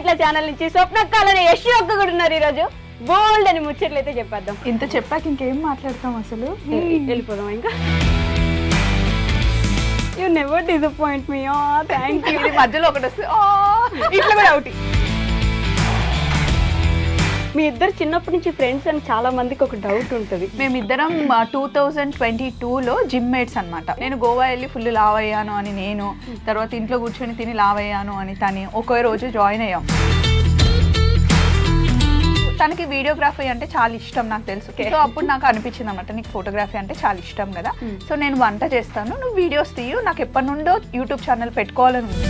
ఇట్లా ఛానల్ నుంచి స్వప్నక్కాలని యశ్ ఒక్క కూడా ఉన్నారు ఈ రోజు. బోల్డ్ అని ముచ్చట్లు అయితే చెప్పేద్దాం. ఇంత చెప్పాక ఇంకేం మాట్లాడతాం అసలు. వెళ్ళిపోదాం ఇంకా. You never disappoint me. Thank you. ఇది మధ్యలో ఒకటి వస్తుంది ఇట్లా కూడా ఒకటి. మీ ఇద్దరు చిన్నప్పటి నుంచి ఫ్రెండ్స్ అని చాలా మందికి ఒక డౌట్ ఉంటుంది. మేమిద్దరం 2022లో జిమ్ మేట్స్ అనమాట. నేను గోవా వెళ్ళి ఫుల్ లావ్ అయ్యాను అని నేను, తర్వాత ఇంట్లో కూర్చొని తిని లావ్ అయ్యాను అని తని ఒకే రోజు జాయిన్ అయ్యాం. తనకి వీడియోగ్రఫీ అంటే చాలా ఇష్టం నాకు తెలుసు. సో అప్పుడు నాకు అనిపించింది అనమాట, నీకు ఫోటోగ్రఫీ అంటే చాలా ఇష్టం కదా, సో నేను వంట చేస్తాను, నువ్వు వీడియోస్ తీయు, నాకు ఎప్పటి నుండో యూట్యూబ్ ఛానల్ పెట్టుకోవాలని ఉంది.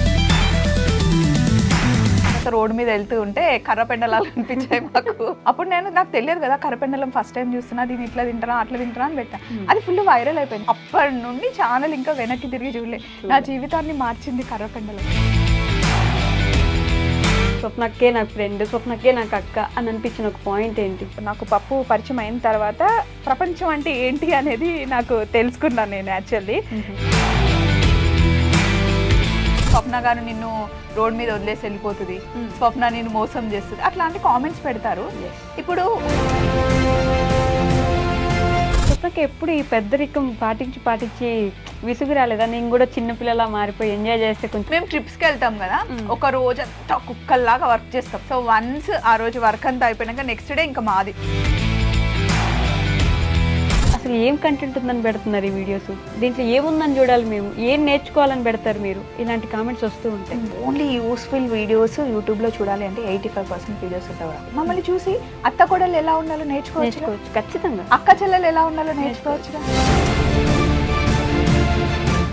రోడ్డు మీద వెళ్తూ ఉంటే కర్రపెండలాలు అనిపించాయి మాకు. అప్పుడు నాకు తెలియదు కదా కర్రపెండలం, ఫస్ట్ టైం చూస్తున్నా, దీన్ని ఇట్లా తింటారా అట్లా తింటారా అని పెట్టా. అది ఫుల్ వైరల్ అయిపోయింది. అప్పటి నుండి ఛానల్ ఇంకా వెనక్కి తిరిగి చూడలే. నా జీవితాన్ని మార్చింది కర్రపెండలం. స్వప్నక్కే నాకు ఫ్రెండ్, స్వప్నక్కే నాకు అక్క అని అనిపించిన ఒక పాయింట్ ఏంటి? నాకు పప్పు పరిచయం అయిన తర్వాత ప్రపంచం అంటే ఏంటి అనేది నాకు తెలుసుకున్నాను నేను యాక్చువల్లీ. స్వప్న గారు నిన్ను రోడ్ మీద వదిలేసి వెళ్ళిపోతుంది, స్వప్న నిన్ను మోసం చేస్తుంది, అట్లాంటి కామెంట్స్ పెడతారు. ఇప్పుడు స్వప్నకి ఎప్పుడు ఈ పెద్దరికం పాటించి విసుగు రాలేదా? నేను కూడా చిన్నపిల్లలా మారిపోయి ఎంజాయ్ చేస్తే కొంచెం. మేము ట్రిప్స్కి వెళ్తాం కదా, ఒక రోజు అంతా కుక్కల్లాగా వర్క్ చేస్తాం. సో వన్స్ ఆ రోజు వర్క్ అంతా అయిపోయినాక నెక్స్ట్ డే ఇంకా మాది. అసలు ఏం కంటెంట్ ఉందని పెడుతున్నారు ఈ వీడియోస్? దీంట్లో ఏముందని చూడాలి మేము, ఏం నేర్చుకోవాలని పెడతారు మీరు? ఇలాంటి కామెంట్స్ వస్తూ ఉంటాయి. ఓన్లీ యూస్ఫుల్ వీడియోస్ యూట్యూబ్లో చూడాలి అంటే 85% వీడియోస్ ఉంటాయి. మమ్మల్ని చూసి అత్త కోడలు ఎలా ఉండాలో నేర్చుకోవచ్చు. ఖచ్చితంగా అక్క చెల్లెలు ఎలా ఉండాలో నేర్చుకోవచ్చు.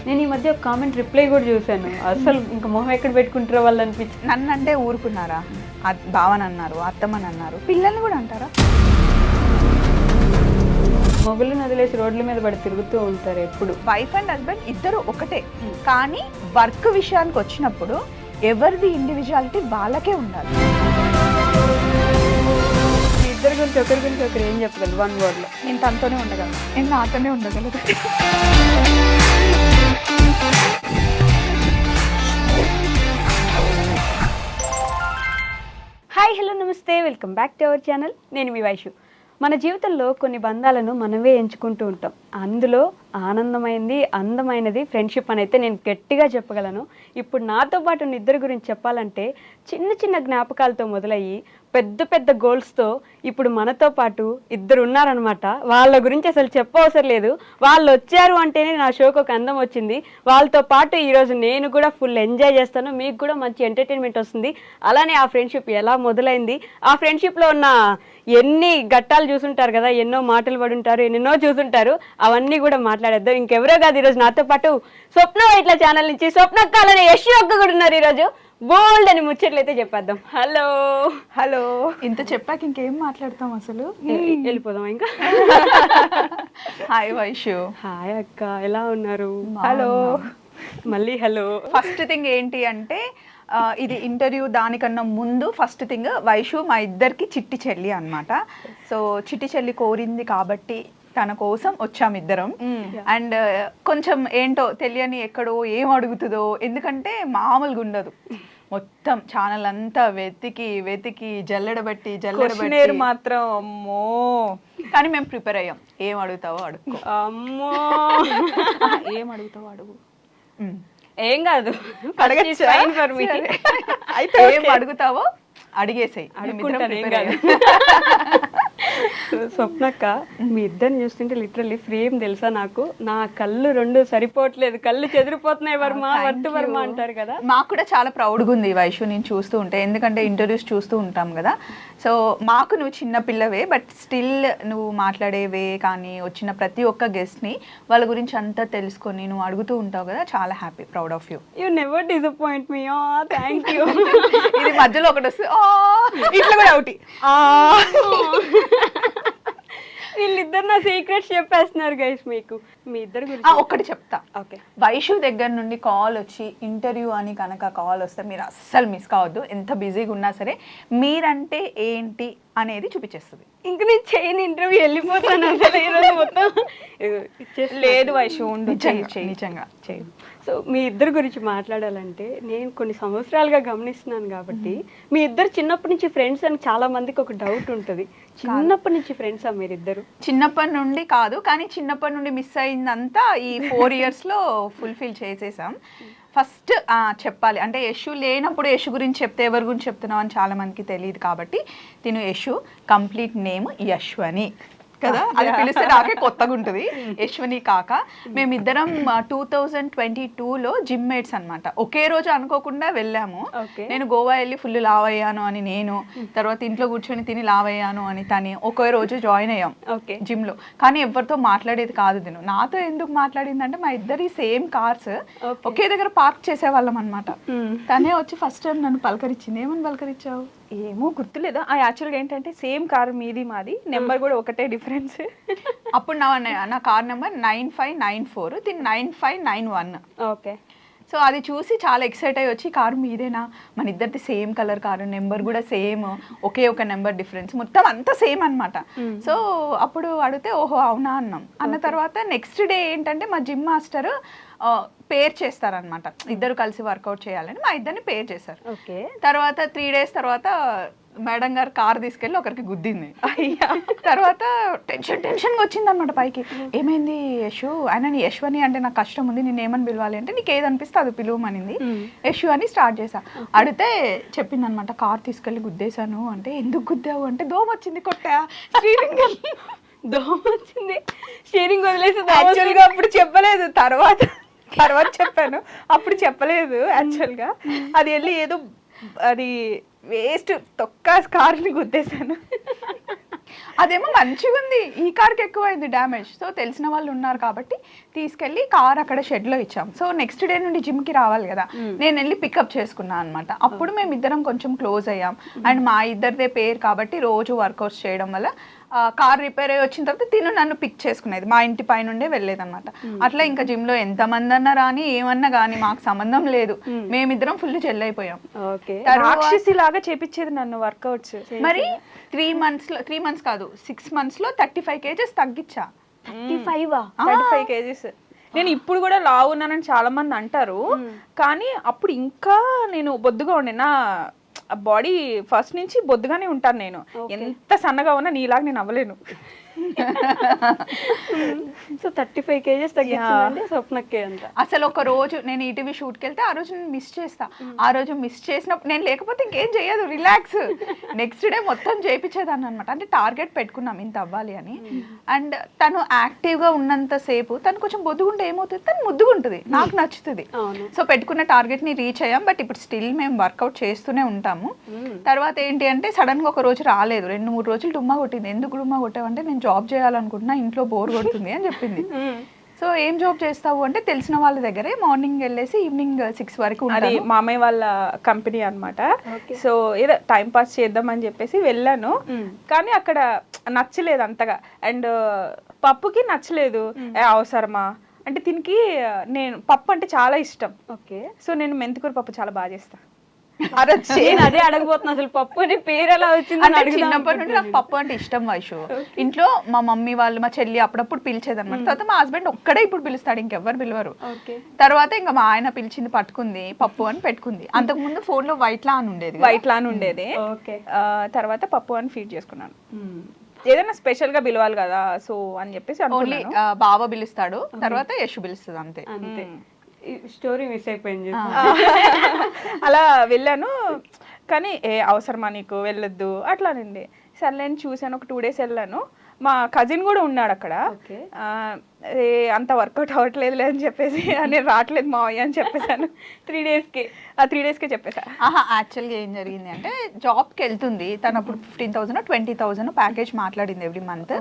నేను ఈ మధ్య ఒక కామెంట్ రిప్లై కూడా చూశాను. అసలు ఇంకా మొహం ఎక్కడ పెట్టుకుంటారో వాళ్ళు అనిపించి. నన్ను అంటే ఊరుకున్నారా? బావని అన్నారు, అత్తమ్మని అన్నారు, పిల్లల్ని కూడా అంటారా? మొగుళ్ళని వదిలేసి రోడ్ల మీద పడి తిరుగుతూ ఉంటారు ఎప్పుడు. వైఫ్ అండ్ హస్బెండ్ ఇద్దరు ఒకటే, కానీ వర్క్ విషయానికి వచ్చినప్పుడు ఎవరిది ఇండివిజువాలిటీ వాళ్ళకే ఉండాలి. ఇద్దరి గురించి ఒకరి గురించి ఒకరు ఏం చెప్పగలరు వన్ వర్డ్ లో? నేను తనతోనే ఉండగలను, నేను నాతోనే ఉండగలను. హాయ్, హలో, నమస్తే, welcome back to our channel. నేను మీ వైషు. మన జీవితంలో కొన్ని బంధాలను మనమే ఎంచుకుంటూ ఉంటాం. అందులో ఆనందమైంది, అందమైనది ఫ్రెండ్షిప్ అని అయితే నేను గట్టిగా చెప్పగలను. ఇప్పుడు నాతో పాటు ఉన్న ఇద్దరి గురించి చెప్పాలంటే చిన్న చిన్న జ్ఞాపకాలతో మొదలయ్యి పెద్ద పెద్ద గోల్స్తో ఇప్పుడు మనతో పాటు ఇద్దరు ఉన్నారనమాట. వాళ్ళ గురించి అసలు చెప్పవసరం లేదు. వాళ్ళు వచ్చారు అంటేనే నా షోకి ఒక అందం వచ్చింది. వాళ్ళతో పాటు ఈరోజు నేను కూడా ఫుల్ ఎంజాయ్ చేస్తాను, మీకు కూడా మంచి ఎంటర్టైన్మెంట్ వస్తుంది. అలానే ఆ ఫ్రెండ్షిప్ ఎలా మొదలైంది, ఆ ఫ్రెండ్షిప్లో ఉన్న ఎన్ని ఘట్టాలు చూసుంటారు కదా, ఎన్నో మాటలు పడి ఉంటారు, ఎన్నెన్నో చూసుంటారు, అవన్నీ కూడా మాట్లాడేద్దాం. ఇంకెవరో కాదు, ఈరోజు నాతో పాటు స్వప్న ఇట్లా ఛానల్ నుంచి స్వప్నక్కాలని యశ్ ఒక్క కూడా ఉన్నారు ఈరోజు. బోల్డ్ అని ముచ్చట్లు అయితే చెప్పేద్దాం. Hello hello. ఇంత చెప్పాక ఇంకేం మాట్లాడతాం అసలు. వెళ్ళిపోదాం ఇంకా. హాయ్ వైషు. హాయ్ అక్క, ఎలా ఉన్నారు? హలో. మళ్ళీ హలో. ఫస్ట్ థింగ్ ఏంటి అంటే ఇది ఇంటర్వ్యూ దానికన్నా ముందు ఫస్ట్ థింగ్, వైషు మా ఇద్దరికి చిట్టి చెల్లి అనమాట. సో చిట్టి చెల్లి కోరింది కాబట్టి తన కోసం వచ్చాము ఇద్దరం. అండ్ కొంచెం ఏంటో తెలియని ఎక్కడో ఏం అడుగుతుందో, ఎందుకంటే మామూలుగా ఉండదు. మొత్తం ఛానల్ అంతా వెతికి జల్లెడబట్టి మాత్రం అమ్మో. కానీ మేము ప్రిపేర్ అయ్యాం. ఏం అడుగుతావో అడుగు. అమ్మో ఏం అడుగుతావో అడుగు. ఏం కాదు, అయితే ఏం అడుగుతావో అడిగేసాయి. స్వప్నక్క, మీ ఇద్దరిని చూస్తుంటే లిటరల్లీ ఫ్రేమ్ తెలుసా నాకు. నా కళ్ళు రెండు సరిపోవట్లేదు, కళ్ళు చెదిరిపోతున్నాయి. వర్మ అంటారు కదా. మాకు కూడా చాలా ప్రౌడ్గా ఉంది వైషు నేను చూస్తూ ఉంటే, ఎందుకంటే ఇంటర్వ్యూస్ చూస్తూ ఉంటాం కదా. సో మాకు నువ్వు చిన్న పిల్లవే, బట్ స్టిల్ నువ్వు మాట్లాడేవే కానీ వచ్చిన ప్రతి ఒక్క గెస్ట్ని వాళ్ళ గురించి అంతా తెలుసుకొని నువ్వు అడుగుతూ ఉంటావు కదా, చాలా happy, proud of you. You never disappoint me. Thank you. ఇది మధ్యలో ఒకటి వస్తుంది ఇట్లా కూడా ఒకటి. వీళ్ళిద్దరు నా సీక్రెట్స్ చెప్పేస్తున్నారు గైస్ మీకు. మీ ఇద్దరు గురించి ఒక్కటి చెప్తా. ఓకే, వైషు దగ్గర నుండి కాల్ వచ్చి ఇంటర్వ్యూ అని కనుక కాల్ వస్తే మీరు అస్సలు మిస్ కావద్దు. ఎంత బిజీగా ఉన్నా సరే మీరంటే ఏంటి అనేది చూపించేస్తుంది. ఇంక నేను చేయని ఇంటర్వ్యూ వెళ్ళిపోతాను అసలు ఈరోజు మొత్తం. లేదు వైషు, నిజంగా చేయను. సో మీ ఇద్దరు గురించి మాట్లాడాలంటే నేను కొన్ని సంవత్సరాలుగా గమనిస్తున్నాను కాబట్టి మీ ఇద్దరు చిన్నప్పటి నుంచి ఫ్రెండ్స్ అని చాలా మందికి ఒక డౌట్ ఉంటుంది. చిన్నప్పటి నుంచి ఫ్రెండ్సా మీరిద్దరు? చిన్నప్పటి నుండి కాదు, కానీ చిన్నప్పటి నుండి మిస్ అయిందంతా ఈ 4 ఇయర్స్లో ఫుల్ఫిల్ చేసేసాం. ఫస్ట్ చెప్పాలి అంటే యశు లేనప్పుడు యశు గురించి చెప్తే ఎవరి గురించి చెప్తున్నావు అని చాలా మందికి తెలియదు కాబట్టి తిను యశు కంప్లీట్ నేమ్ యశ్వని కదా, అది పిలిస్తే నాకే కొత్తగా ఉంటుంది. యశ్వని కాక మేమిద్దరం 2022లో జిమ్ మేట్స్ అనమాట. ఒకే రోజు అనుకోకుండా వెళ్ళాము. నేను గోవా వెళ్ళి ఫుల్ లావ్ అయ్యాను అని నేను, తర్వాత ఇంట్లో కూర్చొని తిని లావ్ అయ్యాను అని తని ఒకే రోజు జాయిన్ అయ్యాం జిమ్ లో. కానీ ఎవరితో మాట్లాడేది కాదు తిను. నాతో ఎందుకు మాట్లాడింది అంటే మా ఇద్దరి సేమ్ కార్స్ ఒకే దగ్గర పార్క్ చేసేవాళ్ళం అనమాట. తనే వచ్చి ఫస్ట్ టైం నన్ను పలకరించింది. ఏమని పలకరించావు? ఏమో గుర్తులేదు. యాక్చువల్గా ఏంటంటే సేమ్ కార్ మీది మాది, నెంబర్ కూడా ఒకటే డిఫరెన్స్. అప్పుడు నా కార్ నెంబర్ 9594, దీని 9591. ఓకే. సో అది చూసి చాలా ఎక్సైట్ అయ్యి వచ్చి కారు మీదేనా, మన ఇద్దరిది సేమ్ కలర్ కారు, నెంబర్ కూడా సేమ్, ఒకే ఒక నెంబర్ డిఫరెన్స్, మొత్తం అంతా సేమ్ అనమాట. సో అప్పుడు అడిగితే ఓహో అవునా అన్నాం. అన్న తర్వాత నెక్స్ట్ డే ఏంటంటే మా జిమ్ మాస్టర్ పేర్ చేస్తారనమాట. ఇద్దరు కలిసి వర్కౌట్ చేయాలని మా ఇద్దరిని పేర్ చేశారు. తర్వాత 3 days తర్వాత మేడం గారు కార్ తీసుకెళ్ళి ఒకరికి గుద్దింది. తర్వాత టెన్షన్గా వచ్చింది అనమాట పైకి. ఏమైంది యశు? ఆయన యశ్వని అంటే నాకు కష్టం ఉంది, నేను ఏమని పిలవాలి అంటే నీకు ఏది అనిపిస్తే అది పిలువమనింది. యశు అని స్టార్ట్ చేశా. అడిగితే చెప్పింది అనమాట కార్ తీసుకెళ్ళి గుద్దేశాను అంటే. ఎందుకు గుద్దావు అంటే దోమ వచ్చింది కొట్టా, స్టీరింగ్ దోమ వచ్చింది, స్టీరింగ్ వదిలేసి. యాక్చువల్గా అప్పుడు చెప్పలేదు, తర్వాత చెప్పాను. అప్పుడు చెప్పలేదు యాక్చువల్గా. అది వెళ్ళి ఏదో అది వేస్ట్ తొక్క కార్ని గుద్దేశాను. అదేమో మంచిగా ఉంది, ఈ కార్కి ఎక్కువైంది డ్యామేజ్. సో తెలిసిన వాళ్ళు ఉన్నారు కాబట్టి తీసుకెళ్ళి కార్ అక్కడ షెడ్లో ఇచ్చాం. సో నెక్స్ట్ డే నుండి జిమ్కి రావాలి కదా, నేను వెళ్ళి పికప్ చేసుకున్నాను అనమాట. అప్పుడు మేము ఇద్దరం కొంచెం క్లోజ్ అయ్యాం. అండ్ మా ఇద్దరిదే పేరు కాబట్టి రోజు వర్కౌట్స్ చేయడం వల్ల కార్ రిపేర్ అయ్యి వచ్చిన తర్వాత తిను నన్ను పిక్ చేసుకునేది, మా ఇంటి పైనుండే వెళ్ళేదన్నమాట. అట్లా ఇంకా జిమ్లో ఎంతమంది అన్నా రాని ఏమన్నా కానీ మాకు సంబంధం లేదు, మేమిద్దరం ఫుల్ చెల్లైపోయాం. రాక్షసి లాగా చేపించేది నన్ను వర్కౌట్స్. మరి 3 months కాదు 6 monthsలో 35 kgs తగ్గించా. 35 kgs. నేను ఇప్పుడు కూడా లావు ఉన్నానని చాలా మంది అంటారు, కానీ అప్పుడు ఇంకా నేను బొద్దుగా ఉండే. నా బాడీ ఫస్ట్ నుంచి బొద్దుగానే ఉంటాను నేను. ఎంత సన్నగా ఉన్నా నీలాగా నేను అవ్వలేను. సో 35 kgs తగ్గించిందండి స్వప్నకే అంత. అసలు ఒక రోజు నేను ఈటీవీ షూట్కి వెళ్తే ఆ రోజు నేను మిస్ చేస్తా. ఆ రోజు మిస్ చేసినప్పుడు నేను లేకపోతే ఇంకేం చేయదు, రిలాక్స్. నెక్స్ట్ డే మొత్తం చేయించేదాన్ని అనమాట. అంటే టార్గెట్ పెట్టుకున్నాం ఇంత అవ్వాలి అని. అండ్ తను యాక్టివ్గా ఉన్నంతసేపు తను కొంచెం బొద్దుగుంటే ఏమవుతుంది, తను ముద్దుగుంటుంది, నాకు నచ్చుతుంది. సో పెట్టుకున్న టార్గెట్ని రీచ్ అయ్యాం. బట్ ఇప్పుడు స్టిల్ మేము వర్కౌట్ చేస్తూనే ఉంటాము. తర్వాత ఏంటి అంటే సడన్గా ఒక రోజు రాలేదు, 2-3 రోజులు డుమ్మా కొట్టింది. ఎందుకు డుమ్మా కొట్టావంటే నేను జాబ్ చేయాలనుకుంటున్నా, ఇంట్లో బోర్ కొడుతుంది అని చెప్పింది. సో ఏం జాబ్ చేస్తావు అంటే తెలిసిన వాళ్ళ దగ్గరే మార్నింగ్ వెళ్ళేసి ఈవినింగ్ 6 వరకు. అది మామయ్య వాళ్ళ కంపెనీ అనమాట. సో ఏదో టైం పాస్ చేద్దామని చెప్పేసి వెళ్ళాను, కానీ అక్కడ నచ్చలేదు అంతగా. అండ్ పప్పుకి నచ్చలేదు. అవసరమా అంటే దీనికి నేను పప్పు అంటే చాలా ఇష్టం. ఓకే. సో నేను మెంతికూర పప్పు చాలా బాగా చేస్తాను. నేను అదే అడగబోతున్నా, అసలు పప్పు అనే పేరు ఎలా వచ్చింది? చిన్నప్పటి నుండి నాకు పప్పు అంటే ఇష్టం వైషు. ఇంట్లో మా మమ్మీ వాళ్ళు మా చెల్లి అప్పుడప్పుడు పిలిచేది అనమాట. తర్వాత మా హస్బెండ్ ఒక్కడే ఇప్పుడు పిలుస్తాడు, ఇంకెవ్వరు పిలవరు. తర్వాత ఇంకా మా ఆయన పిలిచింది, పట్టుకుంది, పప్పు అని పెట్టుకుంది. అంతకు ముందు ఫోన్ లో వైట్ లాన్ ఉండేది. తర్వాత పప్పు అని ఫీడ్ చేసుకున్నాను. ఏదైనా స్పెషల్ గా పిలవాలి కదా, సో అని చెప్పేసి ఓన్లీ బావ పిలుస్తాడు, తర్వాత యశు పిలుస్తుంది, అంతే. స్టోరీ మిస్ అయిపోయింది. అలా వెళ్ళాను, కానీ అవసరమా నీకు వెళ్ళొద్దు అట్లానండి. సర్లే అని చూశాను. ఒక 2 days వెళ్ళాను. మా కజిన్ కూడా ఉన్నాడు అక్కడ. అంత వర్కౌట్ అవ్వట్లేదు అని చెప్పేసి నేను రావట్లేదు మావయ్య అని చెప్పేసాను. 3 daysకే చెప్పేసా. యాక్చువల్గా ఏం జరిగింది అంటే జాబ్కి వెళ్తుంది తను. అప్పుడు 15,000 20,000 ప్యాకేజ్ మాట్లాడింది ఎవ్రీ మంత్.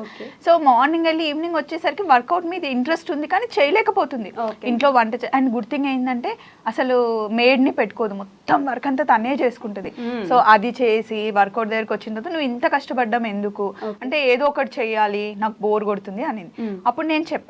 సో మార్నింగ్ వెళ్ళి ఈవినింగ్ వచ్చేసరికి వర్కౌట్ మీద ఇంట్రెస్ట్ ఉంది కానీ చేయలేకపోతుంది. ఇంట్లో వంట అండ్ గుడ్ థింగ్ ఏంటంటే అసలు మేడ్ని పెట్టుకోదు, మొత్తం వర్క్ అంతా తనే చేసుకుంటుంది. సో అది చేసి వర్కౌట్ దగ్గరికి వచ్చిన తర్వాత నువ్వు ఇంత కష్టపడ్డాం ఎందుకు అంటే ఏదో ఒకటి చెయ్యాలి, నాకు బోర్ కొడుతుంది అని. అప్పుడు నేను చెప్పా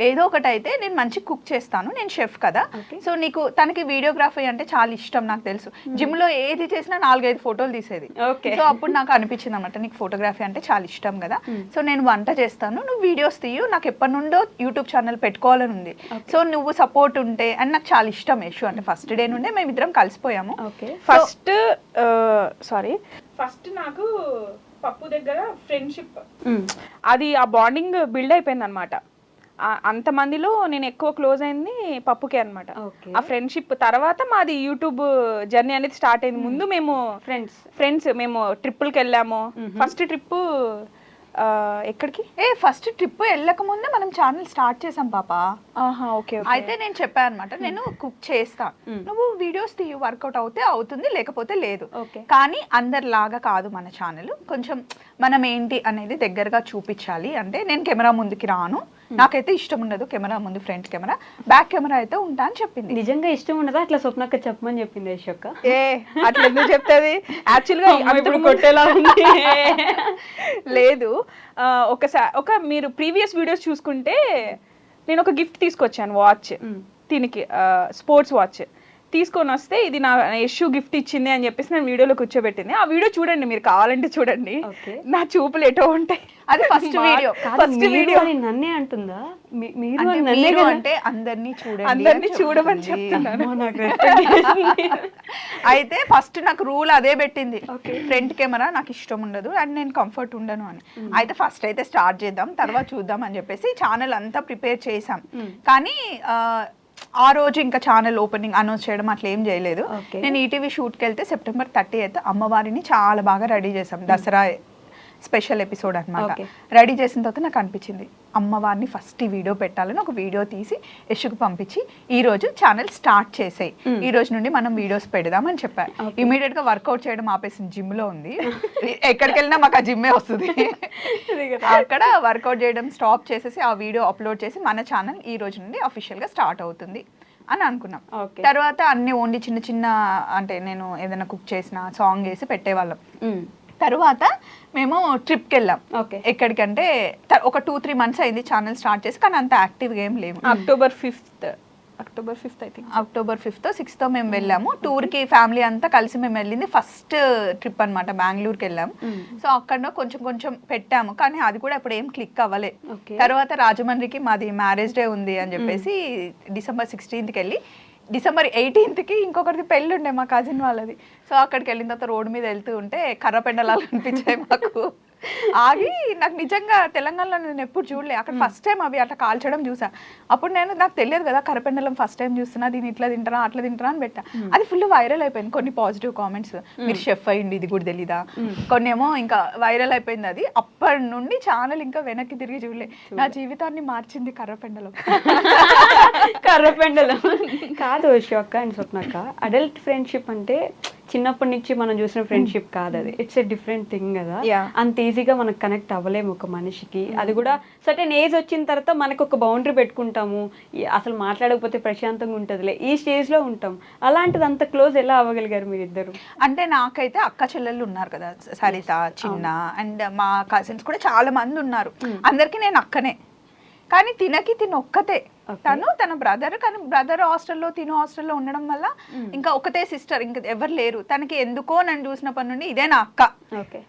ఏదో ఒకటి అయితే నేను మంచి కుక్ చేస్తాను, నేను షెఫ్ కదా. Okay. సో నీకు తనకి వీడియోగ్రఫీ అంటే చాలా ఇష్టం నాకు తెలుసు. జిమ్ లో ఏది చేసినా 4-5 ఫోటోలు తీసేది. Okay. సో అప్పుడు నాకు అనిపించింది అనమాట, నీకు ఫోటోగ్రఫీ అంటే చాలా ఇష్టం కదా, సో నేను వంట చేస్తాను, నువ్వు వీడియోస్ తీయు, నాకు ఎప్పటి నుండో యూట్యూబ్ ఛానల్ పెట్టుకోవాలని ఉంది. సో నువ్వు సపోర్ట్ ఉంటే అని నాకు చాలా ఇష్టం యశు అంటే. ఫస్ట్ డే నుండే మేమిద్దరం కలిసిపోయాము. ఓకే. ఫస్ట్ నాకు పప్పు దగ్గర ఫ్రెండ్షిప్, అది ఆ బాండింగ్ బిల్డ్ అయిపోయింది అనమాట. అంతమందిలో నేను ఎక్కువ క్లోజ్ అయింది పప్పుకే అనమాట. ఆ ఫ్రెండ్షిప్ తర్వాత మాది యూట్యూబ్ జర్నీ అనేది స్టార్ట్ అయింది. ముందు మేము ఫ్రెండ్స్ మేము ట్రిప్పులకి వెళ్ళాము. ఫస్ట్ ట్రిప్ ఎక్కడికి? ఫస్ట్ ట్రిప్ వెళ్ళక ముందే మనం ఛానల్ స్టార్ట్ చేసాం పాప. ఓకే. అయితే నేను చెప్పాను అనమాట, నేను కుక్ చేస్తా, నువ్వు వీడియోస్ తీయ, వర్కౌట్ అవుతే అవుతుంది, లేకపోతే లేదు. కానీ అందరిలాగా కాదు మన ఛానల్, కొంచెం మనం ఏంటి అనేది దగ్గరగా చూపించాలి. అంటే నేను కెమెరా ముందుకి రాను, నాకైతే ఇష్టం ఉండదు కెమెరా ముందు, ఫ్రంట్ కెమెరా, బ్యాక్ కెమెరా అయితే ఉంటా అని చెప్పింది. నిజంగా ఇష్టం ఉండదా అట్లా స్వప్నక్క చెప్పమని చెప్పింది యశోక్క? అట్లా ఎందుకు చెప్తుంది? యాక్చువల్గా లేదు, ఒకసారి మీరు ప్రీవియస్ వీడియోస్ చూసుకుంటే నేను ఒక గిఫ్ట్ తీసుకొచ్చాను, వాచ్. దీనికి స్పోర్ట్స్ వాచ్ తీసుకొని వస్తే ఇది నా యశు గిఫ్ట్ ఇచ్చింది అని చెప్పేసి నేను వీడియోలో కూర్చోబెట్టింది. ఆ వీడియో చూడండి, మీరు కావాలంటే చూడండి, నా చూపులు ఎటో ఉంటాయి. అది ఫస్ట్ వీడియో. నన్నే అంటుందా? మీరు అంటే అందరినీ చూడమని చెప్తున్నాను. అయితే ఫస్ట్ నాకు రూల్ అదే పెట్టింది, ఫ్రంట్ కెమెరా నాకు ఇష్టం ఉండదు అండ్ నేను కంఫర్ట్ ఉండను అని. అయితే ఫస్ట్ అయితే స్టార్ట్ చేద్దాం, తర్వాత చూద్దాం అని చెప్పేసి ఛానల్ అంతా ప్రిపేర్ చేసాం. కానీ ఆ రోజు ఇంకా ఛానల్ ఓపెనింగ్ అనౌన్స్ చేయడం అట్లా ఏం చేయలేదు. నేను ఈటీవీ షూట్కి వెళ్తే September 30th అమ్మవారిని చాలా బాగా రెడీ చేసాం, దసరా స్పెషల్ ఎపిసోడ్ అనమాట. రెడీ చేసిన తర్వాత నాకు అనిపించింది అమ్మవారిని ఫస్ట్ ఈ వీడియో పెట్టాలని ఒక వీడియో తీసి యశుకు పంపించి ఈ రోజు ఛానల్ స్టార్ట్ చేసేయి, ఈ రోజు నుండి మనం వీడియోస్ పెడదామని చెప్పారు. ఇమీడియట్ గా వర్కౌట్ చేయడం ఆపేసింది, జిమ్ లో ఉంది, ఎక్కడికి వెళ్ళినా మాకు ఆ జిమ్మే వస్తుంది. అక్కడ వర్కౌట్ చేయడం స్టాప్ చేసేసి ఆ వీడియో అప్లోడ్ చేసి మన ఛానల్ ఈ రోజు నుండి అఫీషియల్ గా స్టార్ట్ అవుతుంది అని అనుకున్నాం. తర్వాత అన్ని ఓన్లీ చిన్న చిన్న అంటే నేను ఏదైనా కుక్ చేసిన సాంగ్ వేసి పెట్టేవాళ్ళం. తర్వాత మేము ట్రిప్కి వెళ్ళాం. ఎక్కడికంటే ఒక 2-3 months అయింది ఛానల్ స్టార్ట్ చేసి, కానీ అంత యాక్టివ్గా ఏం లేవు. October 5th I think, October 5th 6th మేము వెళ్ళాము టూర్కి, ఫ్యామిలీ అంతా కలిసి మేము వెళ్ళింది ఫస్ట్ ట్రిప్ అనమాట. బెంగళూరుకి వెళ్ళాం. సో అక్కడ కొంచెం కొంచెం పెట్టాము, కానీ అది కూడా ఇప్పుడు ఏం క్లిక్ అవ్వలే. తర్వాత రాజమండ్రికి మాది మ్యారేజ్ డే ఉంది అని చెప్పేసి December 16th వెళ్ళి December 18th ఇంకొకరిది పెళ్ళి ఉండే మా కజిన్ వాళ్ళది. సో అక్కడికి వెళ్ళిన తర్వాత రోడ్డు మీద వెళ్తూ ఉంటే కర్రపెండలాలు అనిపించాయి మాకు. ఆగి నాకు నిజంగా తెలంగాణలో నేను ఎప్పుడు చూడలే, అక్కడ ఫస్ట్ టైం అవి అట్లా కాల్చడం చూసా. అప్పుడు నాకు తెలియదు కదా కర్రపెండలం, ఫస్ట్ టైం చూస్తున్నా, దీన్ని ఇట్లా తింటారా అట్లా తింటారా అని పెట్టా. అది ఫుల్ వైరల్ అయిపోయింది. కొన్ని పాజిటివ్ కామెంట్స్, మీరు షెఫ్ అయ్యింది ఇది కూడా తెలీదా, కొన్ని ఏమో ఇంకా వైరల్ అయిపోయింది. అది అప్పటి నుండి ఛానల్ ఇంకా వెనక్కి తిరిగి చూడలే. నా జీవితాన్ని మార్చింది కర్రపెండలం. కర్రపెండలం కాదు యశోక్క అండ్ స్వప్నక్క, అడల్ట్ ఫ్రెండ్షిప్ అంటే చిన్నప్పటి నుంచి మనం చూసిన ఫ్రెండ్షిప్ కాదు అది, ఇట్స్ ఎ డిఫరెంట్ థింగ్ కదా. అంత ఈజీగా మనకు కనెక్ట్ అవ్వలేము ఒక మనిషికి. అది కూడా సర్టెన్ ఏజ్ వచ్చిన తర్వాత మనకు ఒక బౌండరీ పెట్టుకుంటాము, అసలు మాట్లాడకపోతే ప్రశాంతంగా ఉంటుందిలే, ఈ స్టేజ్ లో ఉంటాం. అలాంటిది అంత క్లోజ్ ఎలా అవ్వగలిగారు మీరిద్దరు? అంటే నాకైతే అక్క చెల్లెళ్ళు ఉన్నారు కదా, సరిత, చిన్న, అండ్ మా కజిన్స్ కూడా చాలా మంది ఉన్నారు. అందరికి నేను అక్కనే, కానీ తిన ఒక్కతే. తన బ్రదర్, కానీ బ్రదర్ హాస్టల్లో, తిను హాస్టల్లో ఉండడం వల్ల ఇంకా ఒకతే సిస్టర్, ఇంకా ఎవరు లేరు. తనకి ఎందుకో నన్ను చూసినప్పటి నుండి ఇదే నా అక్క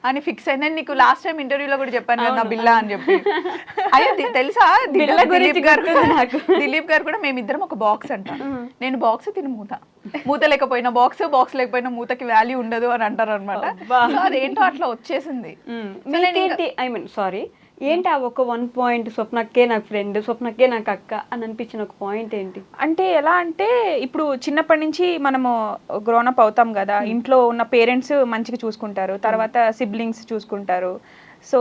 అని ఫిక్స్ అయిందని నీకు లాస్ట్ టైం ఇంటర్వ్యూలో కూడా చెప్పాను కదా, నా బిల్లా అని చెప్పి. అయ్యో తెలుసా, దిలీప్ గారు కూడా మేమిద్దరం ఒక బాక్స్ అంట. నేను బాక్స్, తిని మూత లేకపోయినా బాక్స్, బాక్స్ లేకపోయినా మూతకి వాల్యూ ఉండదు అని అంటారు అనమాట. అదేంటో అట్లా వచ్చేసింది. ఏంటి ఆ ఒక 1 point, స్వప్నక్కే నాకు ఫ్రెండ్, స్వప్నక్కే నాకు అక్క అని అనిపించిన ఒక పాయింట్ ఏంటి? అంటే ఎలా అంటే ఇప్పుడు చిన్నప్పటి నుంచి మనము గ్రోనప్ అవుతాం కదా, ఇంట్లో ఉన్న పేరెంట్స్ మంచిగా చూసుకుంటారు, తర్వాత సిబ్లింగ్స్ చూసుకుంటారు. సో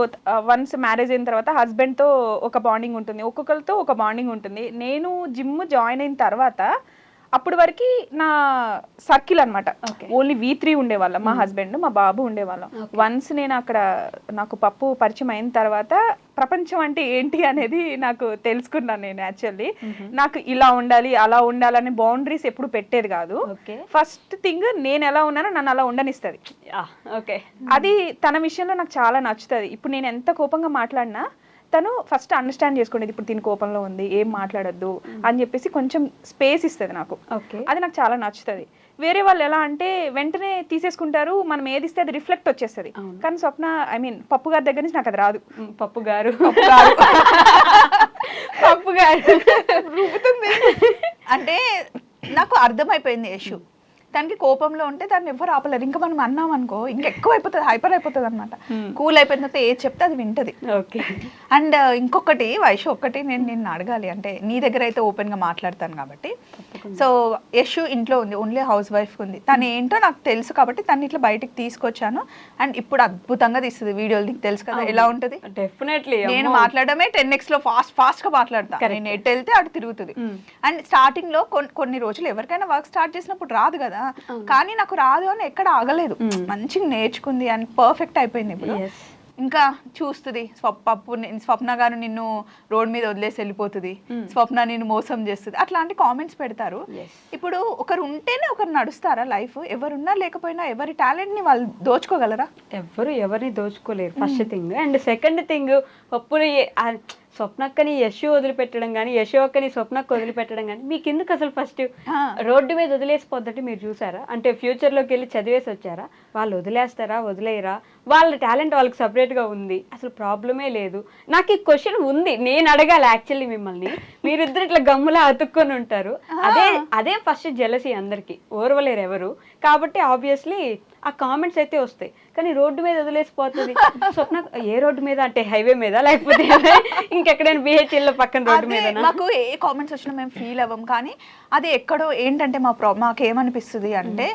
వన్స్ మ్యారేజ్ అయిన తర్వాత హస్బెండ్తో ఒక బాండింగ్ ఉంటుంది, ఒక్కొక్కరితో ఒక బాండింగ్ ఉంటుంది. నేను జిమ్ జాయిన్ అయిన తర్వాత అప్పటి వరకు నా సర్కిల్ అనమాట, ఓన్లీ V3 ఉండేవాళ్ళం, మా హస్బెండ్, మా బాబు ఉండేవాళ్ళం. వన్స్ నేను అక్కడ నాకు పప్పు పరిచయం అయిన తర్వాత ప్రపంచం అంటే ఏంటి అనేది నాకు తెలుసుకున్నాను. నేను యాక్చువల్లీ నాకు ఇలా ఉండాలి అలా ఉండాలని బౌండరీస్ ఎప్పుడు పెట్టేది కాదు. ఫస్ట్ థింగ్ నేను ఎలా ఉన్నానో నన్ను అలా ఉండనిస్తుంది. అది తన విషయంలో నాకు చాలా నచ్చుతుంది. ఇప్పుడు నేను ఎంత కోపంగా మాట్లాడినా తను ఫస్ట్ అండర్స్టాండ్ చేసుకునేది ఇప్పుడు దీని కోపంలో ఉంది, ఏం మాట్లాడొద్దు అని చెప్పేసి కొంచెం స్పేస్ ఇస్తుంది నాకు. అది నాకు చాలా నచ్చుతుంది. వేరే వాళ్ళు ఎలా అంటే వెంటనే తీసేసుకుంటారు, మనం ఏది ఇస్తే అది రిఫ్లెక్ట్ వచ్చేస్తుంది. కానీ స్వప్న పప్పు గారి దగ్గర నుంచి నాకు అది రాదు. పప్పు గారు రూపుతుంది అంటే నాకు అర్థమైపోయింది యశు. దానికి కోపంలో ఉంటే దాన్ని ఎవరు ఆపలేరు. ఇంకా మనం అన్నాం అనుకో ఇంకెక్కువ అయిపోతుంది, హైపర్ అయిపోతుంది అనమాట. కూల్ అయిపోయిన తర్వాత ఏది చెప్తే అది వింటది. అండ్ ఇంకొకటి వైషు, ఒక్కటి నేను నిన్ను అడగాలి, అంటే నీ దగ్గర అయితే ఓపెన్ గా మాట్లాడతాను కాబట్టి. సో యశు ఇంట్లో ఉంది, ఓన్లీ హౌస్ వైఫ్ ఉంది. తను ఏంటో నాకు తెలుసు కాబట్టి తను ఇట్లా బయటికి తీసుకొచ్చాను. అండ్ ఇప్పుడు అద్భుతంగా తీస్తుంది వీడియోలు, నీకు తెలుసు కదా ఎలా ఉంటది. డెఫినెట్లీ నేను మాట్లాడమే 10x లో ఫాస్ట్ గా మాట్లాడతాను. నేను ఎటు వెళ్తే అటు తిరుగుతుంది. అండ్ స్టార్టింగ్ లో కొన్ని రోజులు ఎవరికైనా వర్క్ స్టార్ట్ చేసినప్పుడు రాదు కదా, కానీ నాకు రాదు అని ఎక్కడ ఆగలేదు. మంచిగా నేర్చుకుంది అండ్ పర్ఫెక్ట్ అయిపోయింది ఇప్పుడు. ఇంకా చూస్తుంది స్వప్న గారు నిన్ను రోడ్ మీద వదిలేసి వెళ్ళిపోతుంది, స్వప్న నిన్ను మోసం చేస్తుంది, అట్లాంటి కామెంట్స్ పెడతారు. ఇప్పుడు ఒకరు ఉంటేనే ఒకరు నడుస్తారా లైఫ్? ఎవరున్నా లేకపోయినా ఎవరి టాలెంట్ ని వాళ్ళు దోచుకోగలరా? ఎవరిని దోచుకోలేరు first thing. And second thing, పప్పుని స్వప్నక్కని యశు వదిలిపెట్టడం కానీ, యశు అక్కని స్వప్నక్క వదిలిపెట్టడం కానీ మీకు ఎందుకు అసలు? ఫస్ట్ రోడ్డు మీద వదిలేసిపోద్దంటే మీరు చూసారా? అంటే ఫ్యూచర్లోకి వెళ్ళి చదివేసి వచ్చారా? వాళ్ళు వదిలేస్తారా, వదిలేయరా? వాళ్ళ టాలెంట్ వాళ్ళకి సపరేట్గా ఉంది, అసలు ప్రాబ్లమే లేదు. నాకు ఈ క్వశ్చన్ ఉంది, నేను అడగాలి యాక్చువల్లీ మిమ్మల్ని. మీరిద్దరు ఇట్లా గమ్ములా అతుక్కొని ఉంటారు. అదే ఫస్ట్ జెలసీ అందరికి, ఓర్వలేరు ఎవరు. కాబట్టి ఆబ్వియస్లీ ఆ కామెంట్స్ అయితే వస్తాయి. కానీ రోడ్డు మీద వదిలేసిపోతుంది స్వప్న. ఏ రోడ్డు మీద అంటే హైవే మీద, లేకపోతే ఇంకెక్కడైనా BHL లో పక్కన రోడ్డు మీద? మాకు ఏ కామెంట్స్ వచ్చినా మేము ఫీల్ అవ్వం. కానీ అది ఎక్కడో ఏంటంటే మాకు ఏమనిపిస్తుంది అంటే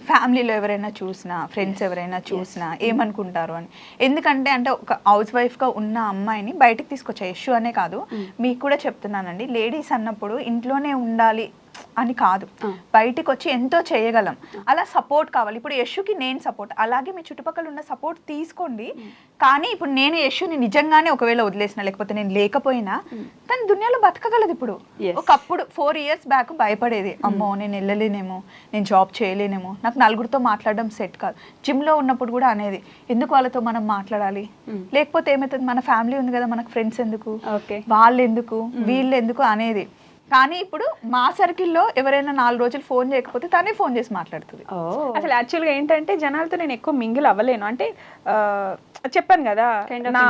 ఫ్యామిలీలో ఎవరైనా చూసినా, ఫ్రెండ్స్ ఎవరైనా చూసినా ఏమనుకుంటారు అని. ఎందుకంటే అంటే ఒక హౌస్ వైఫ్గా ఉన్న అమ్మాయిని బయటకు తీసుకొచ్చా. యశు అనే కాదు, మీకు కూడా చెప్తున్నానండి, లేడీస్ అన్నప్పుడు ఇంట్లోనే ఉండాలి అని కాదు, బయటికి వచ్చి ఎంతో చేయగలం. అలా సపోర్ట్ కావాలి. ఇప్పుడు యశుకి నేను సపోర్ట్, అలాగే మీ చుట్టుపక్కల ఉన్న సపోర్ట్ తీసుకోండి. కానీ ఇప్పుడు నేను యశుని నిజంగానే ఒకవేళ వదిలేసిన, లేకపోతే నేను లేకపోయినా తను దునియాలో బతకగలదు. ఇప్పుడు ఒకప్పుడు 4 years బ్యాక్ భయపడేది, అమ్మో నేను వెళ్ళలేనేమో, నేను జాబ్ చేయలేనేమో, నాకు నలుగురితో మాట్లాడడం సెట్ కాదు. జిమ్లో ఉన్నప్పుడు కూడా అనేది, ఎందుకు వాళ్ళతో మనం మాట్లాడాలి, లేకపోతే ఏమవుతుంది, మన ఫ్యామిలీ ఉంది కదా, మనకు ఫ్రెండ్స్ ఎందుకు, వాళ్ళు ఎందుకు, వీళ్ళు ఎందుకు అనేది. కానీ ఇప్పుడు మా సర్కిల్లో ఎవరైనా 4 రోజులు ఫోన్ చేయకపోతే తనే ఫోన్ చేసి మాట్లాడుతుంది. అసలు యాక్చువల్గా ఏంటంటే జనాలతో నేను ఎక్కువ మింగిల్ అవ్వలేను. అంటే చెప్పాను కదా, నా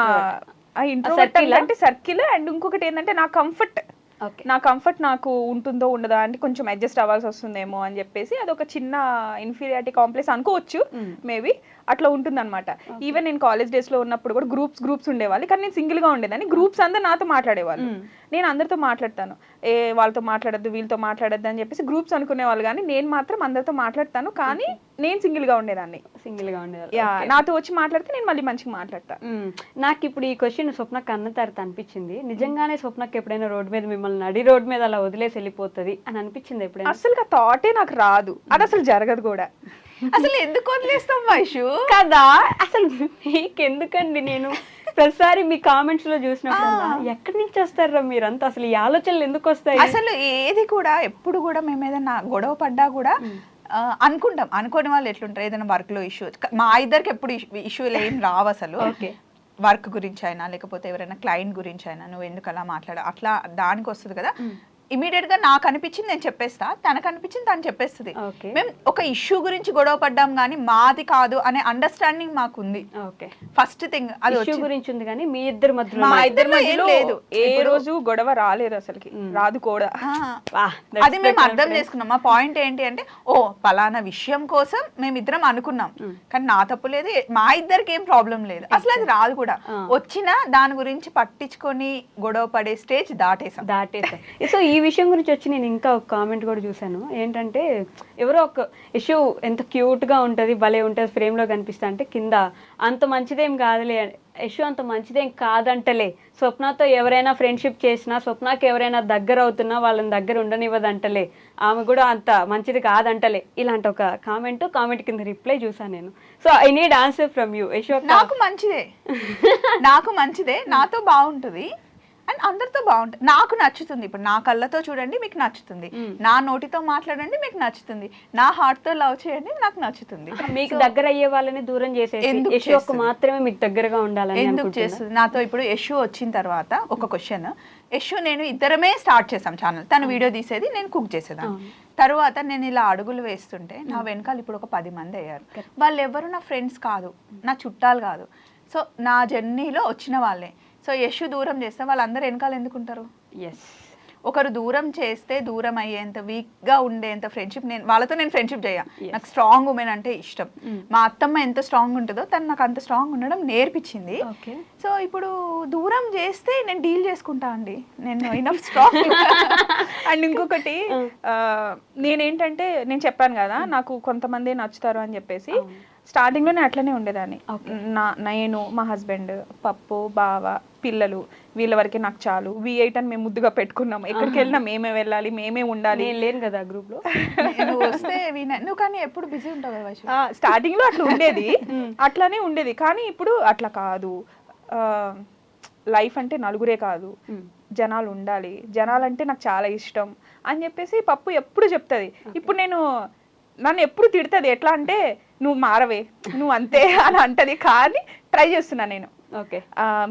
ఇంట్రోవర్ట్ అంటే సర్కిల్. అండ్ ఇంకొకటి ఏంటంటే నా కంఫర్ట్ నాకు ఉంటుందో ఉండదా అంటే కొంచెం అడ్జస్ట్ అవ్వాల్సి వస్తుందేమో అని చెప్పేసి అదొక చిన్న ఇన్ఫీరియారిటీ కాంప్లెక్స్ అనుకోవచ్చు మేబీ. అట్లా ఉంటుంది అనమాట. ఈవెన్ నేను కాలేజ్ డేస్ లో ఉన్నప్పుడు కూడా గ్రూప్స్ ఉండేవాళ్ళు, కానీ నేను సింగిల్ గా ఉండేదాన్ని. గ్రూప్స్ అందరూ నాతో మాట్లాడేవాళ్ళు, నేను అందరితో మాట్లాడతాను. వాళ్ళతో మాట్లాడద్దు, వీళ్ళతో మాట్లాడద్దు అని చెప్పేసి గ్రూప్స్ అనుకునేవాళ్ళు. కానీ నేను మాత్రం అందరితో మాట్లాడతాను, కానీ నేను సింగిల్ గా ఉండేదాన్ని. నాతో వచ్చి మాట్లాడితే నేను మళ్ళీ మంచిగా మాట్లాడతాను. నాకు ఇప్పుడు ఈ క్వశ్చన్ స్వప్నకు అన్న తర్వాత అనిపించింది, నిజంగానే స్వప్నకు ఎప్పుడైనా రోడ్డు మీద మిమ్మల్ని నడి రోడ్డు మీద అలా వదిలేసి వెళ్ళిపోతుంది అని అనిపించింది ఎప్పుడైనా? అసలు ఆ థాటే నాకు రాదు, అది అసలు జరగదు కూడా. అసలు ఎందుకు వదిలేస్తాం వైషు కదా? అసలు మీకు ఎందుకండి, నేను ప్రతిసారి మీ కామెంట్స్ లో చూసినప్పుడు ఎక్కడి నుంచి వస్తారా మీరంతా, అసలు ఈ ఆలోచనలు ఎందుకు వస్తాయి? అసలు ఏది కూడా ఎప్పుడు కూడా మేము ఏదైనా గొడవ పడ్డా కూడా అనుకుంటాం. అనుకోని వాళ్ళు ఎట్లుంటారు, ఏదైనా వర్క్ లో ఇష్యూ, మా ఇద్దరికి ఎప్పుడు ఇష్యూలు ఏం రావు అసలు. వర్క్ గురించి అయినా, లేకపోతే ఎవరైనా క్లయింట్ గురించి అయినా, నువ్వు ఎందుకు అలా మాట్లాడ, అట్లా దానికి వస్తుంది కదా. ఇమీడియట్ గా నాకు అనిపించింది నేను చెప్పేస్తా, తనకు అనిపించింది తను చెప్పేస్తుంది. మేము ఒక ఇష్యూ గురించి గొడవ పడ్డాం కానీ మాది కాదు అనే అండర్స్టాండింగ్ మాకు ఉంది. ఫస్ట్ థింగ్ అది ఇష్యూ గురించి ఉంది, కానీ మీ ఇద్దరి మధ్యలో మా ఇద్దరి మధ్యలో లేదు, ఏ రోజు గొడవ రాలేదు అసలుకి, రాదు కూడా. అది మేము అర్థం చేసుకున్నాం. మా పాయింట్ ఏంటి అంటే, ఓ పలానా విషయం కోసం మేమిద్దరం అనుకున్నాం, కానీ నా తప్పు లేదు, మా ఇద్దరికి ఏం ప్రాబ్లం లేదు, అసలు అది రాదు కూడా. వచ్చినా దాని గురించి పట్టించుకొని గొడవ పడే స్టేజ్ దాటేసాం. సో ఈ విషయం గురించి వచ్చి నేను ఇంకా ఒక కామెంట్ కూడా చూసాను. ఏంటంటే ఎవరో ఒక ఇష్యూ ఎంత క్యూట్గా ఉంటుంది, భలే ఉంటుంది, ఫ్రేమ్లో కనిపిస్తా అంటే కింద అంత మంచిదేం కాదులే, ఇష్యూ అంత మంచిదేం కాదంటలే, స్వప్నతో ఎవరైనా ఫ్రెండ్షిప్ చేసినా, స్వప్నకి ఎవరైనా దగ్గర అవుతున్నా వాళ్ళని దగ్గర ఉండనివ్వదంటలే, ఆమె కూడా అంత మంచిది కాదంటలే, ఇలాంటి ఒక కామెంట్ కింద రిప్లై చూసాను నేను. So I need answer from you. నాకు మంచిదే నాతో బాగుంటుంది. అండ్ అందరితో బాగుంటుంది, నాకు నచ్చుతుంది. ఇప్పుడు నా కళ్ళతో చూడండి మీకు నచ్చుతుంది, నా నోటితో మాట్లాడండి మీకు నచ్చుతుంది, నా హార్ట్తో లవ్ చేయండి నాకు నచ్చుతుంది. మీకు దగ్గర అయ్యే వాళ్ళని దూరం చేసేసి ఎందుకు యశు ఒక్క మాత్రమే మీకు దగ్గరగా ఉండాలని ఎందుకు చేస్తుంది నాతో? ఇప్పుడు యశు వచ్చిన తర్వాత ఒక క్వశ్చన్, యశు నేను ఇద్దరమే స్టార్ట్ చేసాం ఛానల్, తను వీడియో తీసేది, నేను కుక్ చేసేదాన్ని. తర్వాత నేను ఇలా అడుగులు వేస్తుంటే నా వెనకాల ఇప్పుడు ఒక 10 మంది అయ్యారు. వాళ్ళు ఎవరు నా ఫ్రెండ్స్ కాదు, నా చుట్టాలు కాదు, సో నా జర్నీలో వచ్చిన వాళ్ళే. సో యశు దూరం చేస్తే వాళ్ళందరూ వెనకాల ఎందుకుంటారు? ఎస్, ఒకరు దూరం చేస్తే దూరం అయ్యేంత వీక్గా ఉండేంత ఫ్రెండ్షిప్ వాళ్ళతో నేను ఫ్రెండ్షిప్ చేయ. నాకు స్ట్రాంగ్ ఉమెన్ అంటే ఇష్టం. మా అత్తమ్మ ఎంత స్ట్రాంగ్ ఉంటుందో తను నాకు అంత స్ట్రాంగ్ ఉండడం నేర్పించింది. సో ఇప్పుడు దూరం చేస్తే నేను డీల్ చేసుకుంటా అండి, నేను ఇనఫ్ స్ట్రాంగ్. అండ్ ఇంకొకటి నేనేంటంటే నేను చెప్పాను కదా నాకు కొంతమంది నచ్చుతారు అని చెప్పేసి, స్టార్టింగ్లో నేను అట్లనే ఉండేదాన్ని. నేను మా హస్బెండ్, పప్పు, బావ, పిల్లలు, వీళ్ళ వరకే నాకు చాలు, V8 అని మేము ముద్దుగా పెట్టుకున్నాం. ఎక్కడికి వెళ్ళినా మేమే వెళ్ళాలి, మేమే ఉండాలి. నేను లేను కదా గ్రూప్ లో, నువ్వు వస్తే నువ్వు కానీ ఎప్పుడు బిజీ ఉంటావు కదా. స్టార్టింగ్ లో అట్లా ఉండేది, అట్లానే ఉండేది. కానీ ఇప్పుడు అట్లా కాదు. లైఫ్ అంటే నలుగురే కాదు, జనాలు ఉండాలి, జనాలంటే నాకు చాలా ఇష్టం అని చెప్పేసి పప్పు ఎప్పుడు చెప్తుంది. ఇప్పుడు నన్ను ఎప్పుడు తిడుతుంది, ఎట్లా అంటే నువ్వు మారవే, నువ్వు అంతే అని అంటది. కానీ ట్రై చేస్తున్నా నేను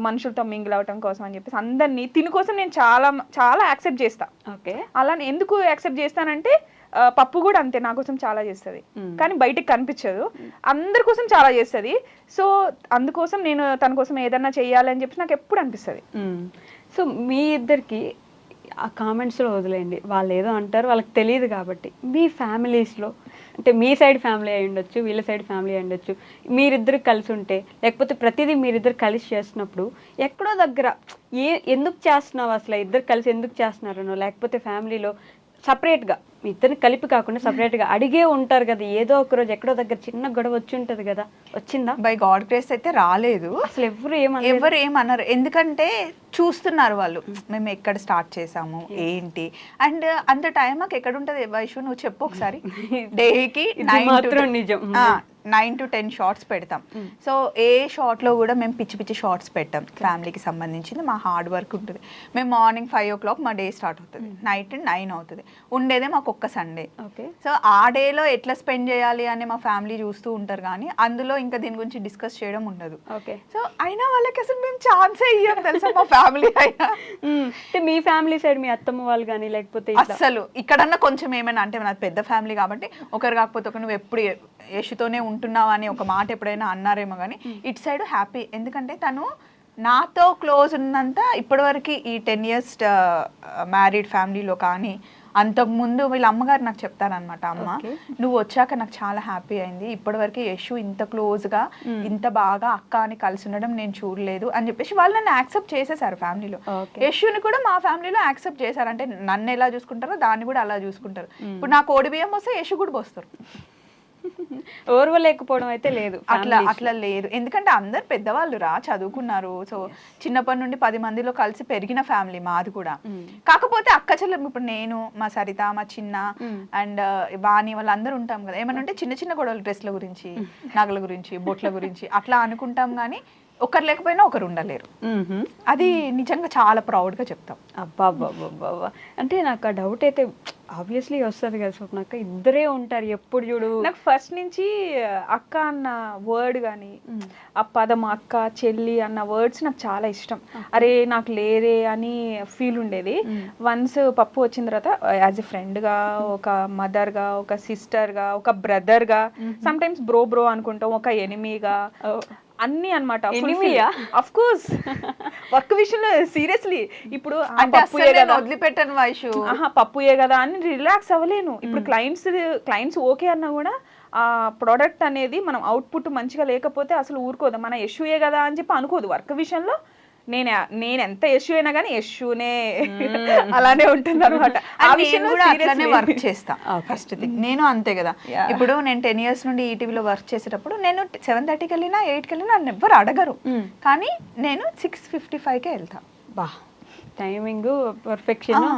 మనుషులతో మింగిల్ అవటం కోసం అని చెప్పేసి, అందరినీ తిని కోసం నేను చాలా చాలా యాక్సెప్ట్ చేస్తా. అలా ఎందుకు యాక్సెప్ట్ చేస్తానంటే పప్పు కూడా అంతే, నా కోసం చాలా చేస్తుంది కానీ బయటకు కనిపించదు, అందరి కోసం చాలా చేస్తుంది. సో అందుకోసం నేను తన కోసం ఏదన్నా చెయ్యాలని చెప్పి నాకు ఎప్పుడు అనిపిస్తుంది. సో మీ ఇద్దరికి ఆ కామెంట్స్లో వదిలేయండి, వాళ్ళు ఏదో అంటారు, వాళ్ళకి తెలియదు కాబట్టి. మీ ఫ్యామిలీస్లో అంటే మీ సైడ్ ఫ్యామిలీ అయి ఉండొచ్చు, వీళ్ళ సైడ్ ఫ్యామిలీ అయి ఉండొచ్చు, మీరిద్దరు కలిసి ఉంటే, లేకపోతే ప్రతిదీ మీరిద్దరు కలిసి చేస్తున్నప్పుడు ఎక్కడో దగ్గర ఎందుకు చేస్తున్నావు అసలు, ఇద్దరు కలిసి ఎందుకు చేస్తున్నారనో, లేకపోతే ఫ్యామిలీలో సపరేట్గా మీ ఇద్దరిని కలిపి కాకుండా సపరేట్గా అడిగే ఉంటారు కదా, ఏదో ఒక రోజు ఎక్కడో దగ్గర చిన్న గొడవ వచ్చి ఉంటుంది కదా, వచ్చిందా? బై గాడ్ గ్రేస్ అయితే రాలేదు అసలు. ఎవరు ఏమన్నారు, ఎందుకంటే చూస్తున్నారు వాళ్ళు మేము ఎక్కడ స్టార్ట్ చేసాము ఏంటి. అండ్ అంత టైం మాకు ఎక్కడ ఉంటుంది వైషు, నువ్వు చెప్పు ఒకసారి. డేకి 9 to 10 షార్ట్స్ పెడతాం. సో ఏ షార్ట్లో కూడా మేము పిచ్చి పిచ్చి షార్ట్స్ పెట్టాం. ఫ్యామిలీకి సంబంధించింది మా హార్డ్ వర్క్ ఉంటుంది. మేము మార్నింగ్ 5 o'clock మా డే స్టార్ట్ అవుతుంది, నైట్ 9 అవుతుంది. ఉండేదే మాకు ఒక్క సండే. సో ఆ డేలో ఎట్లా స్పెండ్ చేయాలి అని మా ఫ్యామిలీ చూస్తూ ఉంటారు, కానీ అందులో ఇంకా దీని గురించి డిస్కస్ చేయడం ఉండదు. సో అయినా వాళ్ళకి అసలు మేము ఛాన్సే ఇయ్యం తెలుసా మా ఫ్యామిలీ అయినా. మీ ఫ్యామిలీ సైడ్ మీ అత్తమ్మ వాళ్ళు కానీ లేకపోతే అసలు ఇక్కడన్నా కొంచెం ఏమైనా అంటే నాది పెద్ద ఫ్యామిలీ కాబట్టి ఒకరు కాకపోతే ఒక నువ్వు ఎప్పుడు యశుతోనే ఉంటున్నావా అని ఒక మాట ఎప్పుడైనా అన్నారేమో, కానీ ఇటు సైడ్ హ్యాపీ. ఎందుకంటే తను నాతో క్లోజ్ ఉన్నంత ఇప్పటివరకు ఈ 10 years మ్యారీడ్ ఫ్యామిలీలో కానీ, అంతకుముందు వీళ్ళ అమ్మగారు నాకు చెప్తారనమాట, అమ్మ నువ్వు వచ్చాక నాకు చాలా హ్యాపీ అయింది, ఇప్పటివరకు యశు ఇంత క్లోజ్గా ఇంత బాగా అక్క అని కలిసి ఉండడం నేను చూడలేదు అని చెప్పేసి వాళ్ళు నన్ను యాక్సెప్ట్ చేసేసారు ఫ్యామిలీలో. యశుని కూడా మా ఫ్యామిలీలో యాక్సెప్ట్ చేశారు. అంటే నన్ను ఎలా చూసుకుంటారో దాన్ని కూడా అలా చూసుకుంటారు. ఇప్పుడు నా కోడి బియ్యం వస్తే యశు కూడా పోస్తారు. ఓర్వలేకపోవడం అయితే లేదు, అట్లా లేదు. ఎందుకంటే అందరు పెద్దవాళ్ళు చదువుకున్నారు. సో చిన్నప్పటి నుండి 10 మందిలో కలిసి పెరిగిన ఫ్యామిలీ మాది కూడా. కాకపోతే అక్క చెల్లెలు ఇప్పుడు నేను, మా సరిత, మా చిన్న అండ్ వాణి వాళ్ళందరూ ఉంటాం కదా, ఏమన్నా ఉంటే చిన్న చిన్న గొడవలు, డ్రెస్ల గురించి, నగల గురించి, బొట్ల గురించి అట్లా అనుకుంటాం, కానీ ఒకరు లేకపోయినా ఒకరు ఉండలేరు. అది నిజంగా చాలా ప్రౌడ్గా చెప్తాం. అబ్బాబ్బాబ్బాబ్బా, అంటే నాకు ఆ డౌట్ అయితే ఆబ్వియస్లీ వస్తుంది కదా స్వప్నక్క, ఇద్దరే ఉంటారు ఎప్పుడు చూడు. నాకు ఫస్ట్ నుంచి అక్క అన్న వర్డ్ కానీ, ఆ పదం అక్క చెల్లి అన్న వర్డ్స్ నాకు చాలా ఇష్టం. అరే నాకు లేదే అని ఫీల్ ఉండేది. వన్స్ పప్పు వచ్చిన తర్వాత యాజ్ ఎ ఫ్రెండ్గా, ఒక మదర్గా, ఒక సిస్టర్గా, ఒక బ్రదర్గా, సమ్ టైమ్స్ బ్రో అనుకుంటాం, ఒక ఎనిమీగా, అన్ని అనమాట. అఫ్ కోర్స్ వర్క్ విషయంలో సీరియస్లీ ఇప్పుడు వదిలిపెట్టాను వైషు, పప్పుయే కదా అని రిలాక్స్ అవ్వలేను. ఇప్పుడు క్లయింట్స్ ఓకే అన్నా కూడా ఆ ప్రోడక్ట్ అనేది మనం అవుట్పుట్ మంచిగా లేకపోతే అసలు ఊరుకోదు. మన యశుయే కదా అని చెప్పి అనుకోదు. వర్క్ విషయంలో నేను ఎంత యశు అయినా కానీ యశునే అలానే ఉంటుంది అనమాట. వర్క్ చేస్తా ఫస్ట్ థింగ్. నేను అంతే కదా, ఇప్పుడు నేను 10 years నుండి ఈటీవీలో వర్క్ చేసేటప్పుడు నేను 7:30కి వెళ్ళినా 8కి వెళ్ళినా నన్ను ఎవ్వరు అడగరు, కానీ నేను 6:55కే వెళ్తా. బా, టైమింగ్ పర్ఫెక్షన్,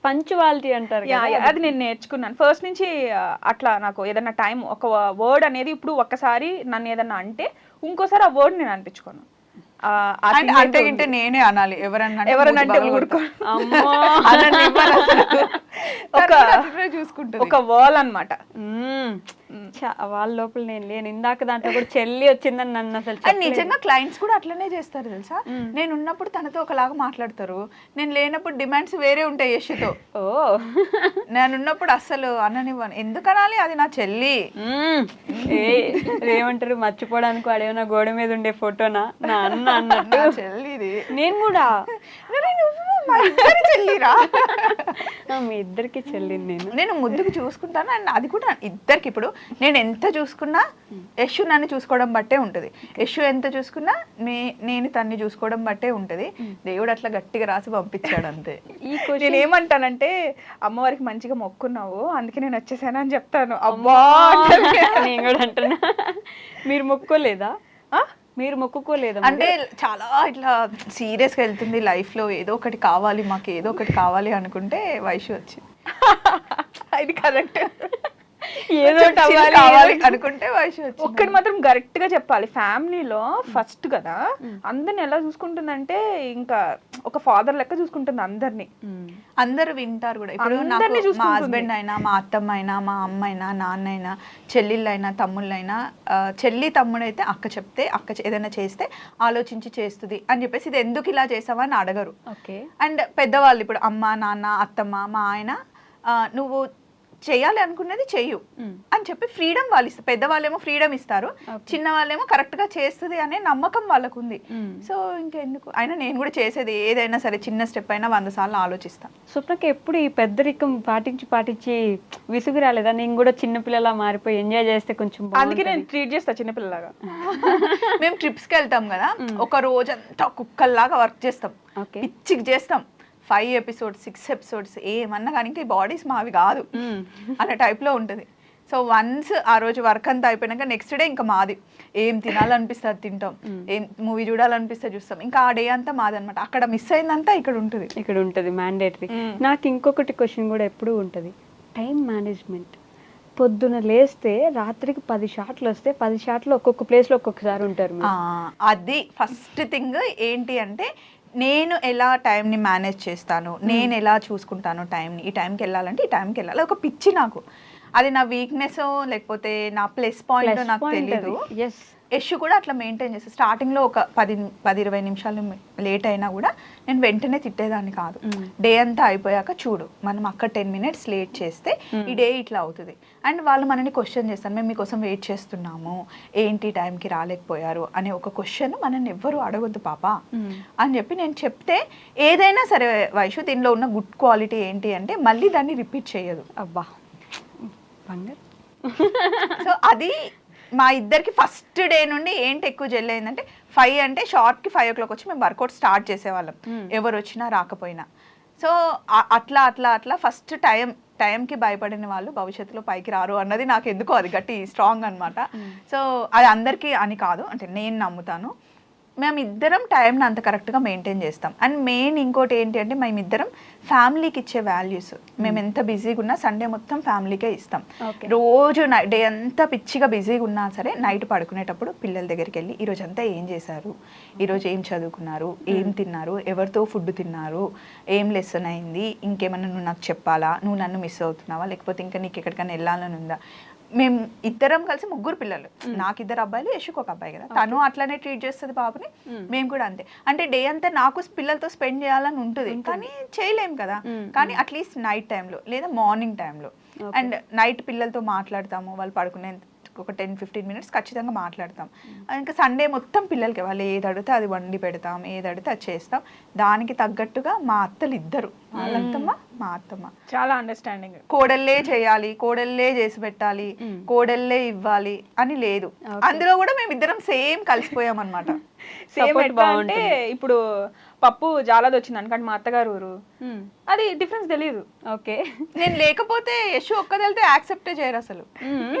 పంచువాలిటీ అంటారు, అది నేను నేర్చుకున్నాను ఫస్ట్ నుంచి. అట్లా నాకు ఏదన్నా టైం, ఒక వర్డ్ అనేది ఇప్పుడు ఒక్కసారి నన్ను ఏదన్నా అంటే ఇంకోసారి ఆ వర్డ్ నేను అనిపించుకోను. అంటే గింటే నేనే అనాలి, ఎవరన్నా ఎవరనంటే ఊరుకో అమ్మో చూసుకుంటుంది. ఒక వాల్ అన్నమాట. వాళ్ళ లోపల నేను లేను. ఇందాక దాంట్లో కూడా చెల్లి వచ్చిందని నన్ను అసలు అండ్ నిజంగా క్లయింట్స్ కూడా అట్లనే చేస్తారు తెలుసా. నేను ఉన్నప్పుడు తనతో ఒకలాగా మాట్లాడతారు, నేను లేనప్పుడు డిమాండ్స్ వేరే ఉంటాయి యశుతో. ఓ నేను ఉన్నప్పుడు అస్సలు అననివ్వను, ఎందుకు అనాలి, అది నా చెల్లి. ఏమంటారు, మర్చిపోవడానికి వాడేమన్నా గోడ మీద ఉండే ఫోటోనా నా అన్న అన్నట్టు నా చెల్లిది. నేను కూడా మా ఇద్దరి చెల్లిరా. మీ ఇద్దరికి చెల్లింది నేను ముద్దుకు చూసుకుంటాను. అండ్ అది కూడా ఇద్దరికి, ఇప్పుడు నేను ఎంత చూసుకున్నా యశు నన్ను చూసుకోవడం బట్టే ఉంటుంది, యశు ఎంత చూసుకున్నా నేను తన్ని చూసుకోవడం బట్టే ఉంటుంది. దేవుడు అట్లా గట్టిగా రాసి పంపించాడు అంతే. నేను ఏమంటానంటే అమ్మవారికి మంచిగా మొక్కున్నావు అందుకే నేను వచ్చేసాను అని చెప్తాను. అబ్బా నేను కూడా అంటున్నా. మీరు మొక్కోలేదా? మీరు మొక్కుకోలేదా? అంటే చాలా ఇట్లా సీరియస్ గా వెళ్తుంది లైఫ్ లో, ఏదో ఒకటి కావాలి మాకు, ఏదో ఒకటి కావాలి అనుకుంటే వైషు వచ్చింది. ఇది కరెక్ట్. ఏదో కావాలి అనుకుంటే వైషు వచ్చింది. ఒక్కటి మాత్రం కరెక్ట్ గా చెప్పాలి, ఫ్యామిలీలో ఫస్ట్ కదా అందరిని ఎలా చూసుకుంటుందంటే ఇంకా ఒక ఫాదర్ లెక్క చూసుకుంటుంది అందరినీ. అందరూ వింటారు కూడా. ఇప్పుడు నాకు మా హస్బెండ్ అయినా, మా అత్తమ్మ అయినా, మా అమ్మ అయినా, నాన్న అయినా, చెల్లెళ్ళైనా, తమ్ముళ్ళైనా, చెల్లి తమ్ముడు అయితే అక్క చెప్తే అక్క ఏదైనా చేస్తే ఆలోచించి చేస్తుంది అని చెప్పేసి ఇది ఎందుకు ఇలా చేసావా అని అడగరు. అండ్ పెద్దవాళ్ళు ఇప్పుడు అమ్మ, నాన్న, అత్తమ్మ, మా ఆయన, నువ్వు చేయాలి అనుకున్నది చెయ్యు అని చెప్పి ఫ్రీడమ్ వాళ్ళు ఇస్తారు. పెద్దవాళ్ళేమో ఫ్రీడమ్ ఇస్తారు, చిన్న వాళ్ళేమో కరెక్ట్ గా చేస్తుంది అనే నమ్మకం వాళ్ళకు ఉంది. సో ఇంకెందుకు అయినా నేను కూడా చేసేది ఏదైనా సరే చిన్న స్టెప్ అయినా 100 సార్లు ఆలోచిస్తాను. స్వప్నకి ఎప్పుడు ఈ పెద్దరికం పాటించి విసుగు రాలేదా? నేను కూడా చిన్నపిల్లలా మారిపోయి ఎంజాయ్ చేస్తే కొంచెం, అందుకే నేను ట్రీట్ చేస్తా చిన్నపిల్లలాగా. మేము ట్రిప్స్ కి వెళ్తాం కదా, ఒక రోజంతా కుక్కల్లాగా వర్క్ చేస్తాం, పిచ్చికి చేస్తాం. 5 episodes 6 episodes ఏమన్నా కానీ ఇంకా ఈ బాడీస్ మావి కాదు అనే టైప్లో ఉంటుంది. సో వన్స్ ఆ రోజు వర్క్ అంతా అయిపోయినాక నెక్స్ట్ డే ఇంకా మాది, ఏం తినాలనిపిస్తే అది తింటాం, ఏం మూవీ చూడాలనిపిస్తే చూస్తాం. ఇంకా ఆ డే అంతా మాది అనమాట. అక్కడ మిస్ అయిందంతా ఇక్కడ ఉంటుంది మ్యాండేటరీ. నాకు ఇంకొకటి క్వశ్చన్ కూడా ఎప్పుడూ ఉంటుంది, టైం మేనేజ్మెంట్. పొద్దున లేస్తే రాత్రికి 10 షాట్లు వస్తే 10 షాట్లు ఒక్కొక్క ప్లేస్లో ఒక్కొక్కసారి ఉంటారు. అది ఫస్ట్ థింగ్ ఏంటి అంటే, నేను ఎలా టైంని మేనేజ్ చేస్తాను, నేను ఎలా చూసుకుంటాను టైంని, ఈ టైంకి వెళ్ళాలంటే ఈ టైంకి వెళ్ళాలి. ఒక పిచ్చి నాకు, అది నా వీక్నెస్ లేకపోతే నా ప్లస్ పాయింట్ నాకు తెలియదు. యశు కూడా అట్లా మెయింటైన్ చేస్తాను. స్టార్టింగ్లో ఒక 10-20 నిమిషాలు లేట్ అయినా కూడా నేను వెంటనే తిట్టేదాన్ని కాదు. డే అంతా అయిపోయాక చూడు మనం అక్కడ 10 minutes లేట్ చేస్తే ఈ డే ఇట్లా అవుతుంది. అండ్ వాళ్ళు మనని క్వశ్చన్ చేస్తారు, మేము మీకోసం వెయిట్ చేస్తున్నాము, ఏంటి టైంకి రాలేకపోయారు అనే ఒక క్వశ్చన్ మనల్ని ఎవ్వరు అడగొద్దు పాప అని చెప్పి నేను చెప్తే, ఏదైనా సరే వైషు దీనిలో ఉన్న గుడ్ క్వాలిటీ ఏంటి అంటే మళ్ళీ దాన్ని రిపీట్ చేయదు. అబ్బా బంగారు. సో అది మా ఇద్దరికి ఫస్ట్ డే నుండి ఏంటి ఎక్కువ జెల్ అయిందంటే, 5 అంటే షార్ట్కి 5 o'clock వచ్చి మేము వర్కౌట్ స్టార్ట్ చేసేవాళ్ళం, ఎవరు వచ్చినా రాకపోయినా. సో అట్లా ఫస్ట్ టైంకి భయపడిన వాళ్ళు భవిష్యత్తులో పైకి రారు అన్నది నాకు ఎందుకో అది గట్టి స్ట్రాంగ్ అనమాట. సో అది అందరికీ అని కాదు, అంటే నేను నమ్ముతాను. మేమిద్దరం టైంని అంత కరెక్ట్గా మెయింటైన్ చేస్తాం. అండ్ మెయిన్ ఇంకోటి ఏంటి అంటే, మేమిద్దరం ఫ్యామిలీకి ఇచ్చే వాల్యూస్, మేము ఎంత బిజీగా ఉన్నా సండే మొత్తం ఫ్యామిలీకే ఇస్తాం. రోజు డే అంతా పిచ్చిగా బిజీగా ఉన్నా సరే నైట్ పడుకునేటప్పుడు పిల్లల దగ్గరికి వెళ్ళి ఈరోజు అంతా ఏం చేశారు, ఈరోజు ఏం చదువుకున్నారు, ఏం తిన్నారు, ఎవరితో ఫుడ్ తిన్నారు, ఏం లెసన్ అయింది, ఇంకేమన్నా నువ్వు నాకు చెప్పాలా, నువ్వు నన్ను మిస్ అవుతున్నావా, లేకపోతే ఇంకా నీకు ఎక్కడికైనా వెళ్ళాలని ఉందా. మేము ఇద్దరం కలిసి 3 పిల్లలు, నాకు 2 అబ్బాయిలు, యశుకు 1 అబ్బాయి కదా, తను అట్లానే ట్రీట్ చేస్తుంది బాబుని, మేము కూడా అంతే. అంటే డే అంతా నాకు పిల్లలతో స్పెండ్ చేయాలని ఉంటుంది కానీ చేయలేం కదా. కానీ అట్లీస్ట్ నైట్ టైంలో లేదా మార్నింగ్ టైంలో, అండ్ నైట్ పిల్లలతో మాట్లాడతాము, వాళ్ళు పడుకునే ఒక 10-15 minutes ఖచ్చితంగా మాట్లాడతాం. ఇంకా సండే మొత్తం పిల్లలకి వాళ్ళు ఏది అడిగితే అది వండి పెడతాం, ఏది అడిగితే అది చేస్తాం. దానికి తగ్గట్టుగా మా అత్తలు ఇద్దరు, వాళ్ళంతమ్మ మా అత్తమ్మ చాలా అండర్స్టాండింగ్. కోడళ్ళే చేయాలి, కోడళ్ళే చేసి పెట్టాలి, కోడళ్ళే ఇవ్వాలి అని లేదు. అందులో కూడా మేము ఇద్దరం సేమ్ కలిసిపోయాం అనమాట. సేమ్ అంటే ఇప్పుడు పప్పు జాలది వచ్చింది అనుకంటే మా అత్తగారు ఊరు, అది డిఫరెన్స్ తెలియదు. ఓకే, నేను లేకపోతే యశు ఒక్కదెళ్తే యాక్సెప్టే చేయరు అసలు.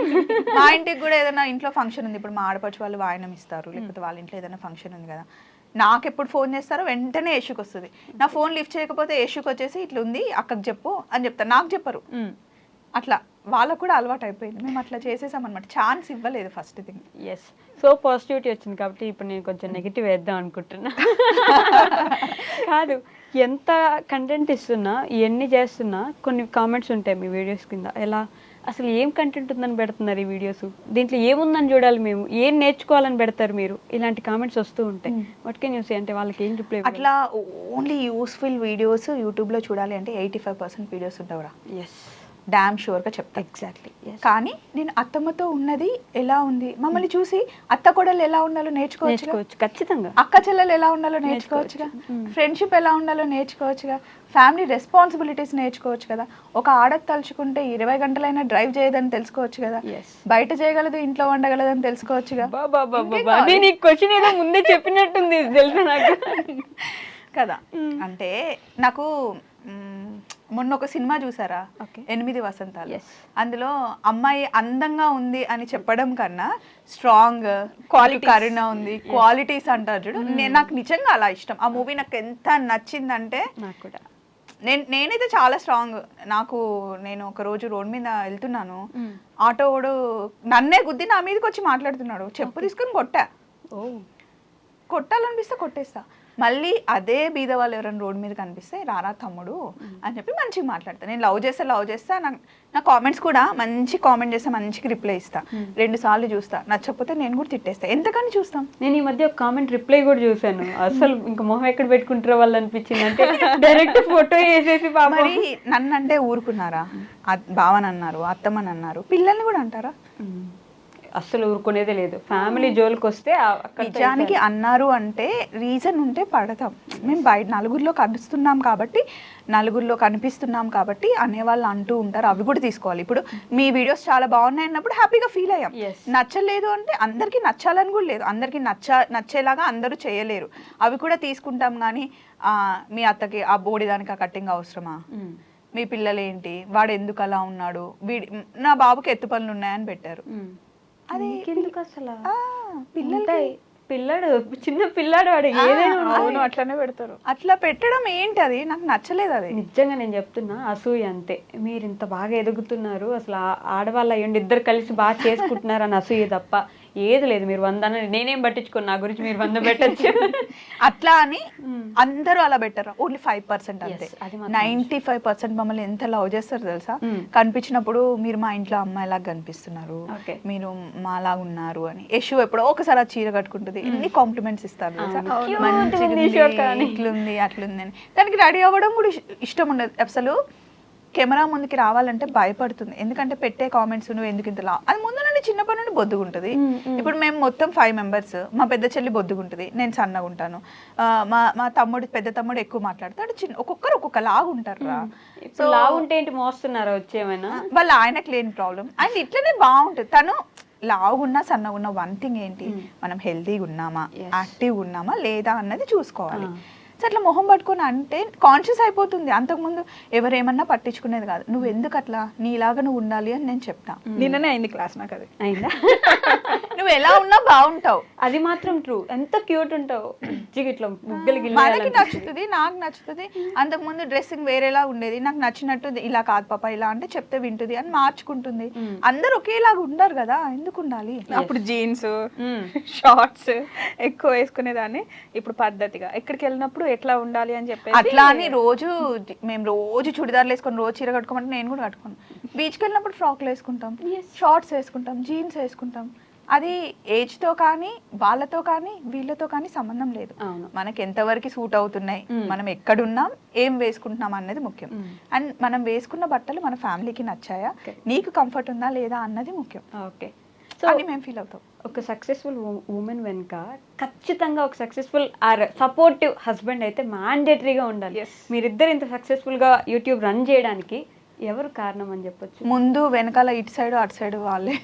మా ఇంటికి కూడా ఏదైనా ఇంట్లో ఫంక్షన్ ఉంది, ఇప్పుడు మా ఆడపడుచు వాళ్ళు వాయనం ఇస్తారు, లేకపోతే వాళ్ళ ఇంట్లో ఏదైనా ఫంక్షన్ ఉంది కదా, నాకు ఎప్పుడు ఫోన్ చేస్తారో వెంటనే యశుకి వస్తుంది. నా ఫోన్ లిఫ్ట్ చేయకపోతే యశుకి వచ్చేసి ఇట్లా ఉంది అక్కకి చెప్పు అని చెప్తారు, నాకు చెప్పరు. అట్లా వాళ్ళకు కూడా అలవాటు అయిపోయింది. మేము అట్లా చేసేసాం అనమాట, ఛాన్స్ ఇవ్వలేదు first thing. Yes, so positivity వచ్చింది కాబట్టి ఇప్పుడు నేను కొంచెం నెగిటివ్ వేద్దాం అనుకుంటున్నా. కాదు, ఎంత కంటెంట్ ఇస్తున్నా ఎన్ని చేస్తున్నా కొన్ని కామెంట్స్ ఉంటాయి మీ వీడియోస్ కింద, ఎలా అసలు ఏం కంటెంట్ ఉందని పెడుతున్నారు ఈ వీడియోస్, దీంట్లో ఏముందని చూడాలి మేము, ఏం నేర్చుకోవాలని పెడతారు మీరు, ఇలాంటి కామెంట్స్ వస్తూ ఉంటాయి. వాట్ కెన్ యూ సే, అంటే వాళ్ళకి ఏం రిప్లై? అట్లా ఓన్లీ యూస్ఫుల్ వీడియోస్ యూట్యూబ్లో చూడాలి అంటే 85% వీడియోస్ ఉంటావురా. ఎస్, డామ్ షూర్గా చెప్తా. ఎగ్జాక్ట్లీ. కానీ నేను అత్తమ్మతో ఉన్నది ఎలా ఉంది, మమ్మల్ని చూసి అత్త కోడలు ఎలా ఉండాలో నేర్చుకోవచ్చు, ఖచ్చితంగా. అక్క చెల్లెలు ఎలా ఉండాలో నేర్చుకోవచ్చుగా, ఫ్రెండ్షిప్ ఎలా ఉండాలో నేర్చుకోవచ్చుగా, ఫ్యామిలీ రెస్పాన్సిబిలిటీస్ నేర్చుకోవచ్చు కదా. ఒక ఆడది తలుచుకుంటే 20 గంటలైనా డ్రైవ్ చేయదని తెలుసుకోవచ్చు కదా, బయట చేయగలదు ఇంట్లో వండగలదని తెలుసుకోవచ్చుగా. నేను ఈ క్వశ్చన్ ఏదో ముందే చెప్పినట్టుంది తెలుసా నాకు కదా. అంటే నాకు మొన్న ఒక సినిమా చూసారా, 8 వసంతాలు. అందులో అమ్మాయి అందంగా ఉంది అని చెప్పడం కన్నా స్ట్రాంగ్ క్వాలిటీ, కరుణ ఉంది, క్వాలిటీస్ అంటారు చూడు, నాకు నిజంగా అలా ఇష్టం. ఆ మూవీ నాకు ఎంత నచ్చిందంటే, నాకు కూడా నేనైతే చాలా స్ట్రాంగ్. నేను ఒక రోజు రోడ్ మీద వెళ్తున్నాను, ఆటో వాడు నన్నే గుద్ది నా మీదకి వచ్చి మాట్లాడుతున్నాడు, చెప్పు తీసుకొని కొట్టాలనిపిస్తే కొట్టేస్తా. మళ్ళీ అదే బీద వాళ్ళు ఎవరైనా రోడ్ మీద కనిపిస్తే రారా తమ్ముడు అని చెప్పి మంచిగా మాట్లాడతా. నేను లవ్ చేస్తా, నా కామెంట్స్ కూడా మంచి కామెంట్ చేస్తే మంచిగా రిప్లై ఇస్తా. 2 సార్లు చూస్తా, నచ్చకపోతే నేను కూడా తిట్టేస్తా. ఎంతకని చూస్తాం. నేను ఈ మధ్య ఒక కామెంట్ రిప్లై కూడా చూసాను, అసలు ఇంకా మొహం ఎక్కడ పెట్టుకుంటారో వాళ్ళు అనిపించింది. అంటే డైరెక్ట్ ఫోటో వేసేసి మరి నన్ను అంటే ఊరుకున్నారా, బావని అన్నారు, అత్తమ్మని అన్నారు, పిల్లల్ని కూడా అంటారా? అస్సలు ఊరుకునేదే లేదు. ఫ్యామిలీ జోలికి వస్తే నిజానికి అన్నారు అంటే రీజన్ ఉంటే పడతాం. మేము బయట నలుగురిలో కనిపిస్తున్నాం కాబట్టి అనేవాళ్ళు అంటూ ఉంటారు, అవి కూడా తీసుకోవాలి. ఇప్పుడు మీ వీడియోస్ చాలా బాగున్నాయి అన్నప్పుడు హ్యాపీగా ఫీల్ అయ్యాం. నచ్చలేదు అంటే అందరికీ నచ్చాలని కూడా లేదు, అందరికీ నచ్చేలాగా అందరూ చేయలేరు, అవి కూడా తీసుకుంటాం. కానీ మీ అత్తకి ఆ బోడిదానికి ఆ కట్టింగ్ అవసరమా, మీ పిల్లలు ఏంటి, వాడు ఎందుకు అలా ఉన్నాడు, నా బాబుకి ఎత్తు పనులు ఉన్నాయని పెట్టారు. అది ఎందుకు అసలు, పిల్లాడు చిన్న పిల్లాడు వాడు ఏదైనా అట్లనే పెడతారు. అట్లా పెట్టడం ఏంటి, అది నాకు నచ్చలేదు. అది నిజంగా నేను చెప్తున్నా, అసూయ అంతే. మీరు ఇంత బాగా ఎదుగుతున్నారు, అసలు ఆడవాళ్ళు అయ్యండి ఇద్దరు కలిసి బాగా చేసుకుంటున్నారు అని అసూయ తప్ప ఏది లేదు. మీరు 100 నేనేం పట్టించుకోను, నా గురించి మీరు 100 పెట్టచ్చు. అట్లా అని అందరూ అలా పెట్టారు, ఓన్లీ 5% అంతే. 95% మమ్మల్ని ఎంత లవ్ చేస్తారు తెలుసా. కనిపించినప్పుడు మీరు మా ఇంట్లో అమ్మాయిలాగా కనిపిస్తున్నారు, మీరు మాలాగా ఉన్నారు అని. యశు ఎప్పుడో ఒకసారి చీర కట్టుకుంటుంది, ఎన్ని కాంప్లిమెంట్స్ ఇస్తారు తెలుసా, ఇట్లుంది అట్లుంది అని. దానికి రెడీ అవ్వడం కూడా ఇష్టం ఉండదు అసలు. కెమెరా ముందుకి రావాలంటే భయపడుతుంది, ఎందుకంటే పెట్టే కామెంట్స్ నువ్వు ఎందుకు ఇంతలా, అది ముందు నుండి చిన్నప్పటి నుండి బొద్దుగుంటుంది. ఇప్పుడు మేము మొత్తం 5 మెంబర్స్, మా పెద్ద చెల్లి బొద్దుగుంటుంది, నేను సన్నగా ఉంటాను, మా పెద్ద తమ్ముడు ఎక్కువ మాట్లాడతాడు, ఒక్కొక్కరు ఒక్కొక్క లాగా ఉంటారు. సో లాగుంటే ఏంటి మోస్తున్నారా వచ్చేమైనా, వాళ్ళు ఆయనకు లేని ప్రాబ్లం, ఆయన ఇట్లనే బాగుంటుంది. తను లావుగున్నా సన్నగున్నా వన్ థింగ్ ఏంటి, మనం హెల్తీగా ఉన్నామా, యాక్టివ్గా ఉన్నామా లేదా అన్నది చూసుకోవాలి. అట్లా మొహం పట్టుకొని అంటే కాన్షియస్ అయిపోతుంది. అంతకుముందు ఎవరేమన్నా పట్టించుకునేది కాదు. నువ్వు ఎందుకు అట్లా, నీలాగా నువ్వు ఉండాలి అని నేను చెప్తా. నిన్ననే అయింది క్లాస్, నాకు అది అయిందా. నువ్వు ఎలా ఉన్నా బాగుంటావు, అది మాత్రం ట్రూ. ఎంత క్యూట్ ఉంటావు, ఇట్లా మనకి నచ్చుతుంది, నాకు నచ్చుతుంది. అంతకుముందు డ్రెస్సింగ్ వేరేలా ఉండేది, నాకు నచ్చినట్టు ఇలా కాదు పాప ఇలా అంటే చెప్తే వింటుంది అని మార్చుకుంటుంది. అందరు ఒకేలాగా ఉండరు కదా, ఎందుకు ఉండాలి. అప్పుడు జీన్స్ షార్ట్స్ ఎక్కువ వేసుకునేదాన్ని, ఇప్పుడు పద్ధతిగా ఎక్కడికి వెళ్ళినప్పుడు ఎట్లా ఉండాలి అని చెప్పి అట్లా అని మేము రోజు చుడిదార్లు వేసుకొని రోజు చీర కట్టుకోమంటే నేను కూడా కట్టుకోను. బీచ్కి వెళ్ళినప్పుడు ఫ్రాక్లు వేసుకుంటాం, షార్ట్స్ వేసుకుంటాం, జీన్స్ వేసుకుంటాం. అది ఏజ్తో కానీ వాళ్ళతో కానీ వీళ్ళతో కానీ సంబంధం లేదు. మనకి ఎంతవరకు సూట్ అవుతున్నాయి, మనం ఎక్కడున్నాం, ఏం వేసుకుంటున్నాం అన్నది ముఖ్యం. అండ్ మనం వేసుకున్న బట్టలు మన ఫ్యామిలీకి నచ్చాయా, నీకు కంఫర్ట్ ఉందా లేదా అన్నది ముఖ్యం. ఓకే, అని మేము ఫీల్ అవుతాం. ఒక సక్సెస్ఫుల్ ఉమెన్ వెనుక ఖచ్చితంగా ఒక సక్సెస్ఫుల్ ఆర్ సపోర్టివ్ హస్బెండ్ అయితే మ్యాండేటరీగా ఉండాలి. మీరిద్దరు ఇంత సక్సెస్ఫుల్గా యూట్యూబ్ రన్ చేయడానికి ఎవరు కారణం అని చెప్పొచ్చు? ముందు వెనకాల ఇటు సైడ్ అటు సైడ్ వాళ్ళే.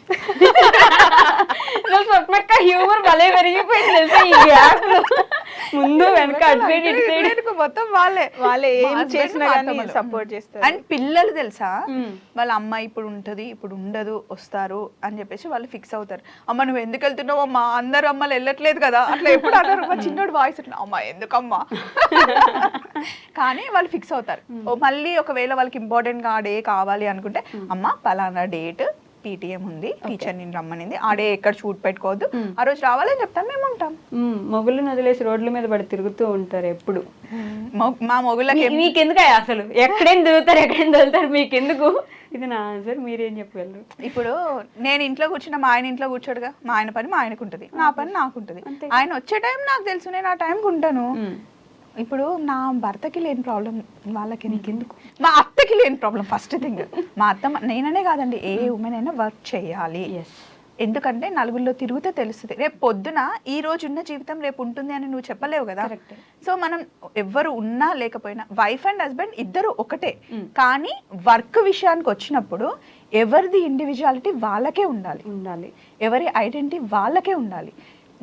హ్యూమర్ భలే పెరిగిపోయింది తెలుసా ఈ యాప్లో. ముందు వెనక అటు సైడ్ ఇటు సైడ్ వెనుక మొత్తం వాళ్ళే ఏం మా husband, చేసినా మా కానీ అత్తమ్మలు. సపోర్ట్ చేస్తారు. అండ్ పిల్లలు తెలుసా వాళ్ళ అమ్మ ఇప్పుడు ఉంటది ఇప్పుడు ఉండదు వస్తారు అని చెప్పేసి వాళ్ళు ఫిక్స్ అవుతారు. అమ్మ నువ్వు ఎందుకు వెళ్తున్నావు అమ్మా, అందరు అమ్మలు వెళ్ళట్లేదు కదా అట్లా ఎప్పుడు అన్నారు. మా చిన్నోడు వాయిస్ ఇట్లా అమ్మ ఎందుకమ్మా కానీ వాళ్ళు ఫిక్స్ అవుతారు. మళ్ళీ ఒకవేళ వాళ్ళకి ఇంపార్టెంట్ గా ఆ డే కావాలి అనుకుంటే అమ్మ పలానా డేట్ పీటీఎం ఉంది, టీచర్ నేను రమ్మనింది, ఆ డే ఎక్కడ షూట్ పెట్టుకోవద్దు, ఆ రోజు రావాలని చెప్తాను, మేము ఉంటాం. మొగుళ్ళని వదిలేసి రోడ్ల మీద పడి తిరుగుతూ ఉంటారు ఎప్పుడు. మా మొగుళ్ళకి మీకెందుకు అసలు ఎక్కడేం తిరుగుతారు ఎక్కడేం తిరుగుతారు మీకెందుకు? ఇది నా ఆన్సర్, మీరేం చెప్పగలరు? ఇప్పుడు నేను ఇంట్లో కూర్చున్నా, మా ఆయన ఇంట్లో కూర్చోడుగా, మా ఆయన పని మా ఆయనకు ఉంటుంది, నా పని నాకు ఉంటుంది. ఆయన వచ్చే టైం నాకు తెలుసు, నేను ఆ టైంకి ఉంటాను. ఇప్పుడు నా భర్తకి లేని ప్రాబ్లం వాళ్ళకి నీకెందుకు? మా అత్తకి లేని ప్రాబ్లం ఫస్ట్ థింగ్. మా అత్త నేననే కాదండి, ఏ ఉమెన్ అయినా వర్క్ చేయాలి. ఎందుకంటే నలుగురిలో తిరిగితే తెలుస్తుంది. రేపు పొద్దున ఈ రోజు ఉన్న జీవితం రేపు ఉంటుంది అని నువ్వు చెప్పలేవు కదా. సో మనం ఎవ్వరు ఉన్నా లేకపోయినా వైఫ్ అండ్ హస్బెండ్ ఇద్దరు ఒకటే. కానీ వర్క్ విషయానికి వచ్చినప్పుడు ఎవరిది ఇండివిజువాలిటీ వాళ్ళకే ఉండాలి, ఎవరి ఐడెంటిటీ వాళ్ళకే ఉండాలి.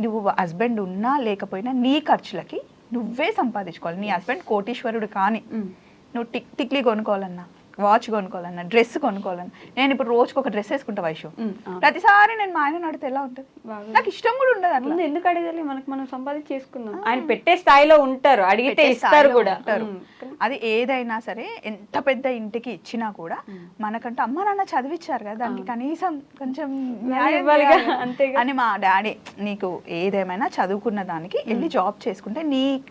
నువ్వు హస్బెండ్ ఉన్నా లేకపోయినా నీ ఖర్చులకి నువ్వే సంపాదించుకోవాలి. నీ హస్బెండ్ కోటీశ్వరుడు కానీ నువ్వు టిక్లీ కొనుక్కోవాలన్నా, వాచ్ కొనుక్కోవాలన్నా, డ్రెస్ కొనుక్కోవాలన్నా, నేను ఇప్పుడు రోజుకి ఒక డ్రెస్ వేసుకుంటా వైషు. ప్రతిసారి నేను మా ఆయన అడిగితే ఎలా ఉంటుంది? నాకు ఇష్టం కూడా ఉండదు. అట్లా ఎందుకు అడగాలి? మనకు మనం సంపాదించి చేసుకుందాం. ఆయన పెట్టే స్థాయిలో ఉంటారు, అడిగితే ఇస్తారు కూడా. అది ఏదైనా సరే ఎంత పెద్ద ఇంటికి ఇచ్చినా కూడా మనకంటే అమ్మ నాన్న చదివిచ్చారు కదా, దానికి కనీసం కొంచెం అని మా డాడీ నీకు ఏదేమైనా చదువుకున్న దానికి వెళ్ళి జాబ్ చేసుకుంటే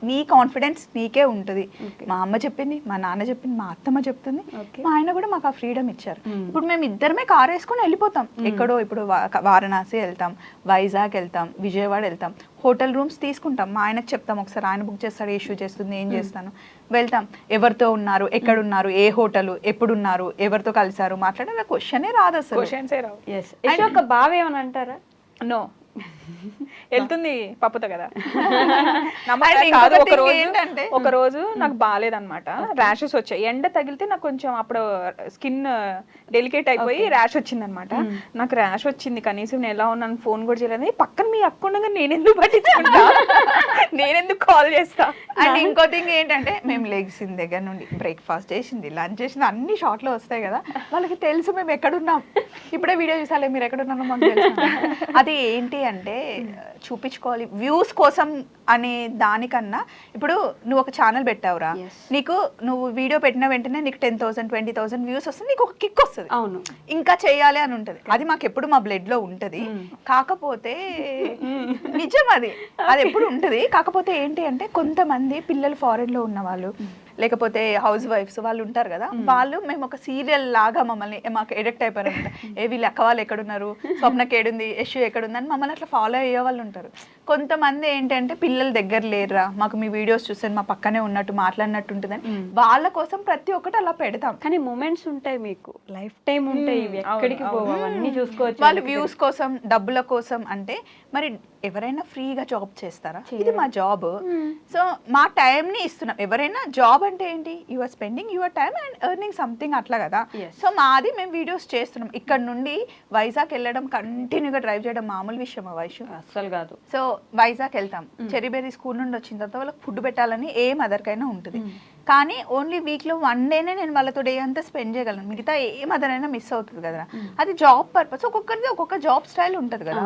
నీ కాన్ఫిడెన్స్ నీకే ఉంటుంది. మా అమ్మ చెప్పింది, మా నాన్న చెప్పింది, మా అత్తమ్మ చెప్తుంది, మా ఆయన కూడా మాకు ఆ ఫ్రీడమ్ ఇచ్చారు. ఇప్పుడు మేము ఇద్దరమే కార్ వేసుకొని వెళ్ళిపోతాం ఎక్కడో. ఇప్పుడు వారణాసి వెళ్తాం, వైజాగ్ వెళ్తాం, విజయవాడ వెళ్తాం, హోటల్ రూమ్స్ తీసుకుంటాం. మా ఆయనకు చెప్తాం, ఒకసారి ఆయన బుక్ చేస్తాడు, ఇష్యూ చేస్తుంది, ఏం చేస్తాను, వెళ్తాం. ఎవరితో ఉన్నారు, ఎక్కడున్నారు, ఏ హోటల్, ఎప్పుడున్నారు, ఎవరితో కలిసారు, మాట్లాడే క్వశ్చనే రాదు అసలు. ఒక బావ ఏమని అంటారా? నో వెళ్తుంది పప్పుతో కదా. ఒక రోజు నాకు బాగాలేదన్నమాట, ర్యాషెస్ వచ్చాయి. ఎండ తగిలితే నాకు కొంచెం అప్పుడు స్కిన్ డెలికేట్ అయిపోయి ర్యాష్ వచ్చింది అనమాట. నాకు ర్యాష్ వచ్చింది, కనీసం నేను ఎలా ఉన్నాను ఫోన్ కూడా చేయలేదు. పక్కన మీ అక్క ఉండగా నేనెందుకు పట్టించుకుంటా, నేనెందుకు కాల్ చేస్తా. అండ్ ఇంకో థింగ్ ఏంటంటే మేము లెగ్సిన దగ్గర నుండి బ్రేక్ఫాస్ట్ చేసింది, లంచ్ చేసింది, అన్ని షార్ట్ లో వస్తాయి కదా, వాళ్ళకి తెలుసు మేము ఎక్కడున్నాం. ఇప్పుడే వీడియో చూసాలే మీరు ఎక్కడున్నారో మాకు తెలుసు. అది ఏంటి అంటే చూపించుకోవాలి వ్యూస్ కోసం అనే దానికన్నా, ఇప్పుడు నువ్వు ఒక ఛానల్ పెట్టావురా, నీకు నువ్వు వీడియో పెట్టిన వెంటనే నీకు 10,000 20,000 వ్యూస్ వస్తుంది, నీకు ఒక కిక్ వస్తుంది, అవును ఇంకా చేయాలి అని ఉంటుంది. అది మాకు ఎప్పుడు మా బ్లడ్ లో ఉంటది. కాకపోతే నిజం అది ఎప్పుడు ఉంటది. కాకపోతే ఏంటి అంటే కొంతమంది పిల్లలు ఫారెన్ లో ఉన్న వాళ్ళు, లేకపోతే హౌస్ వైఫ్స్ వాళ్ళు ఉంటారు కదా, వాళ్ళు మేము ఒక సీరియల్ లాగా మమ్మల్ని మాకు ఎడిక్ట్ అయిపోయారు. వీళ్ళు అక్క వాళ్ళు ఎక్కడున్నారు, స్వప్నకి ఏడుంది, యశు ఎక్కడుంది అని మమ్మల్ని అట్లా ఫాలో అయ్యే వాళ్ళు ఉంటారు. కొంతమంది ఏంటంటే పిల్లల దగ్గర లేరురా, మాకు మీ వీడియోస్ చూస్తే మా పక్కనే ఉన్నట్టు మాట్లాడినట్టు ఉంటుందని వాళ్ళ కోసం ప్రతి ఒక్కటి అలా పెడతాం. కానీ మూమెంట్స్ ఉంటాయి, మీకు లైఫ్ టైం ఉంటాయి, ఎక్కడికి పోవన్నీ చూసుకోవచ్చు. వాళ్ళు వ్యూస్ కోసం, డబ్బుల కోసం అంటే మరి ఎవరైనా ఫ్రీగా జాబ్ చేస్తారా? ఇది మా జాబ్. సో మా టైం ని ఇస్తున్నాం. ఎవరైనా జాబ్ అంటే ఏంటి, you are spending your time and earning something అట్లా కదా. సో మాది మేము వీడియోస్ చేస్తున్నాం. ఇక్కడ నుండి వైజాగ్ వెళ్ళడం, కంటిన్యూగా డ్రైవ్ చేయడం మామూలు విషయం వైషు అస్సలు కాదు. సో వైజాగ్ వెళ్తాం, చెరీబెర్రీ స్కూల్ నుండి వచ్చిన తర్వాత వాళ్ళకి ఫుడ్ పెట్టాలని ఏ మదర్కైనా ఉంటుంది. కానీ ఓన్లీ వీక్లో 1 డేనే నేను వాళ్ళతో డే అంతా స్పెండ్ చేయగలను, మిగతా ఏ మదర్ అయినా మిస్ అవుతుంది కదా. అది జాబ్ పర్పస్, ఒక్కొక్కరిది ఒక్కొక్క జాబ్ స్టైల్ ఉంటుంది కదా.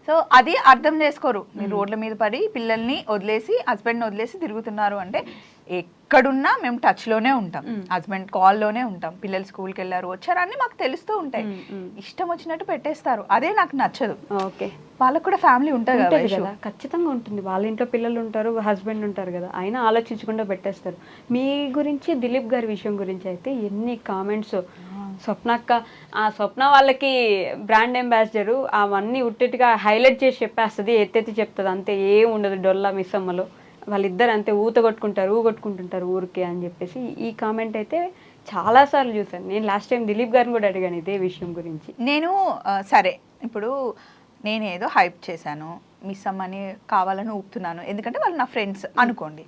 సో అది అర్థం చేసుకోరు. మీరు రోడ్ల మీద పడి పిల్లల్ని వదిలేసి, హస్బెండ్ని వదిలేసి తిరుగుతున్నారు అంటే ఎక్కడున్నా మేము టచ్లోనే ఉంటాం, హస్బెండ్ కాల్లోనే ఉంటాం. పిల్లలు స్కూల్కి వెళ్ళారు, వచ్చారు, అన్నీ మాకు తెలుస్తూ ఉంటాయి. ఇష్టం వచ్చినట్టు పెట్టేస్తారు, అదే నాకు నచ్చదు. ఓకే, వాళ్ళకు కూడా ఫ్యామిలీ ఉంటుంది కదా, ఖచ్చితంగా ఉంటుంది. వాళ్ళ ఇంట్లో పిల్లలు ఉంటారు, హస్బెండ్ ఉంటారు కదా, అయినా ఆలోచించకుండా పెట్టేస్తారు. మీ గురించి, దిలీప్ గారి విషయం గురించి అయితే ఎన్ని కామెంట్స్. స్వప్నక్క, ఆ స్వప్న వాళ్ళకి బ్రాండ్ అంబాసిడరు, అవన్నీ ఉట్టేట్టుగా హైలైట్ చేసి చెప్పేస్తుంది, ఎత్తెత్తి చెప్తుంది, అంతే ఏం ఉండదు డొల్లా మిస్ అమ్మలో. వాళ్ళిద్దరు అంతే ఊగొట్టుకుంటుంటారు ఊరికే అని చెప్పేసి ఈ కామెంట్ అయితే చాలాసార్లు చూసాను. నేను లాస్ట్ టైం దిలీప్ గారిని కూడా అడిగాను ఇదే విషయం గురించి. నేను సరే ఇప్పుడు నేను ఏదో హైప్ చేశాను, మిస్ అమ్మని కావాలని ఊపుతున్నాను, ఎందుకంటే వాళ్ళు నా ఫ్రెండ్స్ అనుకోండి.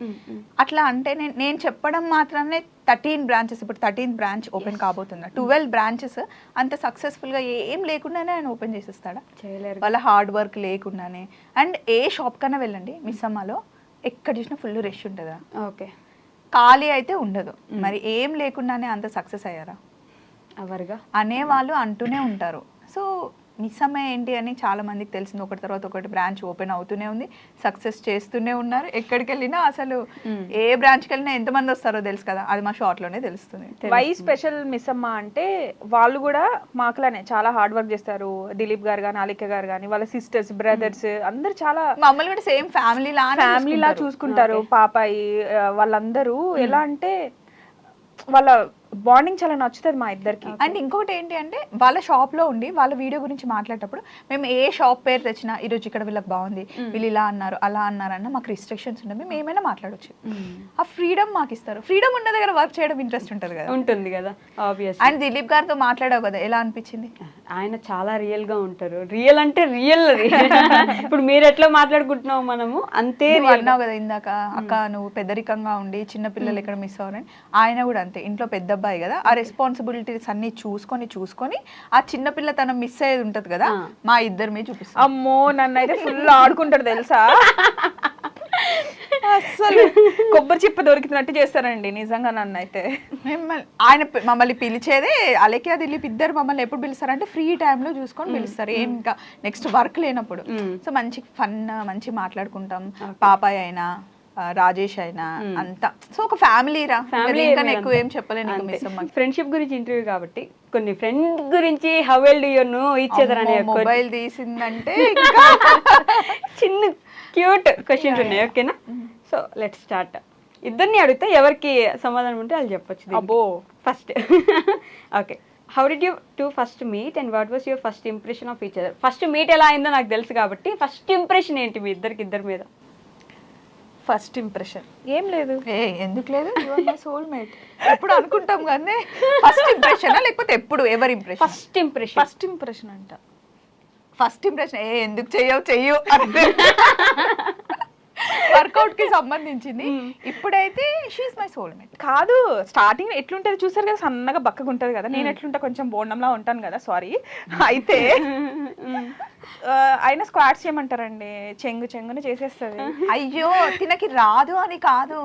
అట్లా అంటే నేను చెప్పడం మాత్రమే 13 బ్రాంచెస్, ఇప్పుడు 13th బ్రాంచ్ ఓపెన్ కాబోతుందా, 12 బ్రాంచెస్ అంత సక్సెస్ఫుల్గా ఏం లేకుండానే ఆయన ఓపెన్ చేసేస్తాడా? చేయలేరు. వాళ్ళ హార్డ్ వర్క్ లేకుండానే. అండ్ ఏ షాప్ కన్నా వెళ్ళండి మిస్ అమ్మలో, ఎక్కడ చూసినా ఫుల్ రష్ ఉంటుందా, ఓకే. ఖాళీ అయితే ఉండదు. మరి ఏం లేకుండానే అంత సక్సెస్ అయ్యారా అవర్గా అనేవాళ్ళు అంటూనే ఉంటారు. సో మిస్సమ్మ ఏంటి అని చాలా మందికి తెలిసింది. ఒకటి తర్వాత ఒకటి బ్రాంచ్ ఓపెన్ అవుతూనే ఉంది, సక్సెస్ చేస్తూనే ఉన్నారు. ఎక్కడికి వెళ్ళినా అసలు ఏ బ్రాంచ్కి వెళ్ళినా ఎంతమంది వస్తారో తెలుసు కదా, అది మా షార్ట్లోనే తెలుస్తుంది. వై స్పెషల్ మిస్ అమ్మ అంటే వాళ్ళు కూడా మాకులానే చాలా హార్డ్ వర్క్ చేస్తారు. దిలీప్ గారు కానీ అలిక గారు కానీ వాళ్ళ సిస్టర్స్ బ్రదర్స్ అందరు చాలా మమ్మల్ని కూడా సేమ్ ఫ్యామిలీ లా చూసుకుంటారు. పాపాయి వాళ్ళందరూ ఎలా అంటే వాళ్ళ బాండింగ్ చాలా నచ్చుతుంది మా ఇద్దరికి. అండ్ ఇంకొకటి ఏంటి అంటే వాళ్ళ షాప్ లో ఉండి వాళ్ళ వీడియో గురించి మాట్లాడేటప్పుడు మేము ఏ షాప్ పేరు తెచ్చినా ఈరోజు ఇక్కడ వీళ్ళకి బాగుంది, వీళ్ళు ఇలా అన్నారు అలా అన్నారు అన్న మాకు రిస్ట్రిక్షన్స్ ఉన్నాయి, మేము ఏమైనా మాట్లాడవచ్చు. ఆ ఫ్రీడమ్ మాకు ఇస్తారు. ఫ్రీడమ్ ఉన్న దగ్గర వర్క్ చేయడం ఇంట్రెస్ట్ ఉంటుంది కదా. ఉంటుంది కదా ఆబ్వియస్. అండ్ దిలీప్ గారితో మాట్లాడావు కదా, ఎలా అనిపించింది? ఆయన చాలా రియల్ గా ఉంటారు. రియల్ అంటే రియల్ అది. ఇప్పుడు మీరు ఎట్లా మాట్లాడుకుంటున్నావు మనము అంతే అన్నావు కదా ఇందాక, అక్క నువ్వు పెద్దరికంగా ఉండి చిన్న పిల్లలు ఎక్కడ మిస్ అవ్వరని. ఆయన కూడా అంతే, ఇంట్లో పెద్ద అబ్బాయి కదా, ఆ రెస్పాన్సిబిలిటీస్ అన్ని చూసుకొని ఆ చిన్న పిల్ల తన మిస్ అయ్యేది ఉంటది కదా, మా ఇద్దరి మీద చూపిస్తాం. అమ్మో నన్ను అయితే ఫుల్ ఆడుకుంటాడు తెలుసా, అసలు కొబ్బరి చిప్ప దొరికినట్టు చేస్తారండి నిజంగా నన్ను అయితే. ఆయన మమ్మల్ని పిలిచేదే అలెక్యా దిలీప్ ఇద్దరు మమ్మల్ని ఎప్పుడు పిలుస్తారంటే ఫ్రీ టైంలో చూసుకొని పిలుస్తారు, ఏం ఇంకా నెక్స్ట్ వర్క్ లేనప్పుడు. సో మంచి ఫన్ మంచి మాట్లాడుకుంటాం. పాపాయ్ అయినా రాజేష్ అయినా అంతా సో ఒక ఫ్యామిలీ రా, ఇంకా ఎక్కువ ఏం చెప్పలేను. ఫ్రెండ్షిప్ గురించి ఇంటర్వ్యూ కాబట్టి కొన్ని ఫ్రెండ్ గురించి how well do you know each other అనే మొబైల్ తీసిందంటే చిన్న క్యూట్ క్వశ్చన్స్ ఉన్నాయి, ఓకేనా? So let start. ఇద్దరిని అడిగితే ఎవరికి సమాధానం ఉంటే వాళ్ళు చెప్పొచ్చు. అబ్బో first okay, how did you two first meet and what was your first impression of each other? First meet ఎలా అయిందో నాకు తెలుసు కాబట్టి ఫస్ట్ ఇంప్రెషన్ ఏంటి మీ ఇద్దరి మీద? ఫస్ట్ ఇంప్రెషన్ ఏం లేదు. ఎందుకు లేదు, సోల్మేట్ ఎప్పుడు అనుకుంటాం కానీ ఫస్ట్ ఇంప్రెషన్ లేకపోతే ఎప్పుడు ఎవరి ఇంప్రెషన్? ఫస్ట్ ఇంప్రెషన్ అంట. ఫస్ట్ ఇంప్రెషన్ ఎందుకు చెయ్యవు వర్కౌట్ కి సంబంధించింది. ఇప్పుడైతే షీఈస్ మై సోల్మేట్. కాదు, స్టార్టింగ్ ఎట్లుంటది చూసారు కదా, సన్నగా బక్కగా ఉంటది కదా, నేను ఎట్లుంటా కొంచెం బోండంలా ఉంటాను కదా, సారీ. అయితే ఆయన స్క్వాట్స్ చేయమంటారండి, చెంగుని చేసేస్తుంది. అయ్యో తినకి రాదు అని కాదు,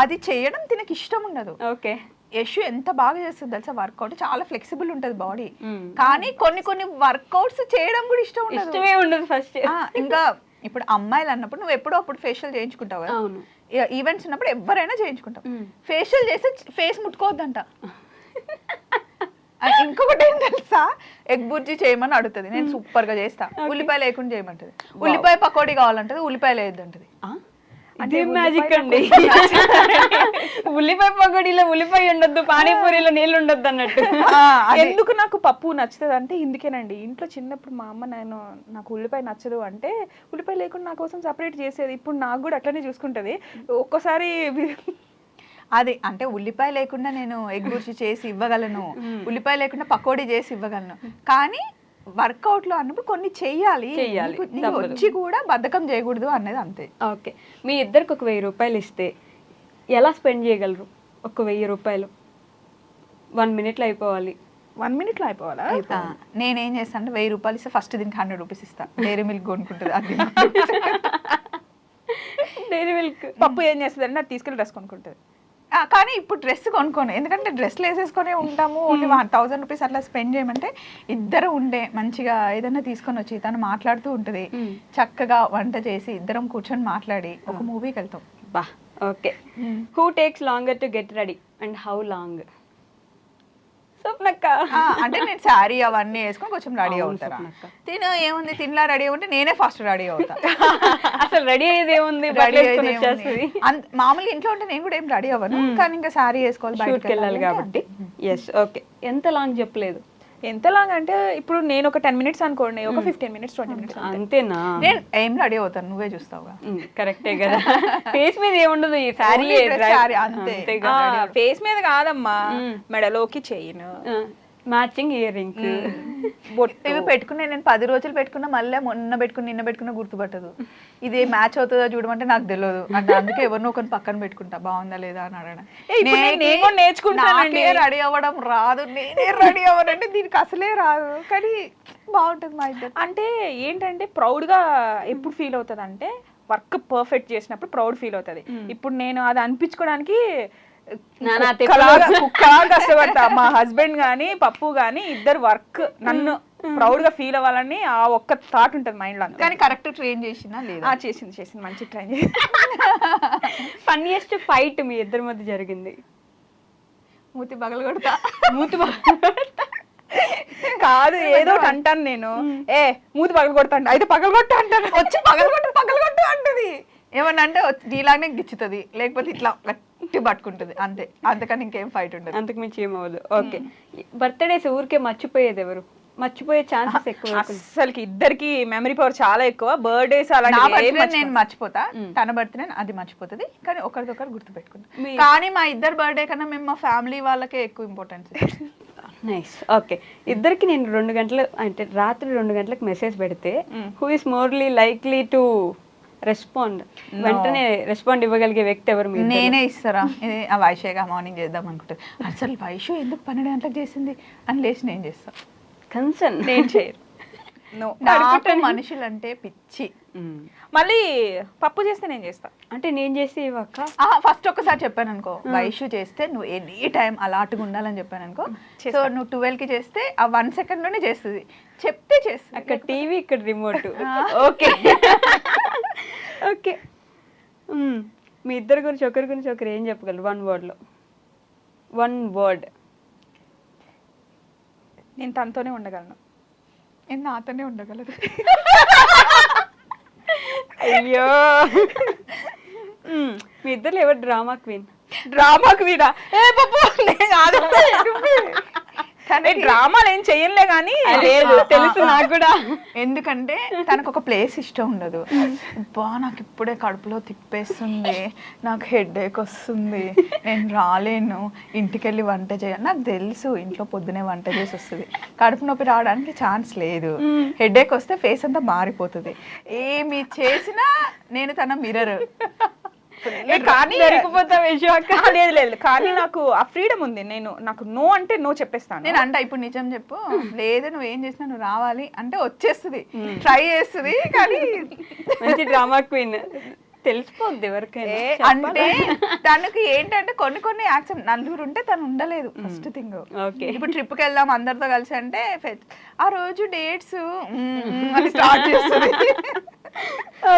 అది చేయడం తినకి ఇష్టం ఉండదు. ఓకే, యశు ఎంత బాగా చేస్తుంది తెలుసా వర్కౌట్, చాలా ఫ్లెక్సిబుల్ ఉంటది బాడీ. కానీ కొన్ని వర్కౌట్స్ చేయడం కూడా ఇష్టమే ఉండదు ఫస్ట్. ఇంకా ఇప్పుడు అమ్మాయిలు అన్నప్పుడు నువ్వు ఎప్పుడో అప్పుడు ఫేషియల్ చేయించుకుంటావు కదా, ఈవెంట్స్ ఉన్నప్పుడు ఎవరైనా చేయించుకుంటావు. ఫేషియల్ చేస్తే ఫేస్ ముట్టుకోవద్దంట. ఇంకొకటి ఏం తెలుసా, ఎగ్ బుర్జీ చేయమని అడుగుతుంది, నేను సూపర్ గా చేస్తా. ఉల్లిపాయ లేకుండా చేయమంటది, ఉల్లిపాయ పకోడీ కావాలంటది, ఉల్లిపాయ లేదంటది. అంటే మ్యాజిక్ అండి. ఉల్లిపాయ పకోడీలో ఉల్లిపాయ ఉండొద్దు, పానీపూరిలో నీళ్ళు ఉండొద్దు అన్నట్టు. ఎందుకు నాకు పప్పు నచ్చుతుంది అంటే ఇందుకేనండి. ఇంట్లో చిన్నప్పుడు మా అమ్మ నాకు ఉల్లిపాయ నచ్చదు అంటే ఉల్లిపాయ లేకుండా నా కోసం సపరేట్ చేసేది. ఇప్పుడు నాకు కూడా అట్లనే చూసుకుంటది. ఒక్కోసారి అది అంటే ఉల్లిపాయ లేకుండా నేను ఎగ్ బుర్జీ చేసి ఇవ్వగలను, ఉల్లిపాయ లేకుండా పకోడీ చేసి ఇవ్వగలను. కానీ వర్కౌట్ లో అన్నప్పుడు కొన్ని చెయ్యాలి, వచ్చి కూడా బద్ధకం చేయకూడదు అన్నది అంతే. ఓకే, మీ ఇద్దరికి ఒక 1000 రూపాయలు ఇస్తే ఎలా స్పెండ్ చేయగలరు? ఒక 1000 రూపాయలు 1 minute అయిపోవాలి. 1 minute అయిపోవాలా? నేనేం చేస్తాను అంటే 1000 రూపాయలు ఇస్తే ఫస్ట్ దీనికి 100 రూపీస్ ఇస్తా, డైరీ మిల్క్ కొనుక్కుంటుంది. అది డైరీ మిల్క్ పప్పు ఏం చేస్తుంది అంటే అది తీసుకెళ్ళి డ్రెస్ కొనుక్కుంటుంది. కానీ ఇప్పుడు డ్రెస్ కొనుక్కోను, ఎందుకంటే డ్రెస్లు వేసేసుకొని ఉంటాము. ఓన్లీ 1000 రూపీస్ అట్లా స్పెండ్ చేయమంటే ఇద్దరు ఉండే మంచిగా ఏదైనా తీసుకొని వచ్చి తను మాట్లాడుతూ ఉంటుంది, చక్కగా వంట చేసి ఇద్దరం కూర్చొని మాట్లాడి ఒక మూవీకి వెళ్తాం. బా okay, who takes longer to get ready and how long? స్వప్నక్క. అంటే నేను శారీ అవన్నీ వేసుకొని కొంచెం రెడీ అవుతారా, తిను ఏముంది తినలా రెడీ అవ్వంటే నేనే ఫస్ట్ రెడీ అవుతా. అసలు రెడీ అయ్యేది ఏముంది, మామూలుగా ఇంట్లో ఉంటే నేను కూడా ఏం రెడీ అవ్వను, కానీ ఇంకా శారీ వేసుకోవాలి, బయటకు వెళ్ళాలి కాబట్టి. ఎస్ ఓకే, ఎంత లాంగ్ చెప్పలేదు? ఎంత లాంగ్ అంటే ఇప్పుడు నేను ఒక 10 minutes అనుకోండి, ఒక 15 minutes 20 minutes అంతేనా? నేను ఏం రెడీ అవుతాను, నువ్వే చూస్తావుగా. కరెక్టే కదా, ఫేస్ మీద ఏముండదు, ఈ సారీ అంతే. ఫేస్ మీద కాదమ్మా, మెడలోకి చైన్, మ్యాచింగ్ ఇయర్ రింగ్స్, ఇవి పెట్టుకునే నేను 10 రోజులు పెట్టుకున్నా, మళ్ళీ నిన్న పెట్టుకున్నా గుర్తుపట్టదు. ఇది మ్యాచ్ అవుతుందో చూడమంటే నాకు తెలియదు అంటే, అందుకే ఎవరినో ఒకరిని పక్కన పెట్టుకుంటా, బాగుందా లేదా అని అడగడం. నేర్చుకుంటాను, రెడీ అవ్వడం రాదు, నేనే రెడీ అవ్వనంటే దీనికి అసలే రాదు, కానీ బాగుంటుంది మా ఇద్దరు. అంటే ఏంటంటే ప్రౌడ్ గా ఎప్పుడు ఫీల్ అవుతుంది అంటే వర్క్ పర్ఫెక్ట్ చేసినప్పుడు ప్రౌడ్ ఫీల్ అవుతుంది. ఇప్పుడు నేను అది అనిపించుకోవడానికి నానా కుక్కలాగా కష్టపడతా. మా హస్బెండ్ గానీ పప్పు గానీ ఇద్దరు వర్క్ నన్ను ప్రౌడ్ గా ఫీల్ అవ్వాలని ఆ ఒక్క థాట్ ఉంటుంది మైండ్ లో. కానీ కరెక్ట్ ట్రైన్ చేసినా లేదా? చేసింది మంచి ట్రైన్ చేసి. ఫన్నీయెస్ట్ ఫైట్ మీ ఇద్దరి మధ్య జరిగింది? మూతి పగలగొడతా. మూతి కాదు ఏదో ఒకటి అంటాను నేను, మూతి పగలు కొడతాను, అయితే పగలు కొట్టా అంటాను, వచ్చి పగలగొట్టు అంటది. ఏమన్నా అంటే నీలాగానే గిచ్చుతుంది, లేకపోతే ఇట్లా గట్టి పట్టుకుంటుంది అంతే. అంతకని ఇంకేం ఫైట్ ఉండదు, అంతకు మించి ఏమవ్వదు. ఓకే, బర్త్డేస్ ఊరికే మర్చిపోయేది ఎవరు? మర్చిపోయే ఛాన్సెస్ ఎక్కువ. అసలుకి ఇద్దరికి మెమరీ పవర్ చాలా ఎక్కువ. బర్త్డేస్ నేను మర్చిపోతా, తన బర్త్డే అది మర్చిపోతుంది, కానీ ఒకరిదొకరు గుర్తు పెట్టుకుంటాం. కానీ మా ఇద్దరు బర్త్డే కన్నా మేము మా ఫ్యామిలీ వాళ్ళకే ఎక్కువ ఇంపార్టెన్స్. నైస్. ఓకే, ఇద్దరికి నేను 2 గంటలు అంటే రాత్రి 2 గంటలకు మెసేజ్ పెడితే who is morely likely to respond, వెంటనే రెస్పాండ్ ఇవ్వగలిగే వ్యక్తి ఎవరు? నేనే ఇస్తారా? ఇది ఆ వైషేగా మార్నింగ్ చేద్దాం అనుకుంటుంది. అసలు వైషు ఎందుకు 12 గంటలకు చేసింది అని లేచి నేను చేస్తాను. కన్సర్న్ నేను చేయరు. మనుషులంటే పిచ్చి. మళ్ళీ పప్పు చేస్తే నేను చేస్తా అంటే నేను చేసి ఇవ్వక ఫస్ట్ ఒక్కసారి చెప్పాను అనుకో, వైషు చేస్తే నువ్వు ఎనీ టైం అలాటుగా ఉండాలని చెప్పాను అనుకో. సో నువ్వు 12కి చేస్తే ఆ 1 సెకండ్లోనే చేస్తుంది, చెప్తే చేస్తుంది. అక్కడ టీవీ, ఇక్కడ రిమోట్. ఓకే ఓకే, మీ ఇద్దరి గురించి ఒకరి గురించి ఒకరు ఏం చెప్పగలరు 1 wordలో? 1 word. నేను తనతోనే ఉండగలను. నేను నాతోనే ఉండగలదు. అయ్యో, మీ ఇద్దరు ఎవరు డ్రామా క్వీన్? డ్రామాలు ఏం చెయ్యలే కానీ తెలుసు నాకు కూడా. ఎందుకంటే తనకు ఒక ప్లేస్ ఇష్టం ఉండదు. నాకు ఇప్పుడే కడుపులో తిప్పేస్తుంది, నాకు హెడేక్ వస్తుంది, నేను రాలేను, ఇంటికి వెళ్ళి వంట చేయాలి. నాకు తెలుసు ఇంట్లో పొద్దునే వంట చేసి వస్తుంది, కడుపు నొప్పి రావడానికి ఛాన్స్ లేదు. హెడేక్ వస్తే ఫేస్ అంతా మారిపోతుంది. ఏమి చేసినా నేను తన మిర్రర్. కానీ లేదు కానీ నాకు ఆ ఫ్రీడమ్ ఉంది. నాకు నో అంటే నో చెప్పేస్తాను. నేను అంట ఇప్పుడు నిజం చెప్పు, లేదు నువ్వు ఏం చేసినా నువ్వు రావాలి అంటే వచ్చేస్తుంది, ట్రై చేస్తుంది. కానీ మంచి డ్రామా క్వీన్, తెలిసిపోద్ది ఎవరికైనా. అంటే తనకి ఏంటంటే కొన్ని యాక్సెప్ట్, నలుగురు ఉంటే తను ఉండలేదు ఫస్ట్ థింగ్. ఇప్పుడు ట్రిప్కి వెళ్దాం అందరితో కలిసి అంటే ఆ రోజు డేట్స్ అని స్టార్ట్ చేస్తుంది.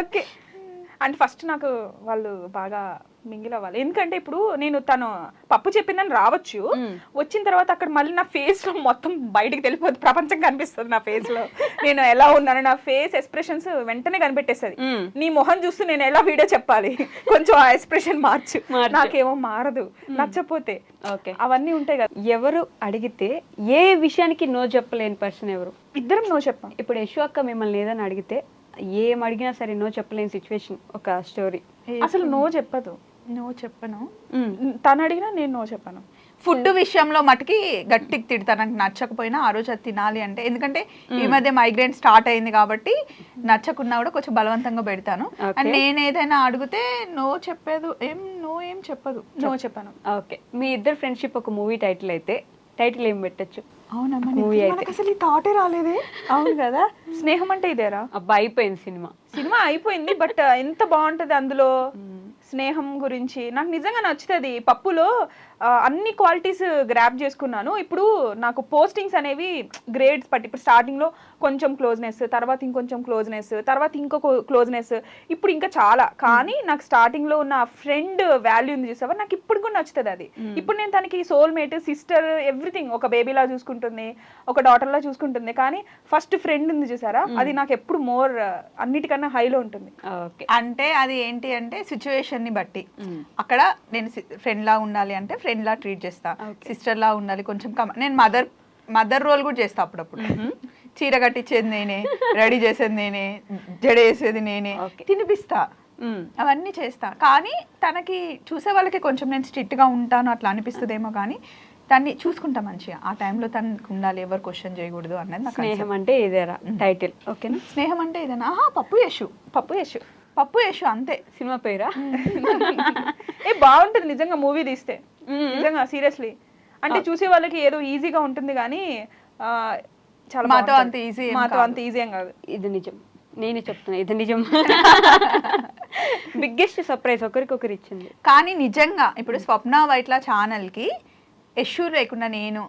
ఓకే, అంటే ఫస్ట్ నాకు వాళ్ళు బాగా మింగిల్ అవ్వాలి. ఎందుకంటే ఇప్పుడు నేను తను పప్పు చెప్పిందని రావచ్చు, వచ్చిన తర్వాత అక్కడ మళ్ళీ నా ఫేస్ లో మొత్తం బయటికి వెళ్ళిపోతుంది, ప్రపంచం కనిపిస్తుంది నా ఫేస్ లో. నేను ఎలా ఉన్నాను, నా ఫేస్ ఎక్స్ప్రెషన్స్ వెంటనే కనిపెట్టేస్తుంది. నీ మొహం చూస్తూ నేను ఎలా వీడియో చెప్పాలి, కొంచెం ఆ ఎక్స్ప్రెషన్ మార్చు. నాకేమో మారదు నచ్చపోతే. ఓకే, అవన్నీ ఉంటాయి కదా. ఎవరు అడిగితే ఏ విషయానికి నో చెప్పలేని పర్సన్ ఎవరు? ఇద్దరం నో చెప్పాం. ఇప్పుడు యశు అక్క మిమ్మల్ని ఏదని అడిగితే ఏం అడిగినా సరే నో చెప్పలేని సిచ్యువేషన్, ఒక స్టోరీ. అసలు నో చెప్పదు. నో చెప్పను, తను అడిగినా నేను నో చెప్పను. ఫుడ్ విషయంలో మటుకి గట్టికి తిడతా, నాకు నచ్చకపోయినా ఆ రోజు అది తినాలి అంటే. ఎందుకంటే ఈ మధ్య మైగ్రేన్ స్టార్ట్ అయింది కాబట్టి నచ్చకున్నా కూడా కొంచెం బలవంతంగా పెడతాను. అండ్ నేను ఏదైనా అడిగితే నో చెప్పేది ఏం చెప్పదు, నో చెప్పాను. ఓకే, మీ ఇద్దరు ఫ్రెండ్షిప్ ఒక మూవీ టైటిల్ అయితే టైటిల్ ఏం పెట్టచ్చు? అవునమ్మా, మూవీ అయితే అసలు ఈ థాటే రాలేదే. అవును కదా, స్నేహం అంటే ఇదేరా. అబ్బా అయిపోయింది సినిమా అయిపోయింది, బట్ ఎంత బాగుంటది అందులో. స్నేహం గురించి నాకు నిజంగా నచ్చుతుంది. పప్పులో అన్ని క్వాలిటీస్ గ్రాప్ చేసుకున్నాను. ఇప్పుడు నాకు పోస్టింగ్స్ అనేవి గ్రేడ్స్ బట్టి, ఇప్పుడు స్టార్టింగ్లో కొంచెం క్లోజ్నెస్, తర్వాత ఇంకొంచెం క్లోజ్నెస్, తర్వాత ఇంకొక క్లోజ్నెస్, ఇప్పుడు ఇంకా చాలా. కానీ నాకు స్టార్టింగ్లో ఉన్న ఫ్రెండ్ వాల్యూ ఉంది చూసావా, నాకు ఇప్పుడు కూడా నచ్చుతుంది అది. ఇప్పుడు నేను తనకి సోల్మేట్, సిస్టర్, ఎవ్రీథింగ్, ఒక బేబీలా చూసుకుంటుంది, ఒక డాటర్లా చూసుకుంటుంది. కానీ ఫస్ట్ ఫ్రెండ్ ఉంది చూసారా, అది నాకు ఎప్పుడు మోర్ అన్నిటికన్నా హైలో ఉంటుంది. అంటే అది ఏంటి అంటే సిచ్యువేషన్ ని బట్టి, అక్కడ నేను ఫ్రెండ్ లా ఉండాలి అంటే ఫ్రెండ్ లా ట్రీట్ చేస్తా, సిస్టర్ లా ఉండాలి కొంచెం. నేను మదర్ రోల్ కూడా చేస్తా అప్పుడప్పుడు. చీర కట్టించేది నేనే, రెడీ చేసేది నేనే, జడ వేసేది నేనే, తినిపిస్తా, అవన్నీ చేస్తా. కానీ తనకి చూసే వాళ్ళకి కొంచెం నేను స్ట్రిక్ట్ గా ఉంటాను అట్లా అనిపిస్తుందేమో, కానీ దాన్ని చూసుకుంటా మంచిగా. ఆ టైంలో తనకు ఉండాలి, ఎవరు క్వశ్చన్ చేయకూడదు అన్నది నాకు. స్నేహం అంటే ఇదేరా టైటిల్? ఓకేనా, స్నేహం అంటే ఇదేనా? పప్పు యశు అంతే సినిమా పేరా? బాగుంటుంది నిజంగా మూవీ తీస్తే, నిజంగా సీరియస్లీ. అంటే చూసే వాళ్ళకి ఏదో ఈజీగా ఉంటుంది కానీ చాలా మాతో అంత ఈజీ ఏం కాదు. ఇది నిజం. నేనే చెప్తున్నా ఇది నిజం. బిగ్గెస్ట్ సర్ప్రైజ్ ఒకరికొకరు ఇచ్చింది. కానీ నిజంగా ఇప్పుడు స్వప్న వైట్ల ఛానల్కి యశు లేకుండా నేను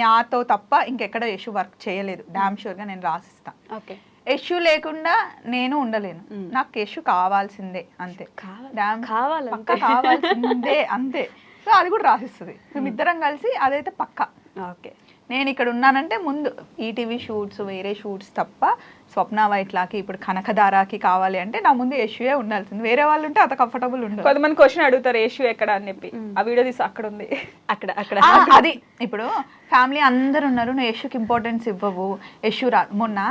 నాతో తప్ప ఇంకెక్కడ యశు వర్క్ చేయలేదు. డామ్ షూర్గా నేను రాసిస్తా. ఓకే. యశు లేకుండా నేను ఉండలేను. నాకు యశు కావాల్సిందే అంతే. కావాల్సిందే అంతే. సో అది కూడా రాసిస్తుంది. మేమిద్దరం కలిసి అదైతే పక్కా. ఓకే. నేను ఇక్కడ ఉన్నానంటే ముందు ఈటీవీ షూట్స్ వేరే షూట్స్ తప్ప స్వప్న వైట్లాకి ఇప్పుడు కనకదారాకి కావాలి అంటే నా ముందు యశుయే ఉండాల్సింది. వేరే వాళ్ళు ఉంటే అంత కంఫర్టబుల్ ఉండదు. కొంతమంది క్వశ్చన్ అడుగుతారు యశు ఎక్కడ అని చెప్పి. ఆ వీడియో తీసి అక్కడ ఉంది, అక్కడ అది ఇప్పుడు ఫ్యామిలీ అందరు ఉన్నారు, నువ్వు యశుకి ఇంపార్టెన్స్ ఇవ్వవు. యశు మొన్న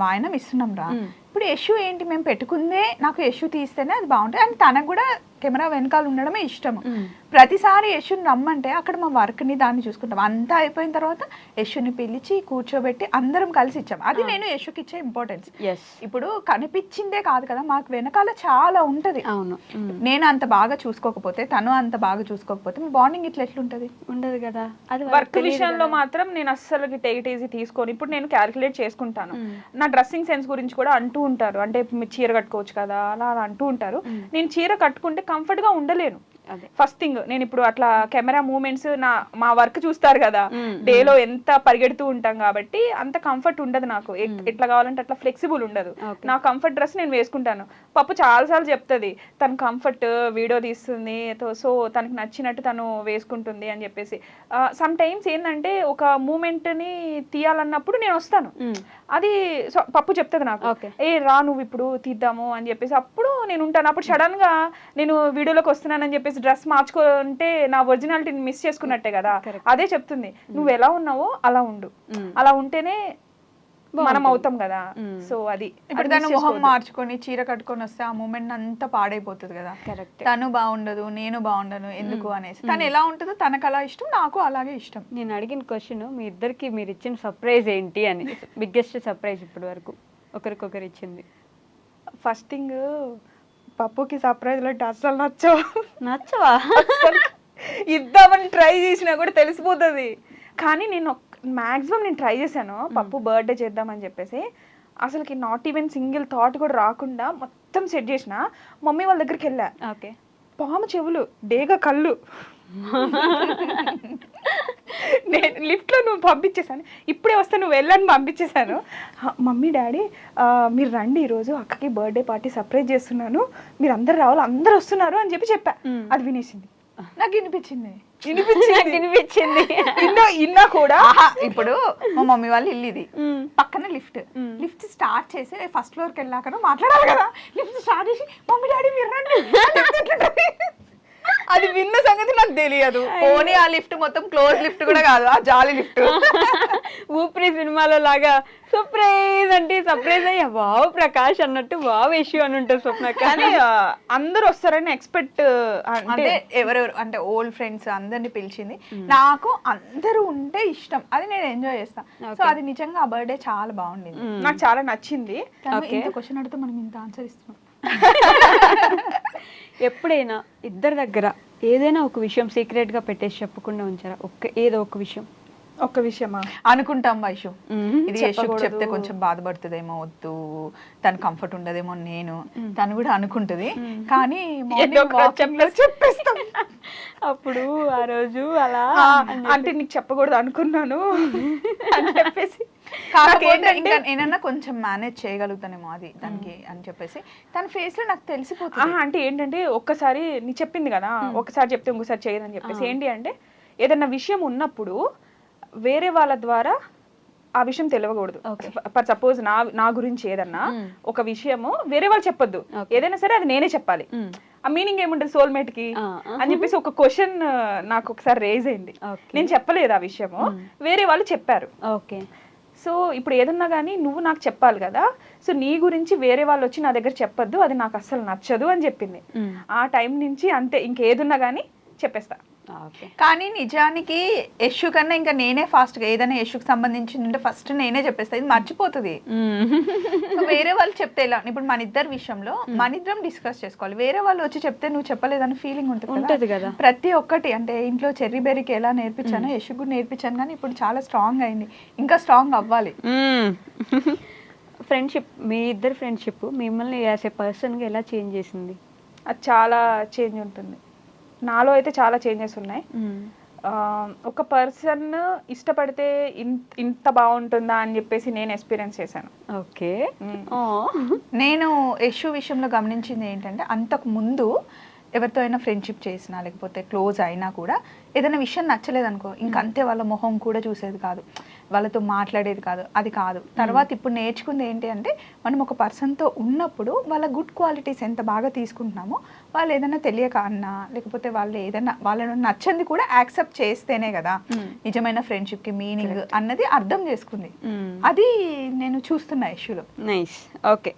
వాయనం ఇస్తున్నాం రా. ఇప్పుడు యశు ఏంటి మేము పెట్టుకుందే నాకు యశు తీస్తేనే అది బాగుంటుంది. అండ్ తనకు కూడా కెమెరా వెనకాల ఉండడమే ఇష్టము. ప్రతిసారి యశుని రమ్మంటే అక్కడ మా వర్క్ని దాన్ని చూసుకుంటాం. అంతా అయిపోయిన తర్వాత యశుని పిలిచి కూర్చోబెట్టి అందరం కలిసి ఇచ్చాం. అది నేను యశుకి ఇచ్చే ఇంపార్టెన్స్. ఇప్పుడు కనిపించిందే కాదు కదా, మాకు వెనకాల చాలా ఉంటది. అవును. నేను అంత బాగా చూసుకోకపోతే తను అంత బాగా చూసుకోకపోతే మీ బాండింగ్ ఇట్లా ఎట్లుంటది? ఉండదు కదా. అది వర్క్ విషయంలో మాత్రం నేను అస్సలు టేక్ ఇట్ ఈజీ తీసుకొని ఇప్పుడు నేను క్యాలిక్యులేట్ చేసుకుంటాను. నా డ్రెస్సింగ్ సెన్స్ గురించి కూడా అంటూ ఉంటారు, అంటే మీరు చీర కట్టుకోవచ్చు కదా అలా అలా అంటూ ఉంటారు. నేను చీర కట్టుకుంటే కంఫర్ట్ గా ఉండలేను. ఫస్ట్ థింగ్ నేను ఇప్పుడు అట్లా కెమెరా మూమెంట్స్ మా వర్క్ చూస్తారు కదా, డేలో ఎంత పరిగెడుతూ ఉంటాం కాబట్టి అంత కంఫర్ట్ ఉండదు నాకు. ఎట్లా కావాలంటే అట్లా ఫ్లెక్సిబుల్ ఉండదు. నా కంఫర్ట్ డ్రెస్ నేను వేసుకుంటాను. పప్పు చాలాసార్లు చెప్తుంది తను కంఫర్ట్ వీడియో తీస్తుంది, సో తనకు నచ్చినట్టు తను వేసుకుంటుంది అని చెప్పేసి. సమ్ టైమ్స్ ఏంటంటే ఒక మూమెంట్ ని తీయాలన్నప్పుడు నేను వస్తాను, అది పప్పు చెప్తుంది నాకు, ఏ రా నువ్వు ఇప్పుడు తీద్దాము అని చెప్పేసి. అప్పుడు నేను ఉంటాను. అప్పుడు సడన్ గా నేను వీడియోలోకి వస్తున్నానని చెప్పేసి డ్రెస్ మార్చుకుంటే నా ఒరిజినాలిటీని మిస్ చేసుకున్నట్టే కదా. అదే చెప్తుంది, నువ్వు ఎలా ఉన్నావో అలా ఉండు, అలా ఉంటేనే మనం అవుతాం కదా. సో అది ఇప్పుడు తను మొహం మార్చుకొని చీర కట్టుకొని వస్తే ఆ మూమెంట్ అంతా పాడైపోతుంది కదా. తను బాగుండదు, నేను బాగుండను ఎందుకు అనేసి. తను ఎలా ఉంటుందో తనకు అలా ఇష్టం, నాకు అలాగే ఇష్టం. నేను అడిగిన క్వశ్చన్ మీ ఇద్దరికి మీరు ఇచ్చిన సర్ప్రైజ్ ఏంటి అని. బిగ్గెస్ట్ సర్ప్రైజ్ ఇప్పటి వరకు ఒకరికొకరు ఇచ్చింది. ఫస్ట్ థింగ్ పప్పుకి సర్ప్రైజ్ లో అస్సలు నచ్చవా? ఇద్దామని ట్రై చేసినా కూడా తెలిసిపోతుంది. కానీ నేను మాక్సిమం నేను ట్రై చేశాను పప్పు బర్త్డే చేద్దామని చెప్పేసి. అసలుకి నాట్ ఈవెన్ సింగిల్ థాట్ కూడా రాకుండా మొత్తం సెట్ చేసిన. మమ్మీ వాళ్ళ దగ్గరికి వెళ్ళా. ఓకే. పాము చెవులు, డేగా కళ్ళు. నేను లిఫ్ట్లో నువ్వు పంపించేశాను, ఇప్పుడే వస్తే నువ్వు వెళ్ళని పంపించేశాను. మమ్మీ డాడీ మీరు రండి, ఈరోజు అక్కకి బర్త్డే పార్టీ సర్ప్రైజ్ చేస్తున్నాను, మీరు అందరు రావాలి, అందరు వస్తున్నారు అని చెప్పా. అది వినేసింది. నాకు వినిపించింది ఇన్నా కూడా. ఇప్పుడు మా మమ్మీ వాళ్ళు ఇల్లు ఇది, పక్కన లిఫ్ట్ స్టార్ట్ చేసి ఫస్ట్ ఫ్లోర్కి వెళ్ళాక మాట్లాడాలి కదా. లిఫ్ట్ స్టార్ట్ చేసి మమ్మీ డాడీ మీరు రండి, అది విన్న సంగతి నాకు తెలియదు. పోనీ ఆ లిఫ్ట్ మొత్తం క్లోజ్ లిఫ్ట్ కూడా కాదు, ఆ జాలి లిఫ్ట్. ఊపిరి సినిమాలో లాగా సర్ప్రైజ్ అంటే సర్ప్రైజ్ అయ్యా వావ్ ప్రకాష్ అన్నట్టు వావ్ యశు అని ఉంటుంది స్వప్న. కానీ అందరూ వస్తారని ఎక్స్పెక్ట్ అంటే ఎవరెవరు అంటే ఓల్డ్ ఫ్రెండ్స్ అందరిని పిలిచింది. నాకు అందరూ ఉంటే ఇష్టం, అది నేను ఎంజాయ్ చేస్తాను. సో అది నిజంగా ఆ బర్త్డే చాలా బాగుండింది, నాకు చాలా నచ్చింది. ఇంత క్వశ్చన్ అడిగితే మనం ఇంత ఆన్సర్ ఇస్తున్నాం. ఎప్పుడైనా ఇద్దరి దగ్గర ఏదైనా ఒక విషయం సీక్రెట్ గా పెట్టేసి చెప్పకుండా ఉంచారా? ఏదో ఒక విషయం. ఒక్క విషయమా? అనుకుంటాం వైషు, ఇది యశుకు చెప్తే కొంచెం బాధపడుతుందేమో, వద్దు తను కంఫర్ట్ ఉండదేమో, నేను తను కూడా అనుకుంటది. కానీ చెప్పేస్తాం. అప్పుడు ఆ రోజు అలా అంటే నీకు చెప్పకూడదు అనుకున్నాను అని చెప్పేసి. కాకపోతే ఇంకా ఏమన్నా కొంచెం మేనేజ్ చేయగలుగుతానేమో అది దానికి అని చెప్పేసి తన ఫేస్ లో నాకు తెలిసిపోతుంది. అంటే ఏంటంటే ఒక్కసారి నీ చెప్పింది కదా, ఒకసారి చెప్తే ఇంకోసారి చేయదని చెప్పేసి. ఏంటి అంటే ఏదన్నా విషయం ఉన్నప్పుడు వేరే వాళ్ళ ద్వారా ఆ విషయం తెలియకూడదు. ఫర్ సపోజ్ నా గురించి ఏదన్నా ఒక విషయము వేరే వాళ్ళు చెప్పొద్దు, ఏదైనా సరే అది నేనే చెప్పాలి. ఆ మీనింగ్ ఏముంటుంది సోల్మేట్ కి అని చెప్పేసి ఒక క్వశ్చన్ నాకు ఒకసారి రేజ్ అయింది. నేను చెప్పలేదు ఆ విషయము, వేరే వాళ్ళు చెప్పారు. ఓకే. సో ఇప్పుడు ఏదన్నా కానీ నువ్వు నాకు చెప్పాలి కదా, సో నీ గురించి వేరే వాళ్ళు వచ్చి నా దగ్గర చెప్పొద్దు, అది నాకు అస్సలు నచ్చదు అని చెప్పింది. ఆ టైం నుంచి అంతే, ఇంకేదున్నా కానీ చెప్పేస్తా. కానీ నిజానికి యశు కన్నా ఇంకా నేనే ఫాస్ట్ గా ఏదైనా యశుకు సంబంధించిందంటే ఫస్ట్ నేనే చెప్పేస్తా, ఇది మర్చిపోతుంది. వేరే వాళ్ళు చెప్తే ఎలా, ఇప్పుడు మన ఇద్దరి విషయంలో మన ఇద్దరం డిస్కస్ చేసుకోవాలి. వేరే వాళ్ళు వచ్చి చెప్తే నువ్వు చెప్పలేదని ఫీలింగ్ ఉంటుంది కదా. ప్రతి ఒక్కటి అంటే ఇంట్లో చెర్రీ బెర్రీకి ఎలా నేర్పించానో యశుకు నేర్పించాను, కానీ ఇప్పుడు చాలా స్ట్రాంగ్ అయింది, ఇంకా స్ట్రాంగ్ అవ్వాలి. ఫ్రెండ్షిప్, మీ ఇద్దరు ఫ్రెండ్షిప్ మిమ్మల్ని యాజ్ ఏ పర్సన్గా ఎలా చేంజ్ చేసింది? అది చాలా చేంజ్ ఉంటుంది. నాలో అయితే చాలా చేంజెస్ ఉన్నాయి. ఒక పర్సన్ ఇష్టపడితే ఇంత బాగుంటుందా అని చెప్పేసి నేను ఎక్స్పీరియన్స్ చేశాను. ఓకే. నేను యశు విషయంలో గమనించింది ఏంటంటే, అంతకు ముందు ఎవరితో అయినా ఫ్రెండ్షిప్ చేసినా లేకపోతే క్లోజ్ అయినా కూడా ఏదైనా విషయం నచ్చలేదు అనుకో, ఇంకంతే వాళ్ళ మొహం కూడా చూసేది కాదు, వాళ్ళతో మాట్లాడేది కాదు, అది కాదు. తర్వాత ఇప్పుడు నేర్చుకుంది ఏంటి అంటే, మనం ఒక పర్సన్తో ఉన్నప్పుడు వాళ్ళ గుడ్ క్వాలిటీస్ ఎంత బాగా తీసుకుంటున్నామో, వాళ్ళు ఏదైనా తెలియక అన్నా లేకపోతే వాళ్ళు ఏదైనా వాళ్ళను నచ్చంది కూడా యాక్సెప్ట్ చేస్తేనే కదా నిజమైన ఫ్రెండ్షిప్కి మీనింగ్ అన్నది అర్థం చేసుకుంది. అది నేను చూస్తున్నా యశులో. Nice. Okay.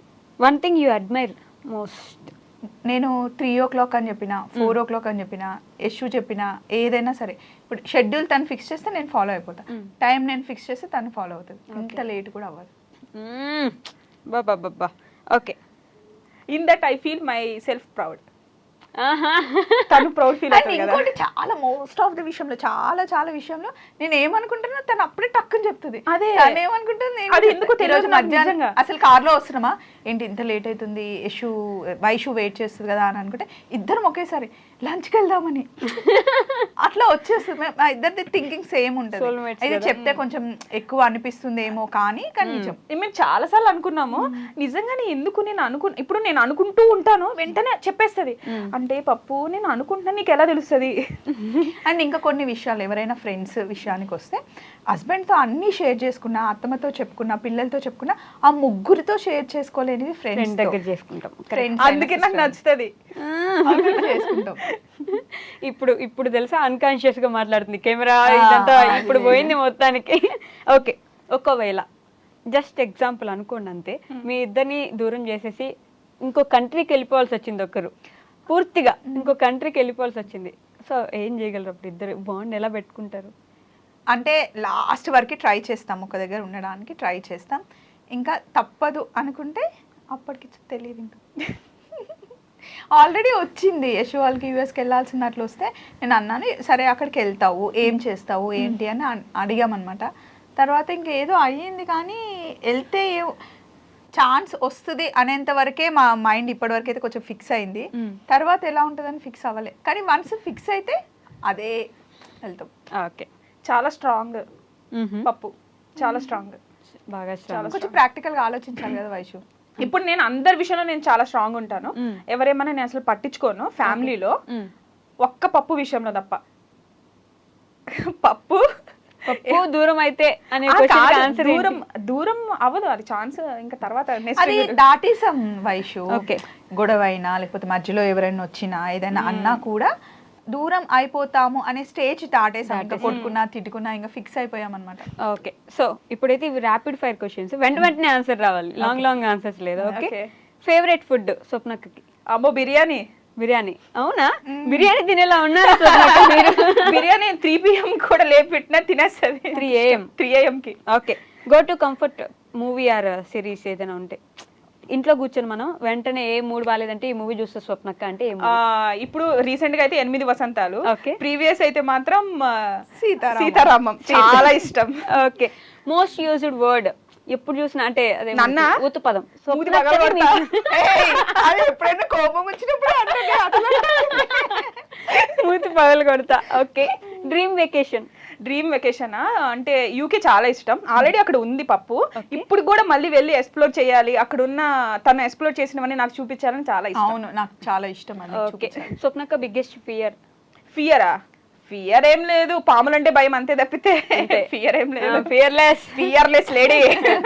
One thing you admire most? నేను 3 o'clock అని చెప్పిన, 4 o'clock అని చెప్పిన, యశు చెప్పిన ఏదైనా సరే, ఇప్పుడు షెడ్యూల్ తను ఫిక్స్ చేస్తే నేను ఫాలో అయిపోతా, టైం నేను ఫిక్స్ చేస్తే తను ఫాలో అవుతుంది, ఇంత లేట్ కూడా అవ్వదు. బాబా. Okay. In that I feel myself proud. తను ప్రౌడ్ ఫీల్ అవుతుంది కదా. ఇంకోటి చాలా మోస్ట్ ఆఫ్ ద విషయంలో చాలా విషయంలో నేను ఏమనుకుంటున్నా తను అప్పుడే టక్కుని చెప్తుంది. అదే తను ఏమనుకుంటుంది, అది ఎందుకో తెలియదు నాకు నిజంగా. అసలు కార్లో వస్తున్నామా ఏంటి ఇంత లేట్ అవుతుంది, వైషు వెయిట్ చేస్తుంది కదా అని అనుకుంటే ఇద్దరం ఒకేసారి లంచ్కి వెళ్దామని అట్లా వచ్చేస్తుంది. మా ఇద్దరిది థింకింగ్ సేమ్ ఉంటుంది. అయితే చెప్తే కొంచెం ఎక్కువ అనిపిస్తుంది ఏమో, కానీ నిజం. మేము చాలా సార్లు అనుకున్నాము నిజంగానే. ఎందుకు ఇప్పుడు నేను అనుకుంటూ ఉంటాను, వెంటనే చెప్పేస్తుంది. అంటే పప్పు నేను అనుకుంటున్నా, నీకు ఎలా తెలుస్తుంది? అండ్ ఇంకా కొన్ని విషయాలు ఎవరైనా ఫ్రెండ్స్ విషయానికి వస్తే, హస్బెండ్తో అన్నీ షేర్ చేసుకున్నా, అత్తమ్మతో చెప్పుకున్నా, పిల్లలతో చెప్పుకున్నా, ఆ ముగ్గురితో షేర్ చేసుకోలేనివి ఫ్రెండ్స్ దగ్గర చేసుకుంటాం. అందుకే నాకు నచ్చుతుంది చేసుకుంటాం. ఇప్పుడు తెలుసా అన్కాన్షియస్ గా మాట్లాడుతుంది కెమెరా ఇదంతా ఇప్పుడు పోయింది మొత్తానికి. ఓకే. ఒకవేళ జస్ట్ ఎగ్జాంపుల్ అనుకోండి అంతే, మీ ఇద్దరిని దూరం చేసేసి ఇంకో కంట్రీకి వెళ్ళిపోవాల్సి వచ్చింది, ఒకరు పూర్తిగా ఇంకో కంట్రీకి వెళ్ళిపోవాల్సి వచ్చింది. సో ఏం చేయగలరు అప్పుడు? ఇద్దరు బాండ్ ఎలా పెట్టుకుంటారు? అంటే లాస్ట్ వరకు ట్రై చేస్తాం, ఒక దగ్గర ఉండడానికి ట్రై చేస్తాం. ఇంకా తప్పదు అనుకుంటే అప్పటికి తెలియదు. ఇంకా ఆల్రెడీ వచ్చింది యశు వాళ్ళకి యూఎస్కి వెళ్ళాల్సిన అట్లా వస్తే నేను అన్నాను, సరే అక్కడికి వెళ్తావు, ఏం చేస్తావు ఏంటి అని అడిగామన్నమాట. తర్వాత ఇంకేదో అయ్యింది, కానీ వెళ్తే ఛాన్స్ వస్తుంది అనేంత వరకే మా మైండ్ ఇప్పటివరకు అయితే కొంచెం ఫిక్స్ అయింది. తర్వాత ఎలా ఉంటుందని ఫిక్స్ అవ్వలే, కానీ వన్స్ ఫిక్స్ అయితే అదే వెళ్తాం. ఓకే. చాలా స్ట్రాంగ్ పప్పు, చాలా స్ట్రాంగ్, బాగా స్ట్రాంగ్. కొంచెం ప్రాక్టికల్గా ఆలోచించాలి కదా వైషు. ఇప్పుడు నేను అందరి విషయంలో నేను చాలా స్ట్రాంగ్ ఉంటాను. ఎవరేమన్నా నేను అసలు పట్టించుకోను ఫ్యామిలీలో, ఒక్క పప్పు విషయంలో తప్ప. పప్పు దూరం అయితే అనే దూరం అవ్వదు, అది ఛాన్స్ ఇంకా తర్వాత అది దాటేసాం వైషు. గొడవైనా లేకపోతే మధ్యలో ఎవరైనా వచ్చినా ఏదైనా అన్నా కూడా దూరం అయిపోతాము అనే స్టేజ్ దాటేసాం. ఇంకా కొట్టుకున్నా తిట్టుకున్నా ఇంకా ఫిక్స్ అయిపోయాం అనమాట. ఓకే. సో ఇప్పుడైతే ఇవి ర్యాపిడ్ ఫైర్ క్వశ్చన్స్, వెంటనే ఆన్సర్ రావాలి, లాంగ్ ఆన్సర్స్ లేదు. ఓకే. ఫేవరెట్ ఫుడ్ స్వప్నకి? అమ్మో బిర్యానీ. బిర్యానీ? అవునా? బిర్యానీ తినేలా ఉన్నారు మీరు. బిర్యానీ 3 PM కూడా లేపెట్టినా తినేస్తుంది. 3 AM కి. Okay. Go to comfort movie or series ఏదైనా ఉంటే, ఇంట్లో కూర్చొని మనం వెంటనే ఏ మూడ్ బాగాలేదంటే ఈ మూవీ చూస్తే స్వప్నక్క అంటే ఇప్పుడు రీసెంట్ గా అయితే 8 వసంతాలు. ఓకే. ప్రీవియస్ అయితే మాత్రం సీతారామం చాలా ఇష్టం. ఓకే. మోస్ట్ యూజ్డ్ వర్డ్ ఎప్పుడు చూసినా అంటే అదే ఊతు పదం. ఎప్పుడైనా కోపం వచ్చినప్పుడు మూతి పగలు కొడతా. ఓకే. డ్రీమ్ వెకేషన్ అంటే యూకే చాలా ఇష్టం. ఆల్రెడీ అక్కడ ఉంది పప్పు, ఇప్పుడు కూడా మళ్ళీ వెళ్ళి ఎక్స్ప్లోర్ చేయాలి, అక్కడ ఉన్న తను ఎక్స్ప్లోర్ చేసినవన్నీ నాకు చూపించాలని చాలా ఇష్టం. అవును, నాకు చాలా ఇష్టం. ఓకే. స్వప్నక్క బిగ్గెస్ట్ ఫియరా? ఫియర్ ఏం లేదు, పాములంటే భయం అంతే తప్పితే ఫియర్ ఏం లేదు. Fearless lady,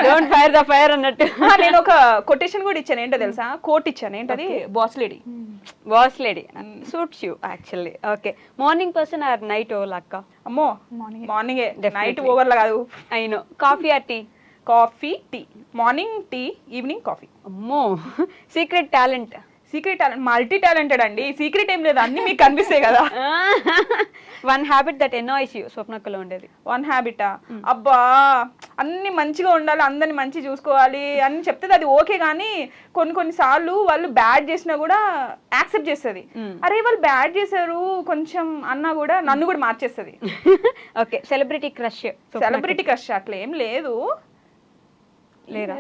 don't fire the fire అన్నట్టు. నేను ఒక కొటేషన్ కూడా ఇచ్చాను, ఏంటో తెలుసా? కోట్ ఇచ్చాను, ఏంటది? Boss lady suits you actually. Okay. Morning person or night over అక్క? అమ్మో మార్నింగే, నైట్ ఓవర్లా కాదు. అయినో. Coffee or tea? Coffee, tea. Morning tea, evening coffee. అమ్మో. Secret talent? మల్టీ టాలెంటెడ్ అండి, సీక్రెట్ ఏం లేదు, అన్ని మీకు కనిపిస్తాయి కదా. One habit that annoys you స్వప్నక్కలో ఉండేది? వన్ హ్యాబిటా? అబ్బా అన్ని మంచిగా ఉండాలి, అందరిని మంచి చూసుకోవాలి అని చెప్తుంది, అది ఓకే. కానీ కొన్ని సార్లు వాళ్ళు బ్యాడ్ చేసినా కూడా యాక్సెప్ట్ చేస్తుంది. అరే వాళ్ళు బ్యాడ్ చేశారు కొంచెం అన్నా కూడా నన్ను కూడా మార్చేస్తుంది. ఓకే. Celebrity crush? అట్లా ఏం లేదు. లేరా?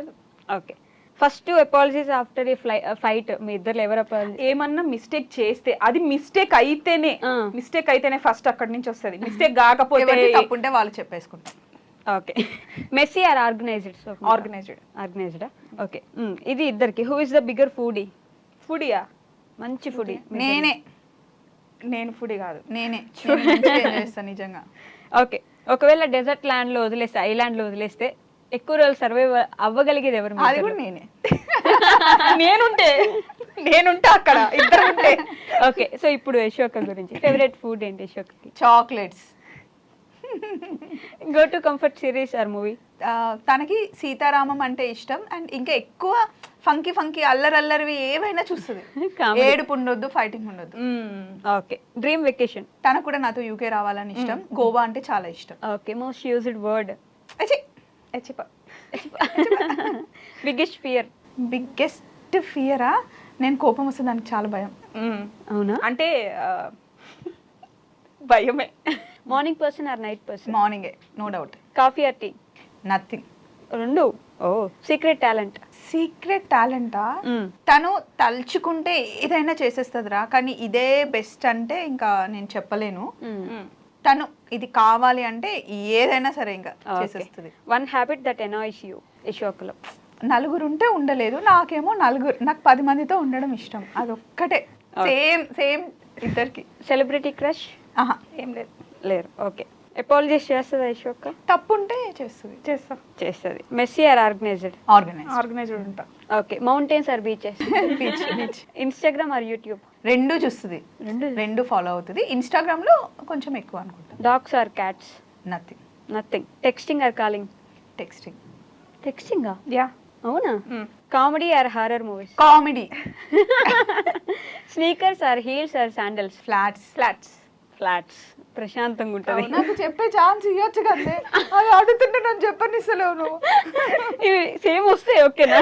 ఓకే. ఫస్ట్ అపాలజీస్ ఆఫ్టర్ ఈ ఫైట్ మీ ఇద్దరు ఎవరు అపాలజీ? ఏమన్నా మిస్టేక్ చేస్తే అది మిస్టేక్ అయితేనే ఫస్ట్ అక్కడి నుంచి వస్తుంది. మిస్టేక్ కాకపోతే ఎవరికి తప్పుంటే వాళ్ళు చెప్పేసుకుంటారు. ఓకే. Messy or organised? ఆర్గనైజ్డా? ఓకే. ఇది ఇద్దరికి who is the bigger foodie? ఫుడియా? మంచి ఫుడీ. నేను ఫుడీ కాదు. నేనే మంచిగా enjoy చేస్తాను నిజంగా. ఓకే. ఒకవేళ డెజర్ట్ ల్యాండ్ లో వదిలేస్తే, ఐలాండ్ లో వదిలేస్తే ఎక్కువ రోజులు సర్వైవ్ అవ్వగలిగేది ఎవరు? అది కూడా నేనే. నేనుంటా అక్కడ ఇద్దరు ఉంటే. ఓకే. సో ఇప్పుడు యశోక గురించి ఫేవరెట్ ఫుడ్ ఏంటి యశోకకి? Chocolates. Go to comfort series or movie? తనకి సీతారామం అంటే ఇష్టం. అండ్ ఇంకా ఎక్కువ ఫంకీ అల్లరల్లరివి ఏవైనా చూస్తుంది. ఏడుపు ఉండొద్దు, ఫైటింగ్ ఉండొద్దు. ఓకే. Dream vacation? తనకు కూడా నాతో యూకే రావాలని ఇష్టం. గోవా అంటే చాలా ఇష్టం. Okay. Most used word? Biggest ఫియరా? నేను కోపం వస్తే దానికి చాలా భయం. అవునా? అంటే భయమే. Morning person or night person? మార్నింగే, no doubt. Coffee or tea? Nothing. రెండు. ఓ. Secret talent? సీక్రెట్ టాలెంటా? తను తలుచుకుంటే ఏదైనా చేసేస్తుందిరా, కానీ ఇదే బెస్ట్ అంటే ఇంకా నేను చెప్పలేను. తను ఇది కావాలి అంటే ఏదైనా సరే ఇంకా చేసేస్తుంది. One habit that annoys you యశోకలో? నలుగురు ఉంటే ఉండలేదు, నాకేమో నాకు 10 మందితో ఉండడం ఇష్టం. అదొక్కటే. సేమ్ ఇద్దరికి. Celebrity crush? ఆహా, ఏం లేదు. లేరు. ఓకే. అపాలజైజ్ చేస్తుందా యశోక? తప్పుంటే చేస్తుంది. Messy or organized? ఆర్గనైజ్డ్ ఉంటా. Okay. Mountains or beaches? Beach. Instagram or YouTube? రెండు చూస్తుంది, రెండు ఫాలో అవుతుంది. ఇన్స్టాగ్రామ్ లో కొంచెం ఎక్కువ అనుకుంటా. Dogs or cats? Nothing. Texting or calling? టెక్స్టింగా? యా. అవునా? Comedy or horror movies? Comedy. Sneakers or heels or sandals? Flats. ప్రశాంతంగా ఉంటుంది. నాకు చెప్పే ఛాన్స్ ఇవ్వచ్చు కదే, అది అడుగుతుంటే నన్ను చెప్పనిస్తలేవు నువ్వు. ఇవి సేమ్ వస్తాయి. ఓకేనా?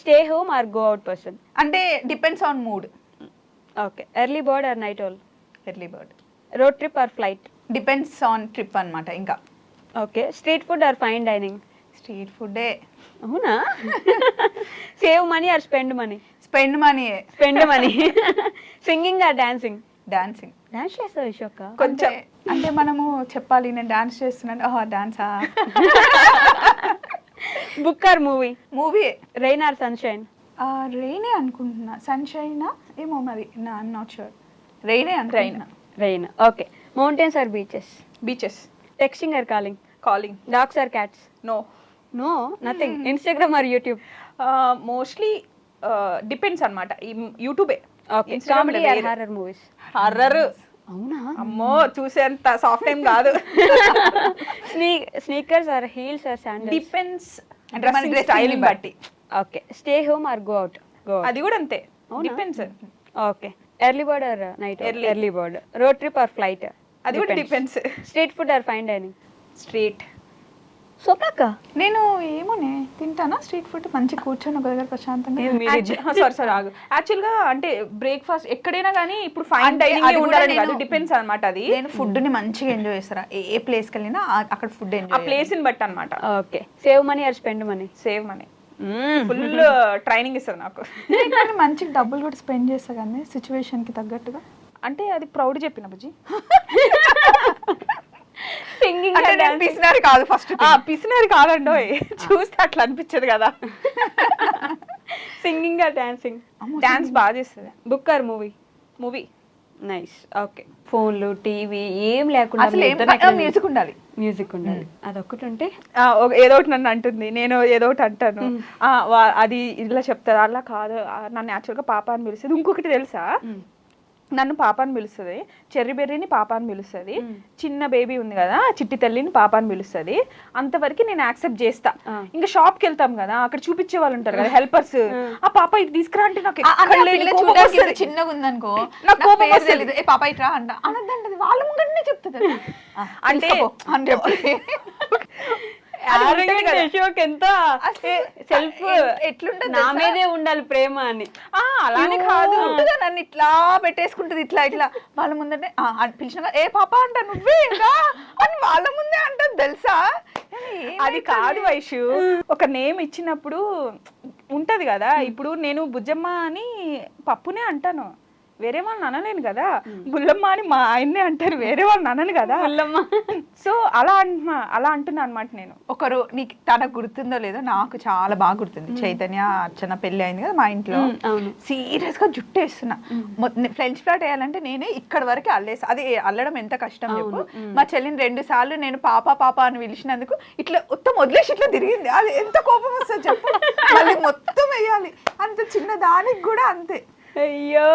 Stay home or go out person? అంటే depends on mood. Okay. Early bird or night owl? Early bird. Road trip or flight? Depends on trip అన్నమాట. ఇంకా okay. Street food or fine dining? Street ఫుడ్డే. అవునా? Save money or spend money? Spend money. Singing or dancing? Dancing. Dance చేస్తావు యశోక? కొంచెం. అంటే మనము చెప్పాలి నేను డాన్స్ చేస్తున్నాను. డాన్సా? Book or movie? Movie. Rain or sunshine? రెయినే అనుకుంటున్నా. సన్షైనా ఏమో మరి, ఐఎమ్ నాట్ షూర్. రెయినే అనుకుంటున్నా. Rain. Okay. Mountains or beaches? Beaches. Texting or calling? Dogs or cats? No nothing. Instagram or YouTube? Mostly depends అన్నమాట. యూట్యూబే. Okay. Comedy or horror movies? Horror. అవునా? అమ్మో, చూసేంత సాఫ్ట్ ఏం కాదు. Sneakers or heels or sandals? Depends అంటే మన dress బట్టి. Okay. Stay home or go out? అది కూడా అంతే, depends. Okay. Early bird or night? Early bird. Road trip or flight? అది కూడా depends. Street food or fine dining? Street. సోపాక నేను ఏమోనే తింటానా స్ట్రీట్ ఫుడ్, మంచి కూర్చొని ఒక దగ్గర ప్రశాంతంగా. సారీ ఆగు. యాక్చువల్ గా అంటే బ్రేక్ఫాస్ట్ ఎక్కడైనా కానీ ఇప్పుడు ఫైన్ డైనింగ్ ఉండాలని కాదు, డిపెండ్స్ అన్నమాట. అది నేను ఫుడ్ ని మంచిగా ఎంజాయ్ చేస్తారా, ఏ ప్లేస్ కి వెళ్ళినా అక్కడ ఫుడ్ ఎంజాయ్, ఆ ప్లేస్ ని బట్టి అన్నమాట. Okay. Save money or spend money? Save money. Full training ఇస్తుంది నాకు. కానీ మంచిగా డబ్బులు కూడా స్పెండ్ చేస్తా కానీ సిచ్యువేషన్ కి తగ్గట్టుగా. అంటే అది ప్రౌడ్ చెప్పిన బుజ్జి. సింగింగ్ పిసినారి కాదు, ఫస్ట్ పిసినారి కాదండో, చూస్తే అట్లా అనిపించదు కదా. Singing or dancing? డాన్స్ బాగా చేస్తుంది. Book or movie? Movie. Nice. Okay. ఫోన్లు టీవీ ఏం లేకుండా మ్యూజిక్ ఉండాలి. మ్యూజిక్ ఉండాలి. అదొక్కటి ఉంటే ఏదో ఒకటి నన్ను అంటుంది, నేను ఏదో ఒకటి అంటాను, అది ఇలా చెప్తారు. అలా కాదు, నన్ను యాక్చువల్గా పాప అని పిలుస్తుంది. ఇంకొకటి తెలుసా, నన్ను పాప అని పిలుస్తుంది, చెర్రీ బెర్రీని పాప అని పిలుస్తుంది, చిన్న బేబీ ఉంది కదా చిట్టి తల్లిని పాప అని పిలుస్తుంది. అంతవరకు నేను యాక్సెప్ట్ చేస్తా. ఇంకా షాప్ కి వెళ్తాం కదా, అక్కడ చూపించే వాళ్ళు ఉంటారు కదా హెల్పర్స్, ఆ పాప ఇది తీసుకురా అంటే నాకు చిన్నగా ఉందనుకో, నాకు పాప ఇట్రా అంట అనద్దంటది, వాళ్ళ ముంగనే చెప్తుంది అంటే అని చెప్పి. ఎంత సెల్ఫ్ ఎట్లుంటది, నా మీదే ఉండాలి ప్రేమ అని. అలానే కాదు, నన్ను ఇట్లా పెట్టేసుకుంటది, ఇట్లా ఇట్లా వాళ్ళ ముందంటే పిలిచిన ఏ పాప అంట నువ్వే అని వాళ్ళ ముందే అంటది తెలుసా. అది కాదు వైషు, ఒక నేమ్ ఇచ్చినప్పుడు ఉంటది కదా. ఇప్పుడు నేను బుజ్జమ్మ అని పప్పునే అంటాను, వేరే వాళ్ళని అనలేను కదా. బుల్లమ్మ అని మా ఆయన్నే అంటారు, వేరే వాళ్ళని అనను కదా. బుల్లమ్మ. సో అలా అంటున్నా అనమాట నేను. ఒకరు నీకు తనకు గుర్తుందో లేదో, నాకు చాలా బాగా గుర్తుంది. చైతన్య అర్చన పెళ్లి అయింది కదా మా ఇంట్లో. అవును. సీరియస్ గా జుట్టు వేస్తున్నా, ఫ్రెంచ్ ఫ్లాట్ వేయాలంటే నేనే ఇక్కడ వరకు అల్లేసి, అది అల్లడం ఎంత కష్టం చెప్పు. మా చెల్లిని 2 సార్లు నేను పాప అని పిలిచినందుకు ఇట్లా మొత్తం వదిలేసి ఇట్లా తిరిగింది. అది ఎంత కోపం వస్తుంది చెప్పు. మళ్ళీ మొత్తం వేయాలి, అంత చిన్న దానికి కూడా అంతే. అయ్యో,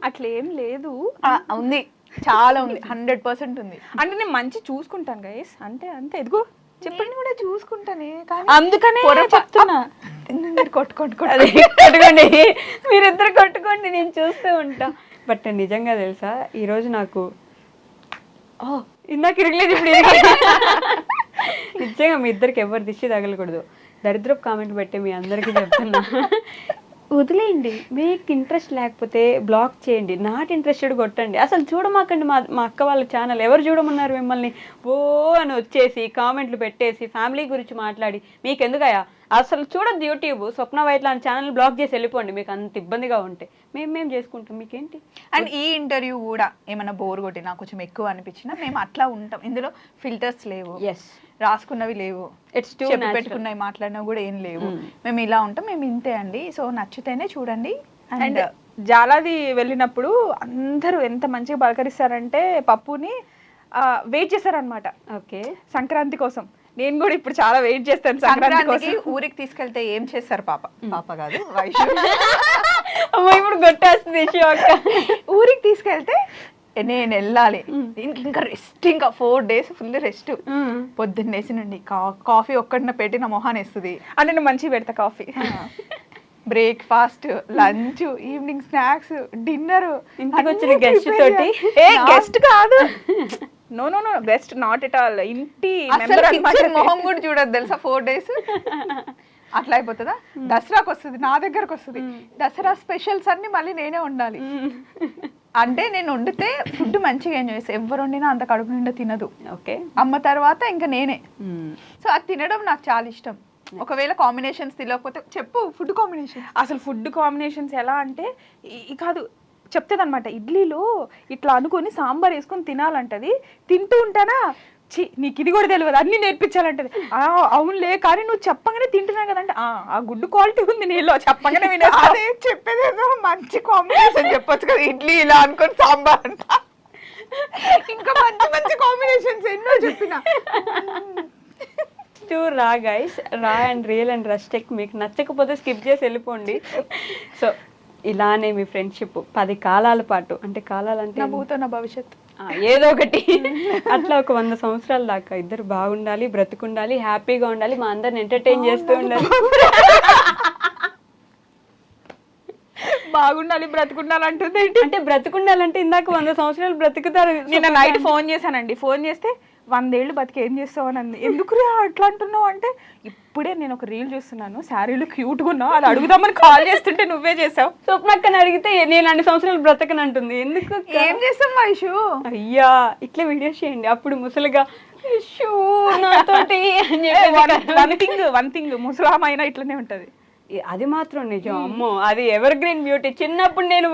అట్లా ఏం లేదు, ఉంది, చాలా ఉంది, 100% ఉంది. అంటే నేను మంచి చూసుకుంటాను గైస్, అంటే అంతే. ఎదుగో చెప్పండి కూడా చూసుకుంటానే, కానీ అందుకనే చెప్తున్నా. మీరు కొట్టుకోండి అదే కొట్టుకోండి, మీరిద్దరు కొట్టుకోండి, నేను చూస్తూ ఉంటా. బట్ నిజంగా తెలుసా, ఈరోజు నాకు ఇందాక ఇరగలేదు, ఇప్పుడు నిజంగా మీ ఇద్దరికి ఎవరు దిష్టి తగలకూడదు. దరిద్రపు కామెంట్ పెట్టే మీ అందరికీ చెప్తున్నా, వదిలేయండి. మీకు ఇంట్రెస్ట్ లేకపోతే బ్లాక్ చేయండి, నాట్ ఇంట్రెస్టెడ్ కొట్టండి, అసలు చూడమాకండి. మా అక్క వాళ్ళ ఛానల్ ఎవరు చూడమన్నారు మిమ్మల్ని? ఓ అని వచ్చేసి కామెంట్లు పెట్టేసి ఫ్యామిలీ గురించి మాట్లాడి మీకు ఎందుకయ్యా? అసలు చూడద్దు యూట్యూబ్. స్వప్న వైట్ లాంటి ఛానల్ బ్లాక్ చేసి వెళ్ళిపోండి, మీకు అంత ఇబ్బందిగా ఉంటే. మేము చేసుకుంటాం, మీకేంటి. అండ్ ఈ ఇంటర్వ్యూ కూడా ఏమైనా బోర్ కొట్టినా కొంచెం ఎక్కువ అనిపించినా మేము అట్లా ఉంటాం. ఇందులో ఫిల్టర్స్ లేవు, ఎస్, రాసుకున్నవి లేవు, ఇట్స్ టూ పెట్టుకున్నవి మాట్లాడినవి కూడా ఏం లేవు. మేము ఇలా ఉంటాం, మేము ఇంతే అండి. సో నచ్చితేనే చూడండి. అండ్ జాలాది వెళ్ళినప్పుడు అందరూ ఎంత మంచిగా పలకరిస్తారంటే పప్పుని వెయిట్ చేశారనమాట. ఓకే, సంక్రాంతి కోసం. నేను కూడా ఇప్పుడు చాలా వెయిట్ చేస్తాను సంక్రాంతి కోసం. ఊరికి తీసుకెళ్తే ఏం చేస్తారు? పాప కాదు వైషు, ఇప్పుడు కొట్టేస్తుంది అక్క. ఊరికి తీసుకెళ్తే నేను వెళ్ళాలి, ఇంకా రెస్ట్, ఇంకా 4 days ఫుల్ రెస్ట్. పొద్దున్నేసి నుండి కాఫీ ఒక్కడిన పెట్టిన మొహాన్ వేస్తుంది. అంటే నేను మంచిగా పెడతా coffee. Breakfast, lunch, evening snacks, dinner. ఇంటికి వచ్చిన గెస్ట్ తోటి. గెస్ట్ కాదు, no guest not at all, ఇంటి మొహం కూడా చూడదు తెలుసా 4 days. అట్లా అయిపోతుందా? దసరాకి వస్తుంది, నా దగ్గరకు వస్తుంది. దసరా స్పెషల్స్ అన్ని మళ్ళీ నేనే వండాలి. అంటే నేను వండితే ఫుడ్ మంచిగా ఎంజాయ్ చేస్తాను. ఎవరు వండినా అంత కడుపు నిండా తినదు. ఓకే, అమ్మ తర్వాత ఇంకా నేనే. సో అది తినడం నాకు చాలా ఇష్టం. ఒకవేళ కాంబినేషన్స్ తెలియకపోతే చెప్పు, ఫుడ్ కాంబినేషన్. అసలు ఫుడ్ కాంబినేషన్స్ ఎలా అంటే కాదు చెప్తుంది అనమాట. ఇడ్లీలో ఇట్లా అనుకొని సాంబార్ వేసుకొని తినాలంటది. తింటూ ఉంటానా, నీకు ఇది కూడా తెలియదు, అన్ని నేర్పించాలంటది. అవునులే, కానీ నువ్వు చెప్పగానే తింటున్నావు కదంటే ఆ గుడ్ క్వాలిటీ ఉంది నీలో, చెప్పగానే అదే చెప్పేది. మంచి కాంబినేషన్ చెప్పొచ్చు కదా, ఇడ్లీ ఇలా అనుకొని సాంబార్ అంట. ఇంకా మంచి మంచి కాంబినేషన్స్ ఎన్నో చెప్పిన. రా గైస్, రా అండ్ రియల్ అండ్ రస్టెక్. మీకు నచ్చకపోతే స్కిప్ చేసి వెళ్ళిపోండి. సో ఇలానే మీ ఫ్రెండ్షిప్ 10 కాలాల పాటు, అంటే కాలాలంటే నా భూతో నా భవిష్యత్తు, ఏదో ఒకటి అట్లా ఒక 100 సంవత్సరాల దాకా ఇద్దరు బాగుండాలి, బ్రతుకుండాలి, హ్యాపీగా ఉండాలి, మా అందరిని ఎంటర్టైన్ చేస్తూ ఉండాలి. బాగుండాలి, బ్రతుకుండాలి అంటుంది. అంటే బ్రతుకుండాలంటే ఇందాక 100 సంవత్సరాలు బ్రతుకుతారు. నిన్న నైట్ ఫోన్ చేశానండి, ఫోన్ చేస్తే 100 ఏళ్ళు బతికి ఏం చేస్తావు అని అంది. ఎందుకు అట్లా అంటున్నావు అంటే, ఇప్పుడే నేను ఒక రీల్ చూస్తున్నాను, శారీలు క్యూట్గా ఉన్నావు, అది అడుగుదామని కాల్ చేస్తుంటే నువ్వే చేసావు. స్వప్నక్కని అడిగితే నేను అన్ని సంవత్సరాలు బ్రతకని అంటుంది. ఎందుకు? ఏం చేస్తాం వైషు? అయ్యా, ఇట్లా వీడియోస్ చేయండి, అప్పుడు ముసలిగా నాతోటి అని చెప్పి. వన్ థింగ్ ముసలామైనా ఇట్లనే ఉంటది. అది మాత్రం నిజం. అమ్మో, అది ఎవర్ గ్రీన్ బ్యూటీ. చిన్నప్పుడు నేను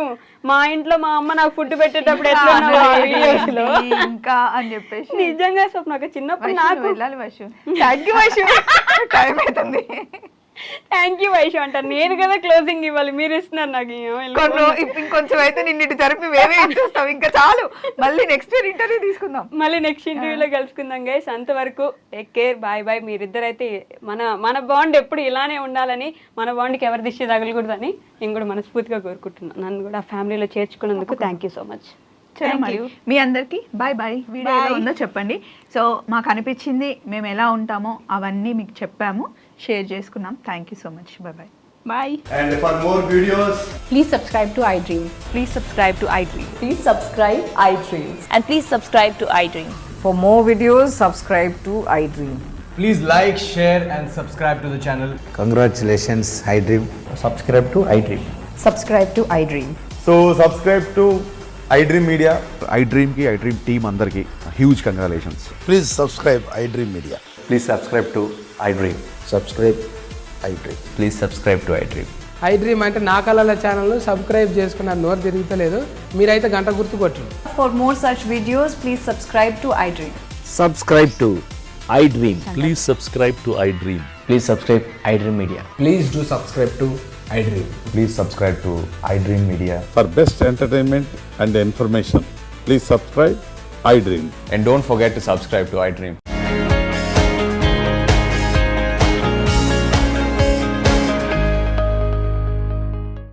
మా ఇంట్లో మా అమ్మ నాకు ఫుడ్ పెట్టేటప్పుడు ఎట్లా ఇంకా అని చెప్పేసి నిజంగా స్వప్న చిన్నప్పుడు నాకు వెళ్ళాలి Vaishu. Thank you Vaishu, time అవుతుంది. థ్యాంక్ యూ వైషు అంటారు. నేను కదా క్లోజింగ్ ఇవ్వాలి, మీరు ఇస్తున్నారు నాకు. ఇంకొంచెం అయితే నిన్ను జరిపి వేరే ఇచ్చేస్తాం. ఇంకా చాలు, మళ్ళీ నెక్స్ట్ ఇంటర్వ్యూ తీసుకుందాం. మళ్ళీ నెక్స్ట్ ఇంటర్వ్యూలో కలుసుకుందాం గైస్. అంతవరకు టేక్ కేర్, బాయ్ బాయ్. మీరిద్దరైతే మన బాండ్ ఎప్పుడు ఇలానే ఉండాలని, మన బాండ్కి ఎవరి దిష్టి తగలకూడదని నేను కూడా మనస్ఫూర్తిగా కోరుకుంటున్నాను. నన్ను కూడా ఫ్యామిలీలో చేర్చుకున్నందుకు థ్యాంక్ యూ సో మచ్. మీ అందరికి బాయ్ బాయ్. వీడియో ఎలా ఉందో చెప్పండి. సో మాకు అనిపించింది, మేము ఎలా ఉంటామో అవన్నీ మీకు చెప్పాము, షేర్ చేసుకున్నాం. Thank you so much. Bye bye. Bye. And for more videos, Please subscribe to iDream. Please subscribe to iDream. Please subscribe iDream. And please subscribe to iDream. For more videos, subscribe to iDream. please like, share and subscribe to the channel. Congratulations, iDream. Subscribe to iDream. Subscribe to iDream. So subscribe to iDream Media. iDream team అందరికి huge congratulations. Please subscribe iDream Media. Please subscribe to iDream. Subscribe iDream. Please subscribe to iDream. I dream అంటే నా కళల ఛానల్ను subscribe చేసుకున్న నోరు తిరుగుతలేదు, మీరైతే గంట గుర్తు కొట్టు. For more such videos, please subscribe to iDream. Subscribe to iDream. Please subscribe to iDream. Please subscribe iDream Media. Please do subscribe to I dream. Please subscribe to iDream Media. For best entertainment and information, please subscribe iDream. And don't forget to subscribe to iDream.